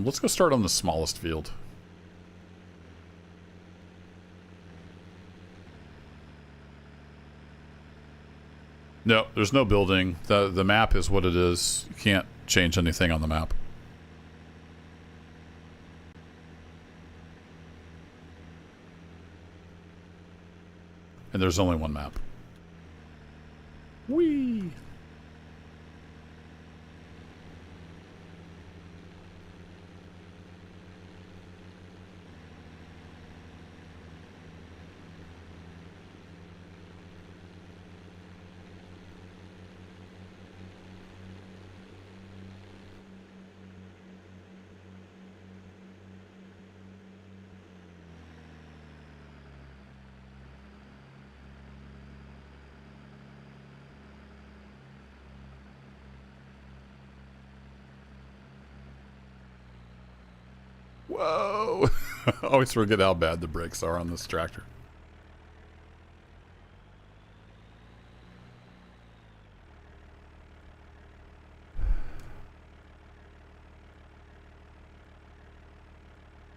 S1: Let's go start on the smallest field. No, there's no building. The map is what it is. You can't change anything on the map. And there's only one map. Whee! Whoa! I always forget how bad the brakes are on this tractor.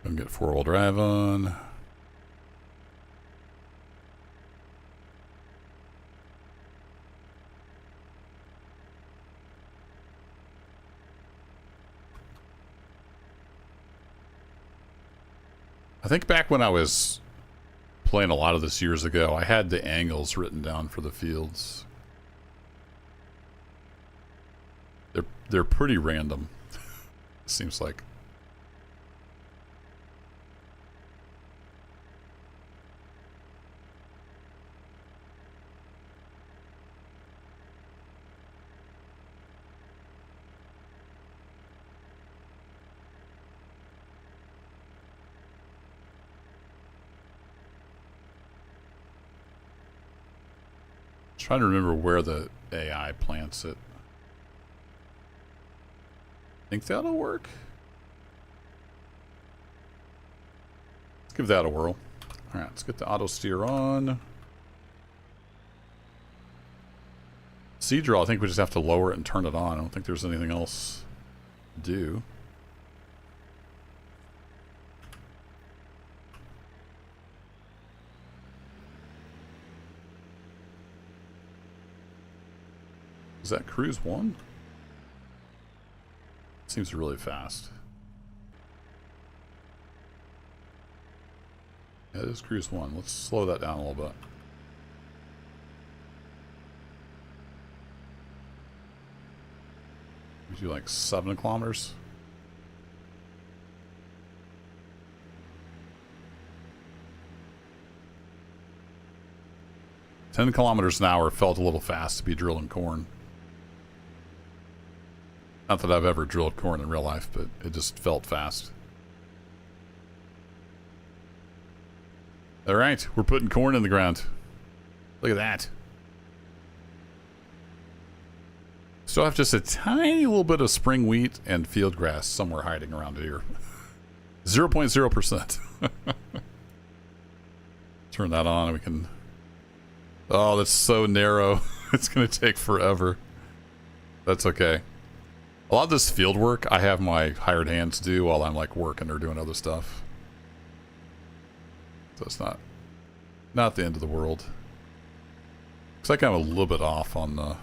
S1: Gonna get four-wheel drive on. I think back when I was playing a lot of this years ago, I had the angles written down for the fields. They're pretty random. Seems like. Trying to remember where the AI plants it. Think that'll work? Let's give that a whirl. Alright, let's get the auto steer on. Seadrill, I think we just have to lower it and turn it on. I don't think there's anything else to do. Is that cruise 1? Seems really fast. Yeah, it is cruise 1. Let's slow that down a little bit. We do like 7 kilometers. 10 kilometers an hour felt a little fast to be drilling corn. Not that I've ever drilled corn in real life, but it just felt fast. All right, we're putting corn in the ground. Look at that. Still have just a tiny little bit of spring wheat and field grass somewhere hiding around here. 0.0%. Turn that on and we can... Oh, that's so narrow. It's going to take forever. That's okay. A lot of this field work I have my hired hands do while I'm like working or doing other stuff. So it's not the end of the world. Looks like I'm a little bit off on the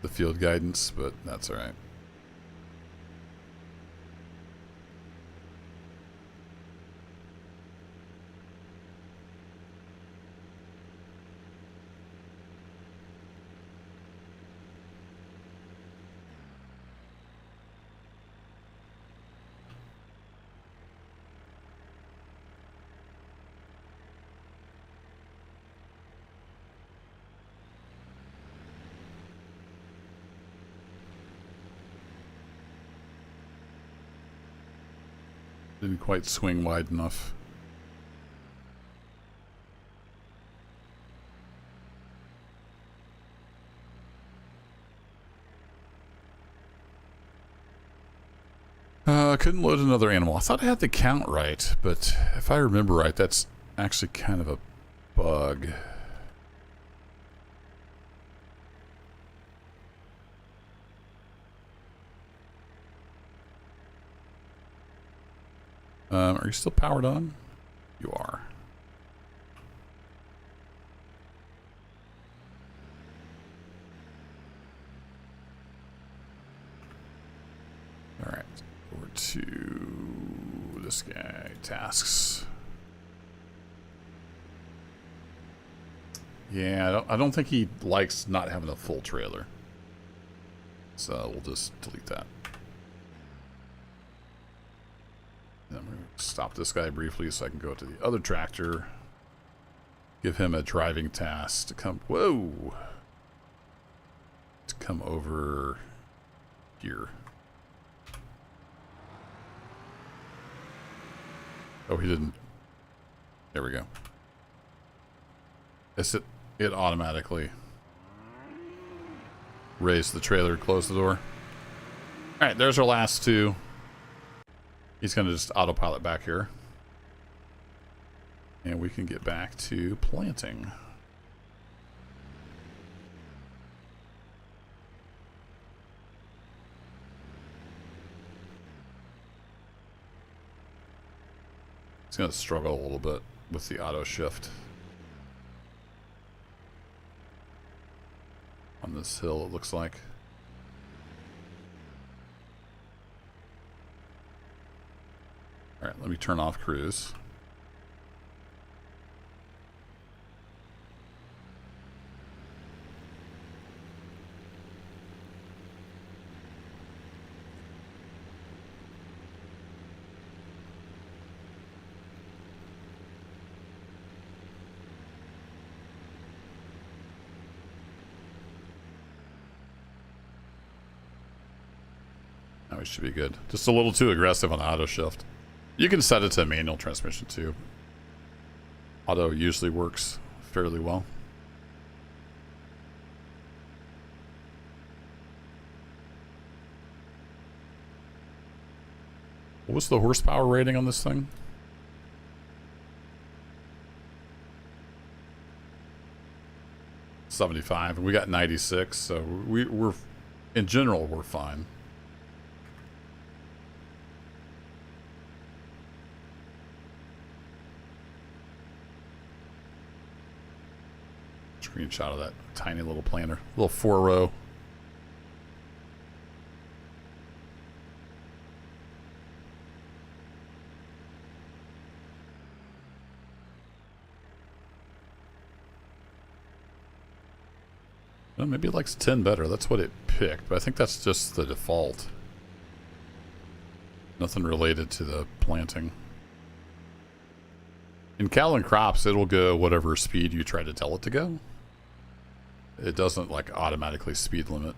S1: field guidance, but that's all right. Didn't quite swing wide enough. Couldn't load another animal. I thought I had the count right, but if I remember right, that's actually kind of a bug. Are you still powered on? You are. All right, over to this guy, tasks. Yeah, I don't think he likes not having a full trailer. So we'll just delete that. And I'm going to stop this guy briefly so I can go to the other tractor. Give him a driving task to come... Whoa! To come over here. Oh, he didn't. There we go. It automatically raised the trailer, closed the door. Alright, there's our last two. He's going to just autopilot back here. And we can get back to planting. It's going to struggle a little bit with the auto shift. On this hill, it looks like. Alright, let me turn off cruise. Now we should be good. Just a little too aggressive on auto shift. You can set it to manual transmission too. Auto usually works fairly well. What was the horsepower rating on this thing? $75, and we got 96, so we're in general we're fine. Screenshot of that tiny little planter, little 4-row. Well, maybe it likes 10 better. That's what it picked, but I think that's just the default. Nothing related to the planting. In cattle and crops, it'll go whatever speed you try to tell it to go. It doesn't like automatically speed limit.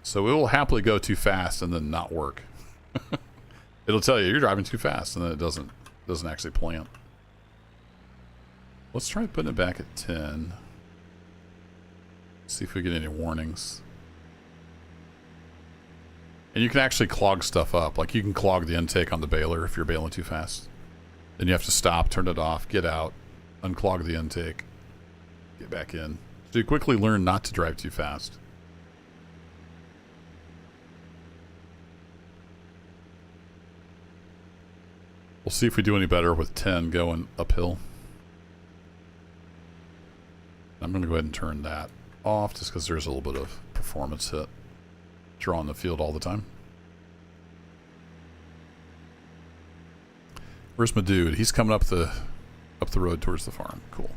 S1: So it will happily go too fast and then not work. It'll tell you you're driving too fast and then it doesn't actually plant. Let's try putting it back at 10. See if we get any warnings. And you can actually clog stuff up. Like you can clog the intake on the baler if you're baling too fast. Then you have to stop, turn it off, get out, unclog the intake, get back in. So you quickly learn not to drive too fast. We'll see if we do any better with 10 going uphill. I'm going to go ahead and turn that off just because there's a little bit of performance hit. Drawing the field all the time. Where's my dude? He's coming up the road towards the farm. Cool.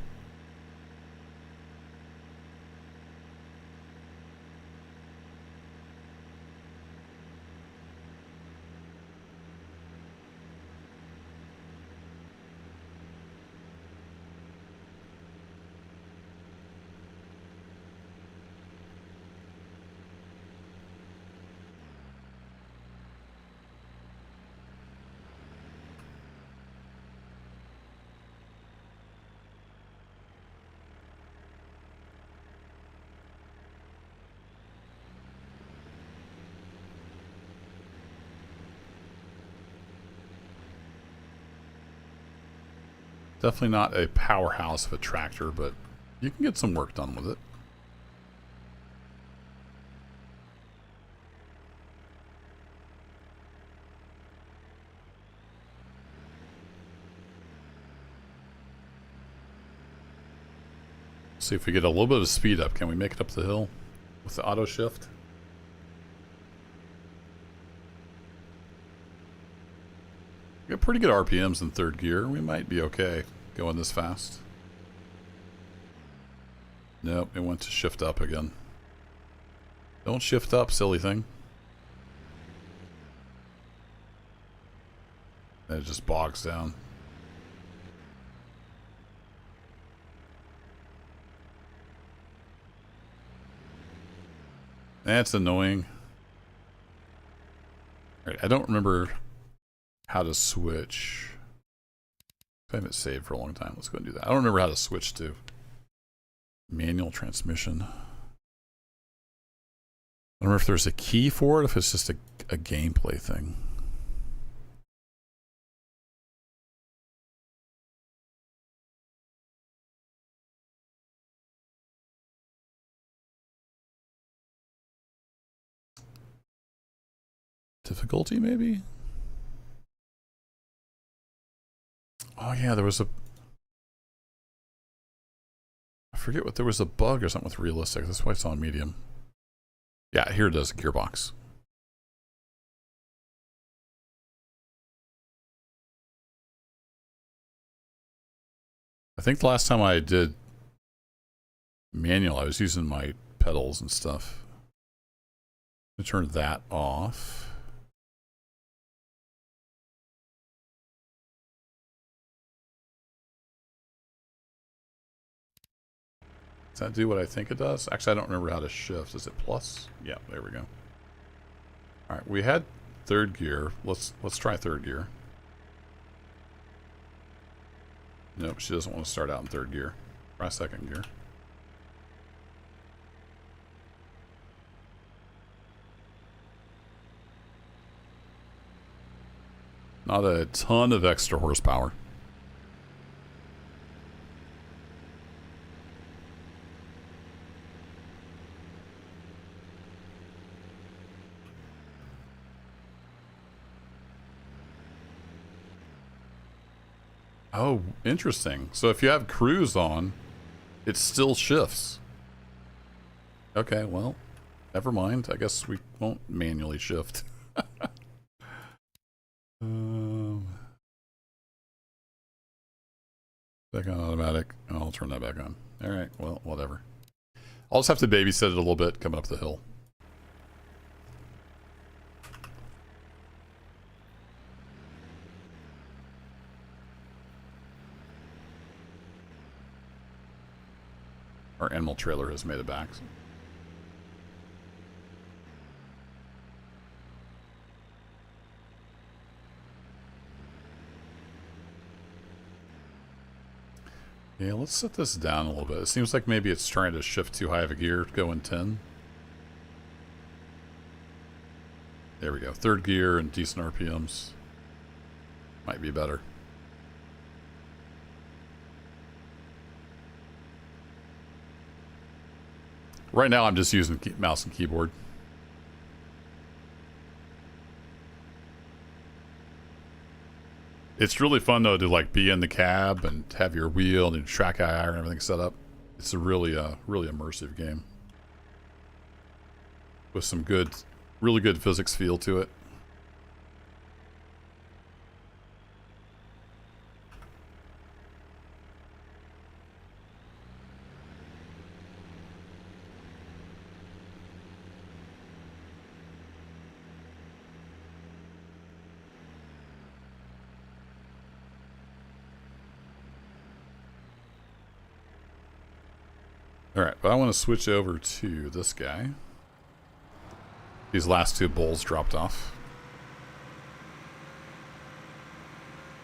S1: Definitely not a powerhouse of a tractor, but you can get some work done with it. See if we get a little bit of speed up. Can we make it up the hill with the auto shift? We got pretty good RPMs in third gear. We might be okay going this fast. Nope, it went to shift up again. Don't shift up, silly thing. And it just bogs down. That's annoying. Alright, I don't remember how to switch. I haven't saved for a long time. Let's go and do that. I don't remember how to switch to manual transmission. I don't know if there's a key for it, if it's just a gameplay thing. Difficulty, maybe? Oh yeah, there was a... I forget what, there was a bug or something with realistic. That's why it's on medium. Yeah, here it is, gearbox. I think the last time I did manual, I was using my pedals and stuff. I'm gonna turn that off. Does that do what I think it does? Actually, I don't remember how to shift. Is it plus? Yeah, there we go. All right, we had third gear. Let's try third gear. Nope, she doesn't want to start out in third gear. Try second gear. Not a ton of extra horsepower. Oh, interesting. So if you have cruise on, it still shifts. Okay, well, never mind. I guess we won't manually shift. Back on automatic. Oh, I'll turn that back on. All right, well, whatever. I'll just have to babysit it a little bit coming up the hill. Our animal trailer has made it back. So. Yeah, let's set this down a little bit. It seems like maybe it's trying to shift too high of a gear to go in 10. There we go. Third gear and decent RPMs. Might be better. Right now I'm just using mouse and keyboard. It's really fun though to like be in the cab and have your wheel and your track IR and everything set up. It's a really immersive game with some good, really good physics feel to it. Alright, but I want to switch over to this guy. These last two bowls dropped off.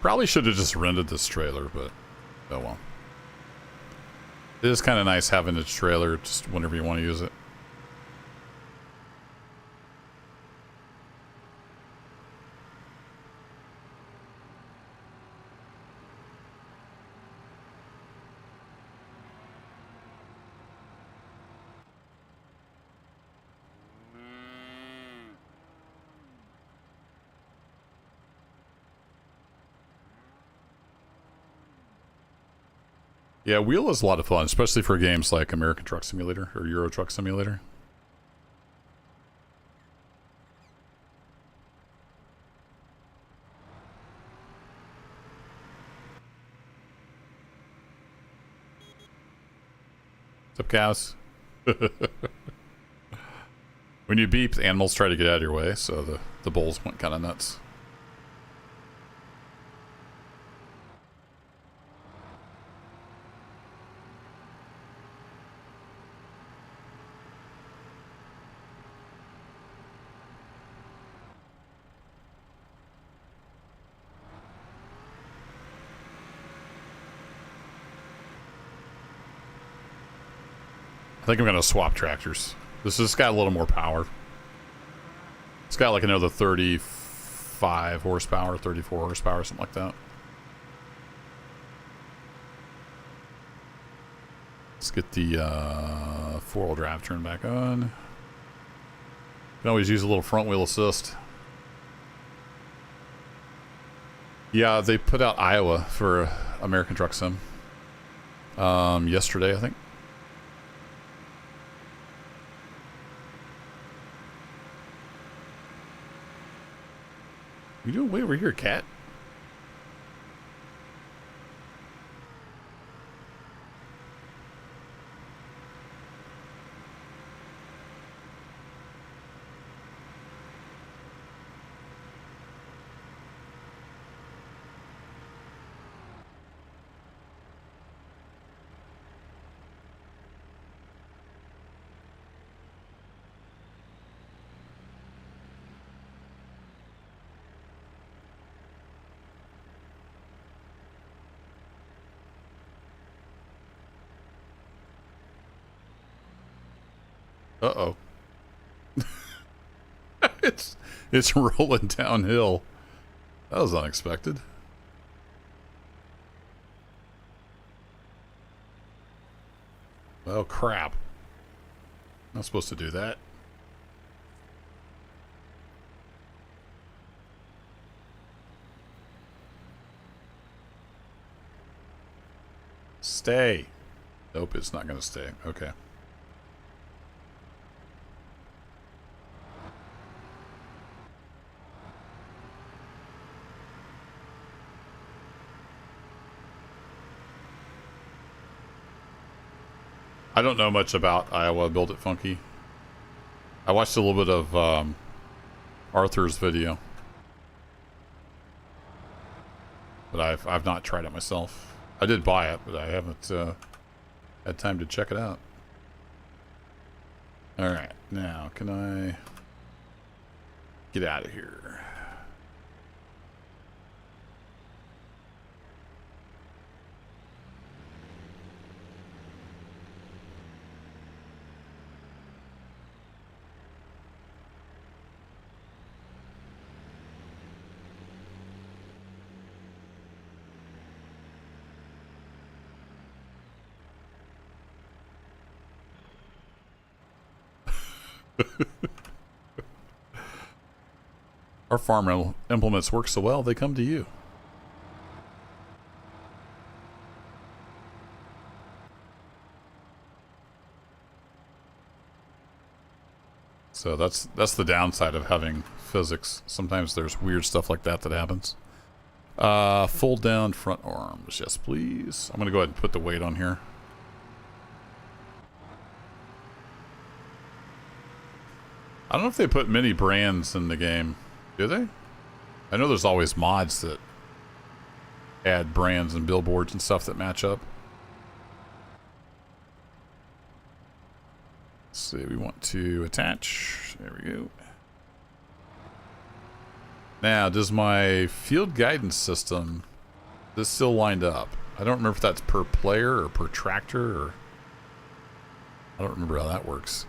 S1: Probably should have just rented this trailer, but oh well. It is kind of nice having a trailer just whenever you want to use it. Yeah, wheel is a lot of fun, especially for games like American Truck Simulator or Euro Truck Simulator. What's up, cows? When you beep, the animals try to get out of your way, so the bulls went kind of nuts. I think I'm going to swap tractors. This has got a little more power. It's got like another 35 horsepower, 34 horsepower, something like that. Let's get the four-wheel drive turned back on. You can always use a little front wheel assist. Yeah, they put out Iowa for American Truck Sim yesterday, I think. You doing way over here, cat? Uh-oh. it's rolling downhill. That was unexpected. Oh, crap. Not supposed to do that. Stay. Nope, it's not going to stay. Okay. I don't know much about Iowa Build It Funky. I watched a little bit of Arthur's video, but I've not tried it myself. I did buy it, but I haven't had time to check it out. All right, now can I get out of here? Our farm implements work so well, they come to you. So that's the downside of having physics. Sometimes there's weird stuff like that happens. Fold down front arms. Yes, please. I'm going to go ahead and put the weight on here. I don't know if they put many brands in the game. Do they? I know there's always mods that add brands and billboards and stuff that match up. Let's see, we want to attach. There we go. Now, does my field guidance system, this still lined up? I don't remember if that's per player or per tractor, or I don't remember how that works.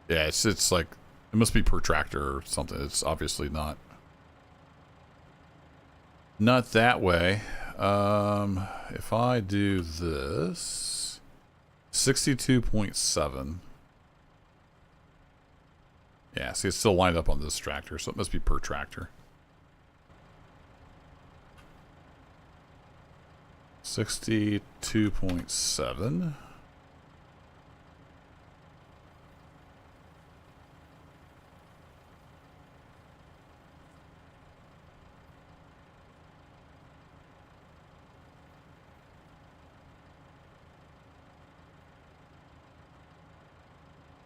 S1: Yeah, it's like, it must be per tractor or something. It's obviously not that way. If I do this, 62.7. Yeah, see, it's still lined up on this tractor, so it must be per tractor. 62.7.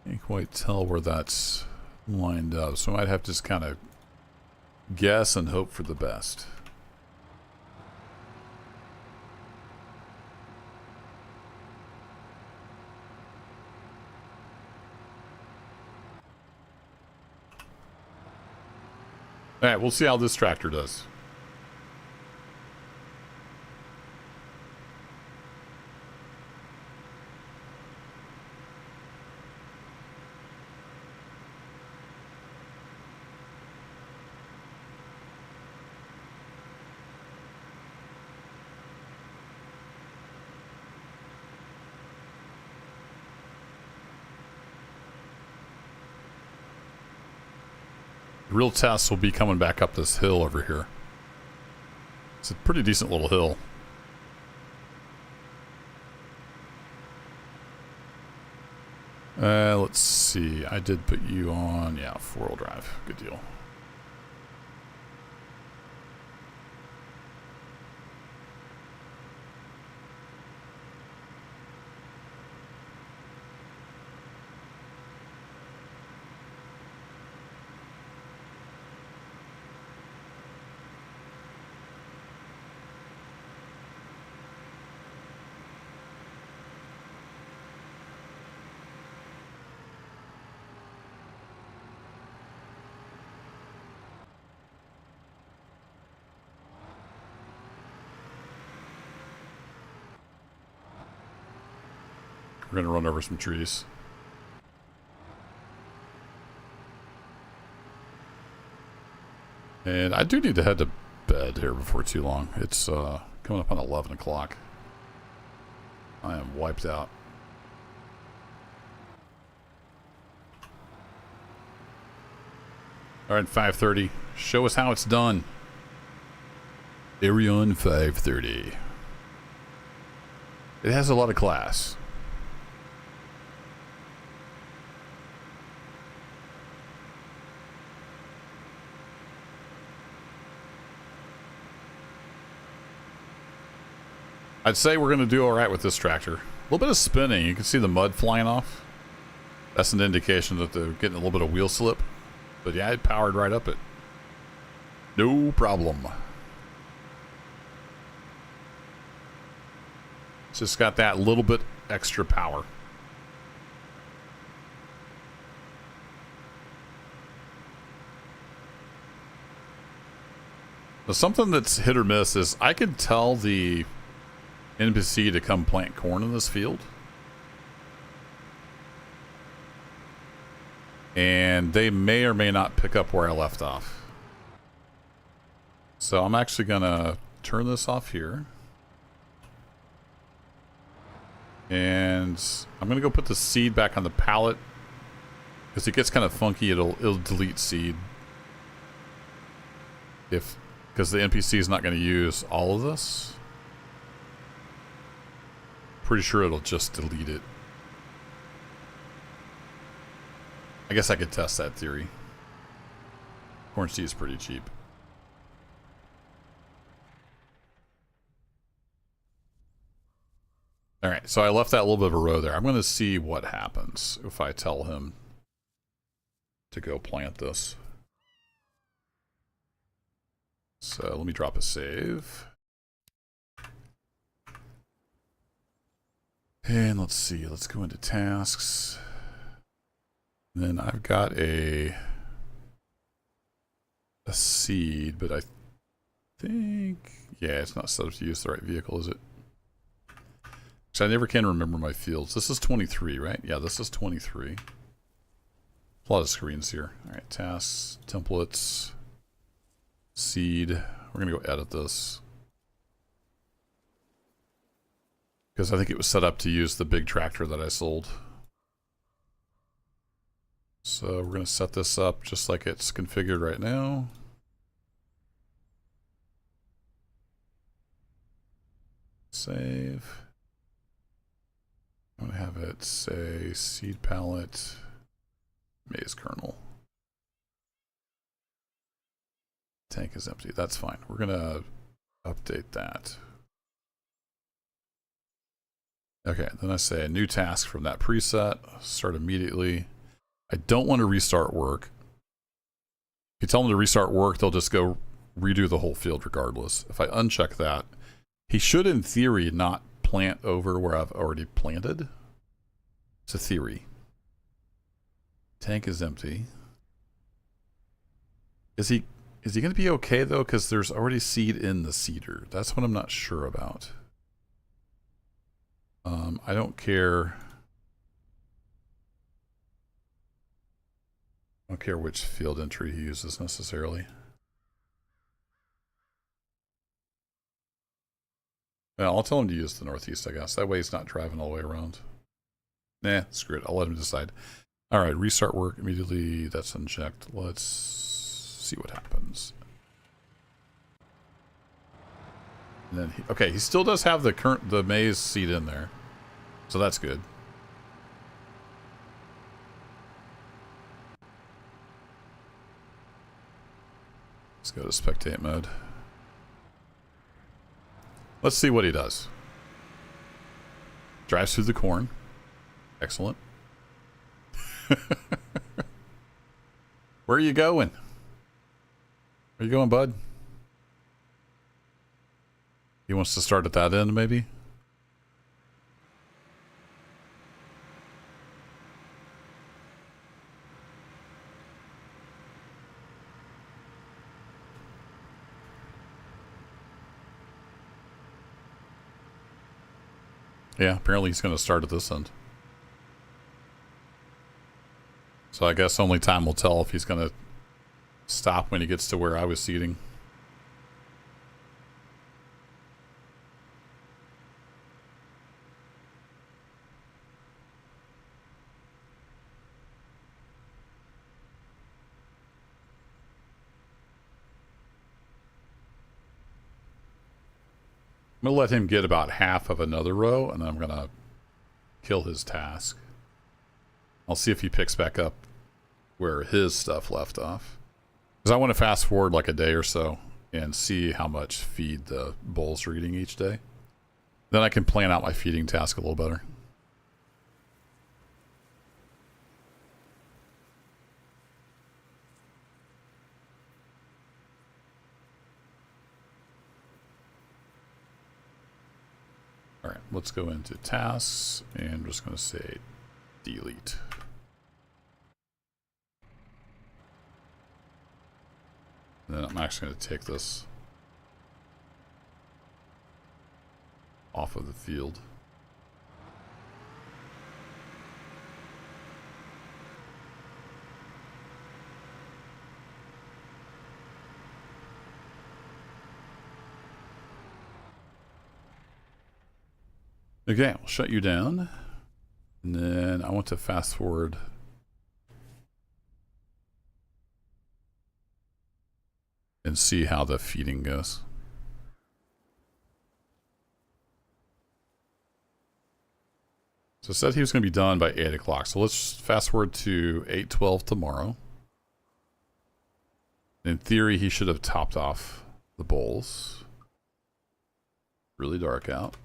S1: Can't quite tell where that's lined up, so I might have to just kind of guess and hope for the best. All right, we'll see how this tractor does. Real tests will be coming back up this hill over here. It's a pretty decent little hill. Let's see. I did put you on, yeah, 4-wheel drive. Good deal. We're going to run over some trees. And I do need to head to bed here before too long. It's coming up on 11 o'clock. I am wiped out. All right, 5:30. Show us how it's done. Arion 5:30. It has a lot of class. I'd say we're going to do all right with this tractor. A little bit of spinning. You can see the mud flying off. That's an indication that they're getting a little bit of wheel slip. But yeah, it powered right up it. No problem. It's just got that little bit extra power. Now, something that's hit or miss is I can tell the NPC to come plant corn in this field. And they may or may not pick up where I left off. So I'm actually going to turn this off here. And I'm going to go put the seed back on the pallet. Because it gets kind of funky, it'll delete seed. Because the NPC is not going to use all of this. Pretty sure it'll just delete it. I guess I could test that theory. Corn seed is pretty cheap. Alright, so I left that little bit of a row there. I'm going to see what happens if I tell him to go plant this. So let me drop a save. And let's see, let's go into tasks. And then I've got a seed, but I think, yeah, it's not set up to use the right vehicle, is it? So I never can remember my fields. This is 23, right? Yeah, this is 23. A lot of screens here. All right, tasks, templates, seed. We're gonna go edit this. Because I think it was set up to use the big tractor that I sold. So we're going to set this up just like it's configured right now. Save. I'm going to have it say seed palette, maize kernel. Tank is empty. That's fine. We're going to update that. Okay, then I say a new task from that preset. Start immediately. I don't want to restart work. If you tell them to restart work, they'll just go redo the whole field regardless. If I uncheck that, he should in theory not plant over where I've already planted. It's a theory. Tank is empty. Is he going to be okay though? Because there's already seed in the seeder. That's what I'm not sure about. I don't care. I don't care which field entry he uses necessarily. Well, I'll tell him to use the northeast, I guess. That way he's not driving all the way around. Nah, screw it. I'll let him decide. All right, restart work immediately. That's unchecked. Let's See what happens. And then okay, he still does have the maize seed in there, so that's good. Let's go to spectate mode. Let's see what he does. Drives through the corn. Excellent. Where are you going? Where are you going, bud? He wants to start at that end, maybe? Yeah, apparently he's going to start at this end. So I guess only time will tell if he's going to stop when he gets to where I was seating. I'm going to let him get about half of another row, and then I'm going to kill his task. I'll see if he picks back up where his stuff left off. Because I want to fast forward like a day or so and see how much feed the bulls are eating each day. Then I can plan out my feeding task a little better. All right, let's go into tasks, and I'm just going to say delete. And then I'm actually going to take this off of the field. Okay, I'll shut you down. And then I want to fast forward and see how the feeding goes. So it said he was going to be done by 8 o'clock. So let's fast forward to 8:12 tomorrow. In theory, he should have topped off the bowls. Really dark out.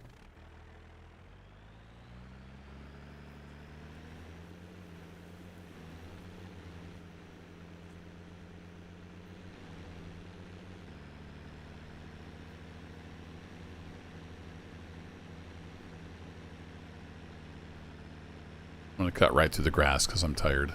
S1: I'm going to cut right through the grass because I'm tired.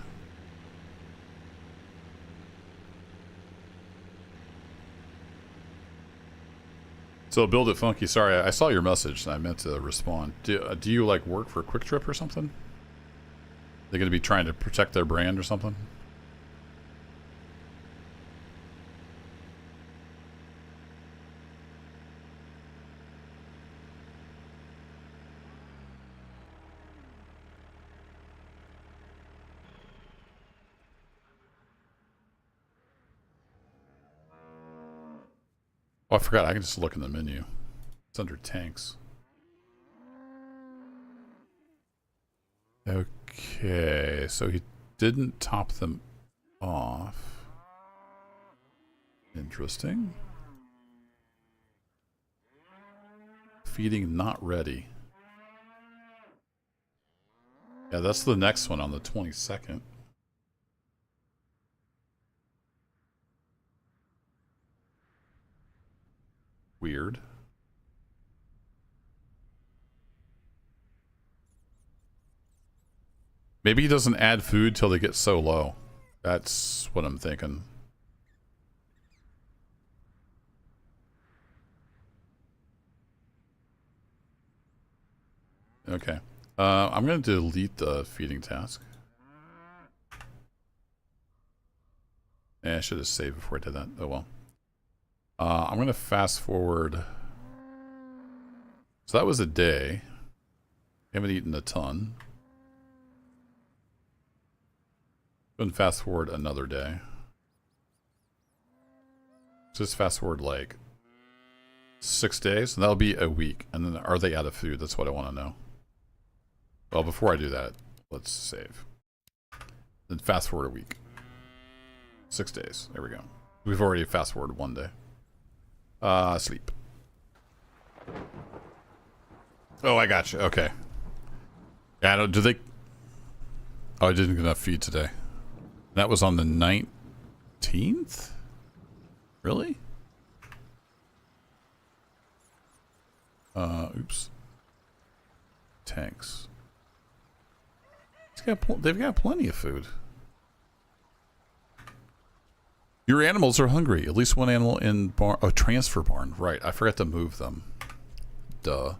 S1: So Build It Funky, sorry, I saw your message and I meant to respond. Do you like work for Quick Trip or something? They're going to be trying to protect their brand or something? Oh, I forgot. I can just look in the menu. It's under tanks. Okay, so he didn't top them off. Interesting. Feeding not ready. Yeah, that's the next one on the 22nd. Weird. Maybe he doesn't add food till they get so low. That's what I'm thinking. Okay. I'm going to delete the feeding task. Yeah, I should have saved before I did that. Oh well. I'm going to fast forward. So that was a day. Haven't eaten a ton. Go and fast forward another day. Just fast forward like 6 days, and that'll be a week. And then are they out of food? That's what I want to know. Well, before I do that, let's save. Then fast forward a week. 6 days. There we go. We've already fast forwarded 1 day. Sleep. Oh, I got you. Okay. Yeah, I don't, do they... Oh, I didn't get enough feed today. That was on the 19th? Really? Oops. Tanks. They've got plenty of food. Your animals are hungry. At least one animal in barn. Oh, transfer barn. Right. I forgot to move them. Duh.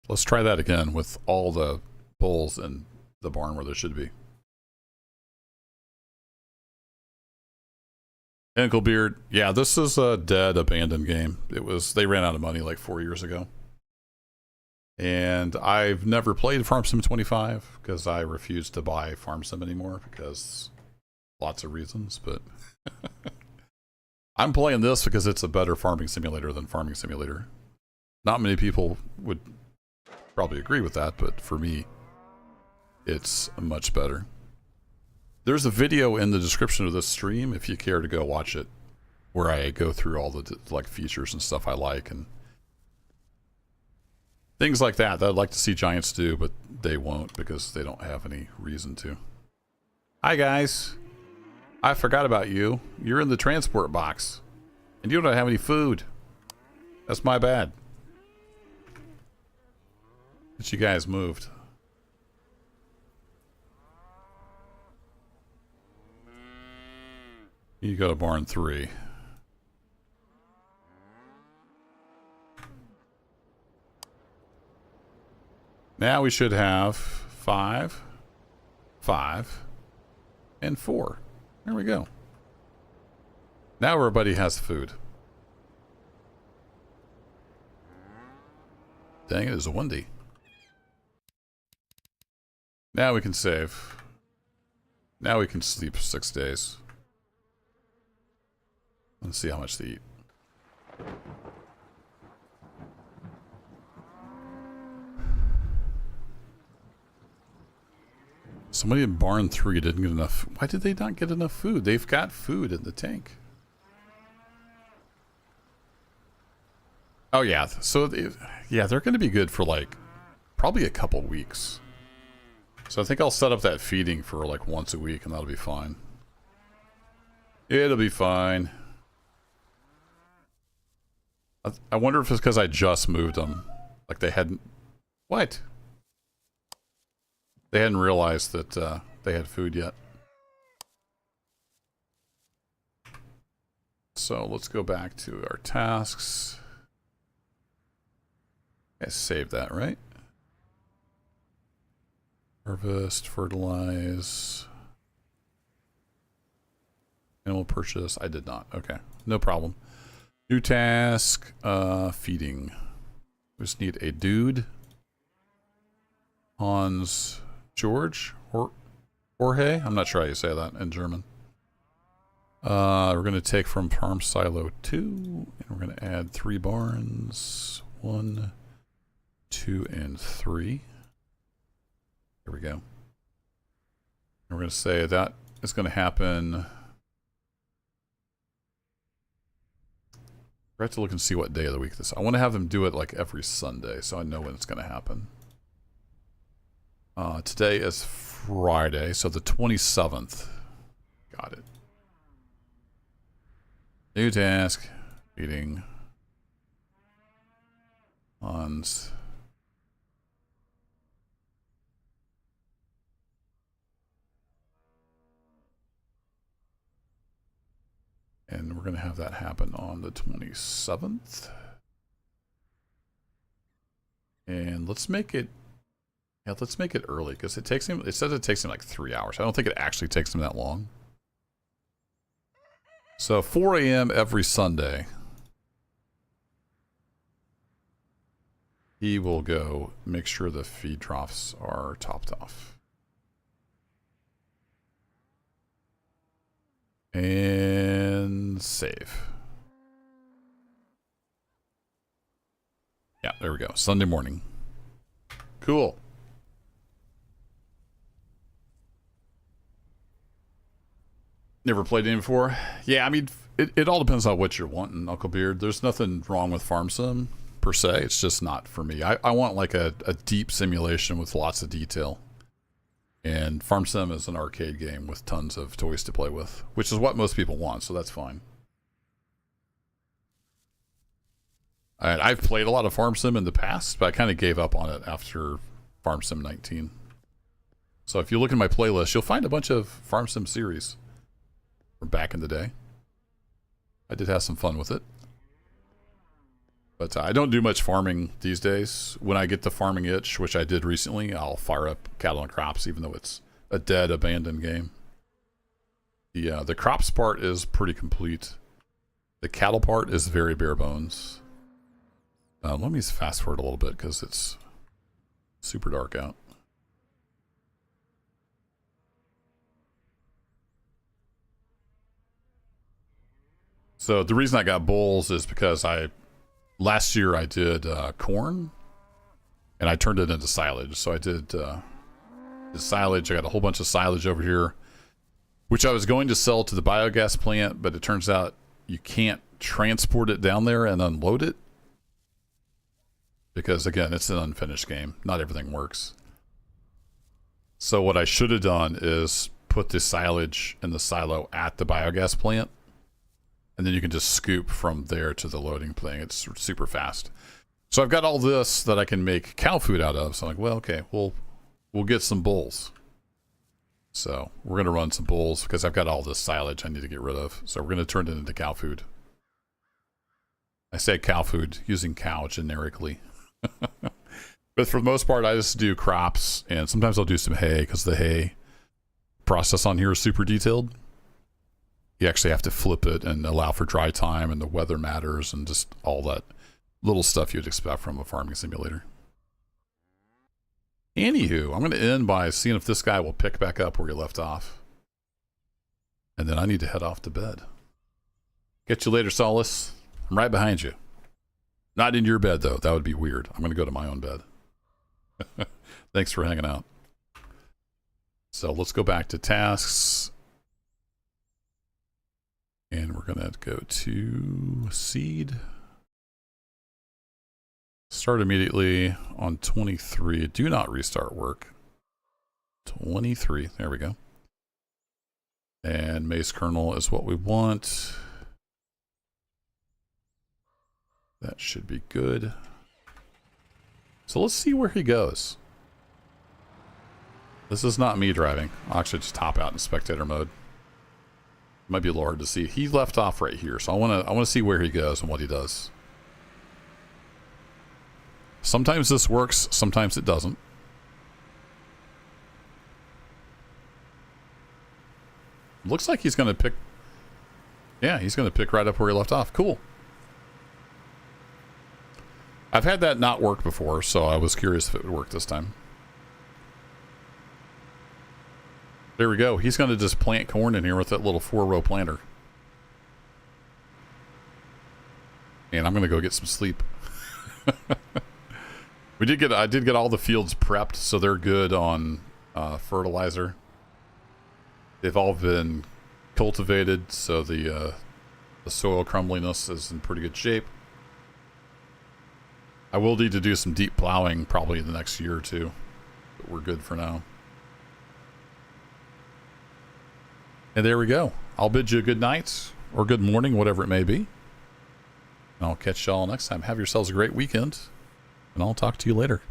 S1: Let's try that again with all the bulls in the barn where there should be. Anklebeard. Yeah, this is a dead, abandoned game. They ran out of money like 4 years ago. And I've never played Farm Sim 25 because I refuse to buy Farm Sim anymore because lots of reasons, but I'm playing this because it's a better farming simulator than Farming Simulator. Not many people would probably agree with that, but for me, it's much better. There's a video in the description of this stream if you care to go watch it, where I go through all the like features and stuff I like and things like that I'd like to see Giants do, but they won't because they don't have any reason to. Hi guys, I forgot about you. You're in the transport box, and you don't have any food. That's my bad. But you guys moved. You go to barn 3. Now we should have 5, 5, and 4. There we go. Now everybody has food. Dang, it is windy. Now we can save. Now we can sleep 6 days. Let's see how much to eat. Somebody in barn 3 didn't get enough. Why did they not get enough food? They've got food in the tank. Oh yeah, so yeah, they're going to be good for like probably a couple weeks. So I think I'll set up that feeding for like once a week and that'll be fine. It'll be fine. I wonder if it's because I just moved them. Like they hadn't... What? They hadn't realized that they had food yet. So let's go back to our tasks. I saved that, right? Harvest, fertilize, animal purchase. I did not. Okay, no problem. New task, feeding. We just need a dude. Hans George Jorge. I'm not sure how you say that in German. We're going to take from farm silo 2, and we're going to add 3 barns. 1, 2, and 3. There we go. And we're going to say that is going to happen. I have to look and see what day of the week this. I want to have them do it like every Sunday, so I know when it's going to happen. Today is Friday, so the 27th. Got it. New task. Feeding. Hans. And we're going to have that happen on the 27th. And let's make it... Yeah, let's make it early, because it takes him... It says it takes him like 3 hours. I don't think it actually takes him that long. So 4 a.m. every Sunday. He will go make sure the feed troughs are topped off. And save. Yeah, there we go. Sunday morning. Cool. Never played any before. Yeah, I mean, it all depends on what you're wanting, Uncle Beard. There's nothing wrong with Farm Sim per se. It's just not for me. I want like a deep simulation with lots of detail. And Farm Sim is an arcade game with tons of toys to play with, which is what most people want, so that's fine. And I've played a lot of Farm Sim in the past, but I kind of gave up on it after Farm Sim 19. So if you look at my playlist, you'll find a bunch of Farm Sim series from back in the day. I did have some fun with it. But I don't do much farming these days. When I get the farming itch, which I did recently, I'll fire up Cattle and Crops, even though it's a dead, abandoned game. The crops part is pretty complete. The cattle part is very bare bones. Let me fast forward a little bit because it's super dark out. So the reason I got bulls is because last year I did corn and I turned it into silage. So I did the silage. I got a whole bunch of silage over here, which I was going to sell to the biogas plant, but it turns out you can't transport it down there and unload it. Because again, it's an unfinished game. Not everything works. So what I should have done is put the silage in the silo at the biogas plant. And then you can just scoop from there to the loading thing. It's super fast. So I've got all this that I can make cow food out of. So I'm like, well, okay, we'll get some bulls. So we're going to run some bulls because I've got all this silage I need to get rid of. So we're going to turn it into cow food. I say cow food using cow generically. But for the most part, I just do crops, and sometimes I'll do some hay because the hay process on here is super detailed. You actually have to flip it and allow for dry time, and the weather matters, and just all that little stuff you'd expect from a farming simulator. Anywho, I'm going to end by seeing if this guy will pick back up where he left off. And then I need to head off to bed. Get you later, Solace. I'm right behind you. Not in your bed, though. That would be weird. I'm going to go to my own bed. Thanks for hanging out. So let's go back to tasks. And we're going to go to seed. Start immediately on 23. Do not restart work. 23. There we go. And maize kernel is what we want. That should be good. So let's see where he goes. This is not me driving. I'll actually just hop out in spectator mode. Might be a little hard to see. He left off right here, so I want to see where he goes and what he does. Sometimes this works, sometimes it doesn't. Looks like he's going to pick... Yeah, he's going to pick right up where he left off. Cool. I've had that not work before, so I was curious if it would work this time. There we go. He's going to just plant corn in here with that little 4-row planter. And I'm going to go get some sleep. I did get all the fields prepped, so they're good on fertilizer. They've all been cultivated, so the soil crumbliness is in pretty good shape. I will need to do some deep plowing probably in the next year or two, but we're good for now. And there we go. I'll bid you a good night or good morning, whatever it may be. And I'll catch y'all next time. Have yourselves a great weekend, and I'll talk to you later.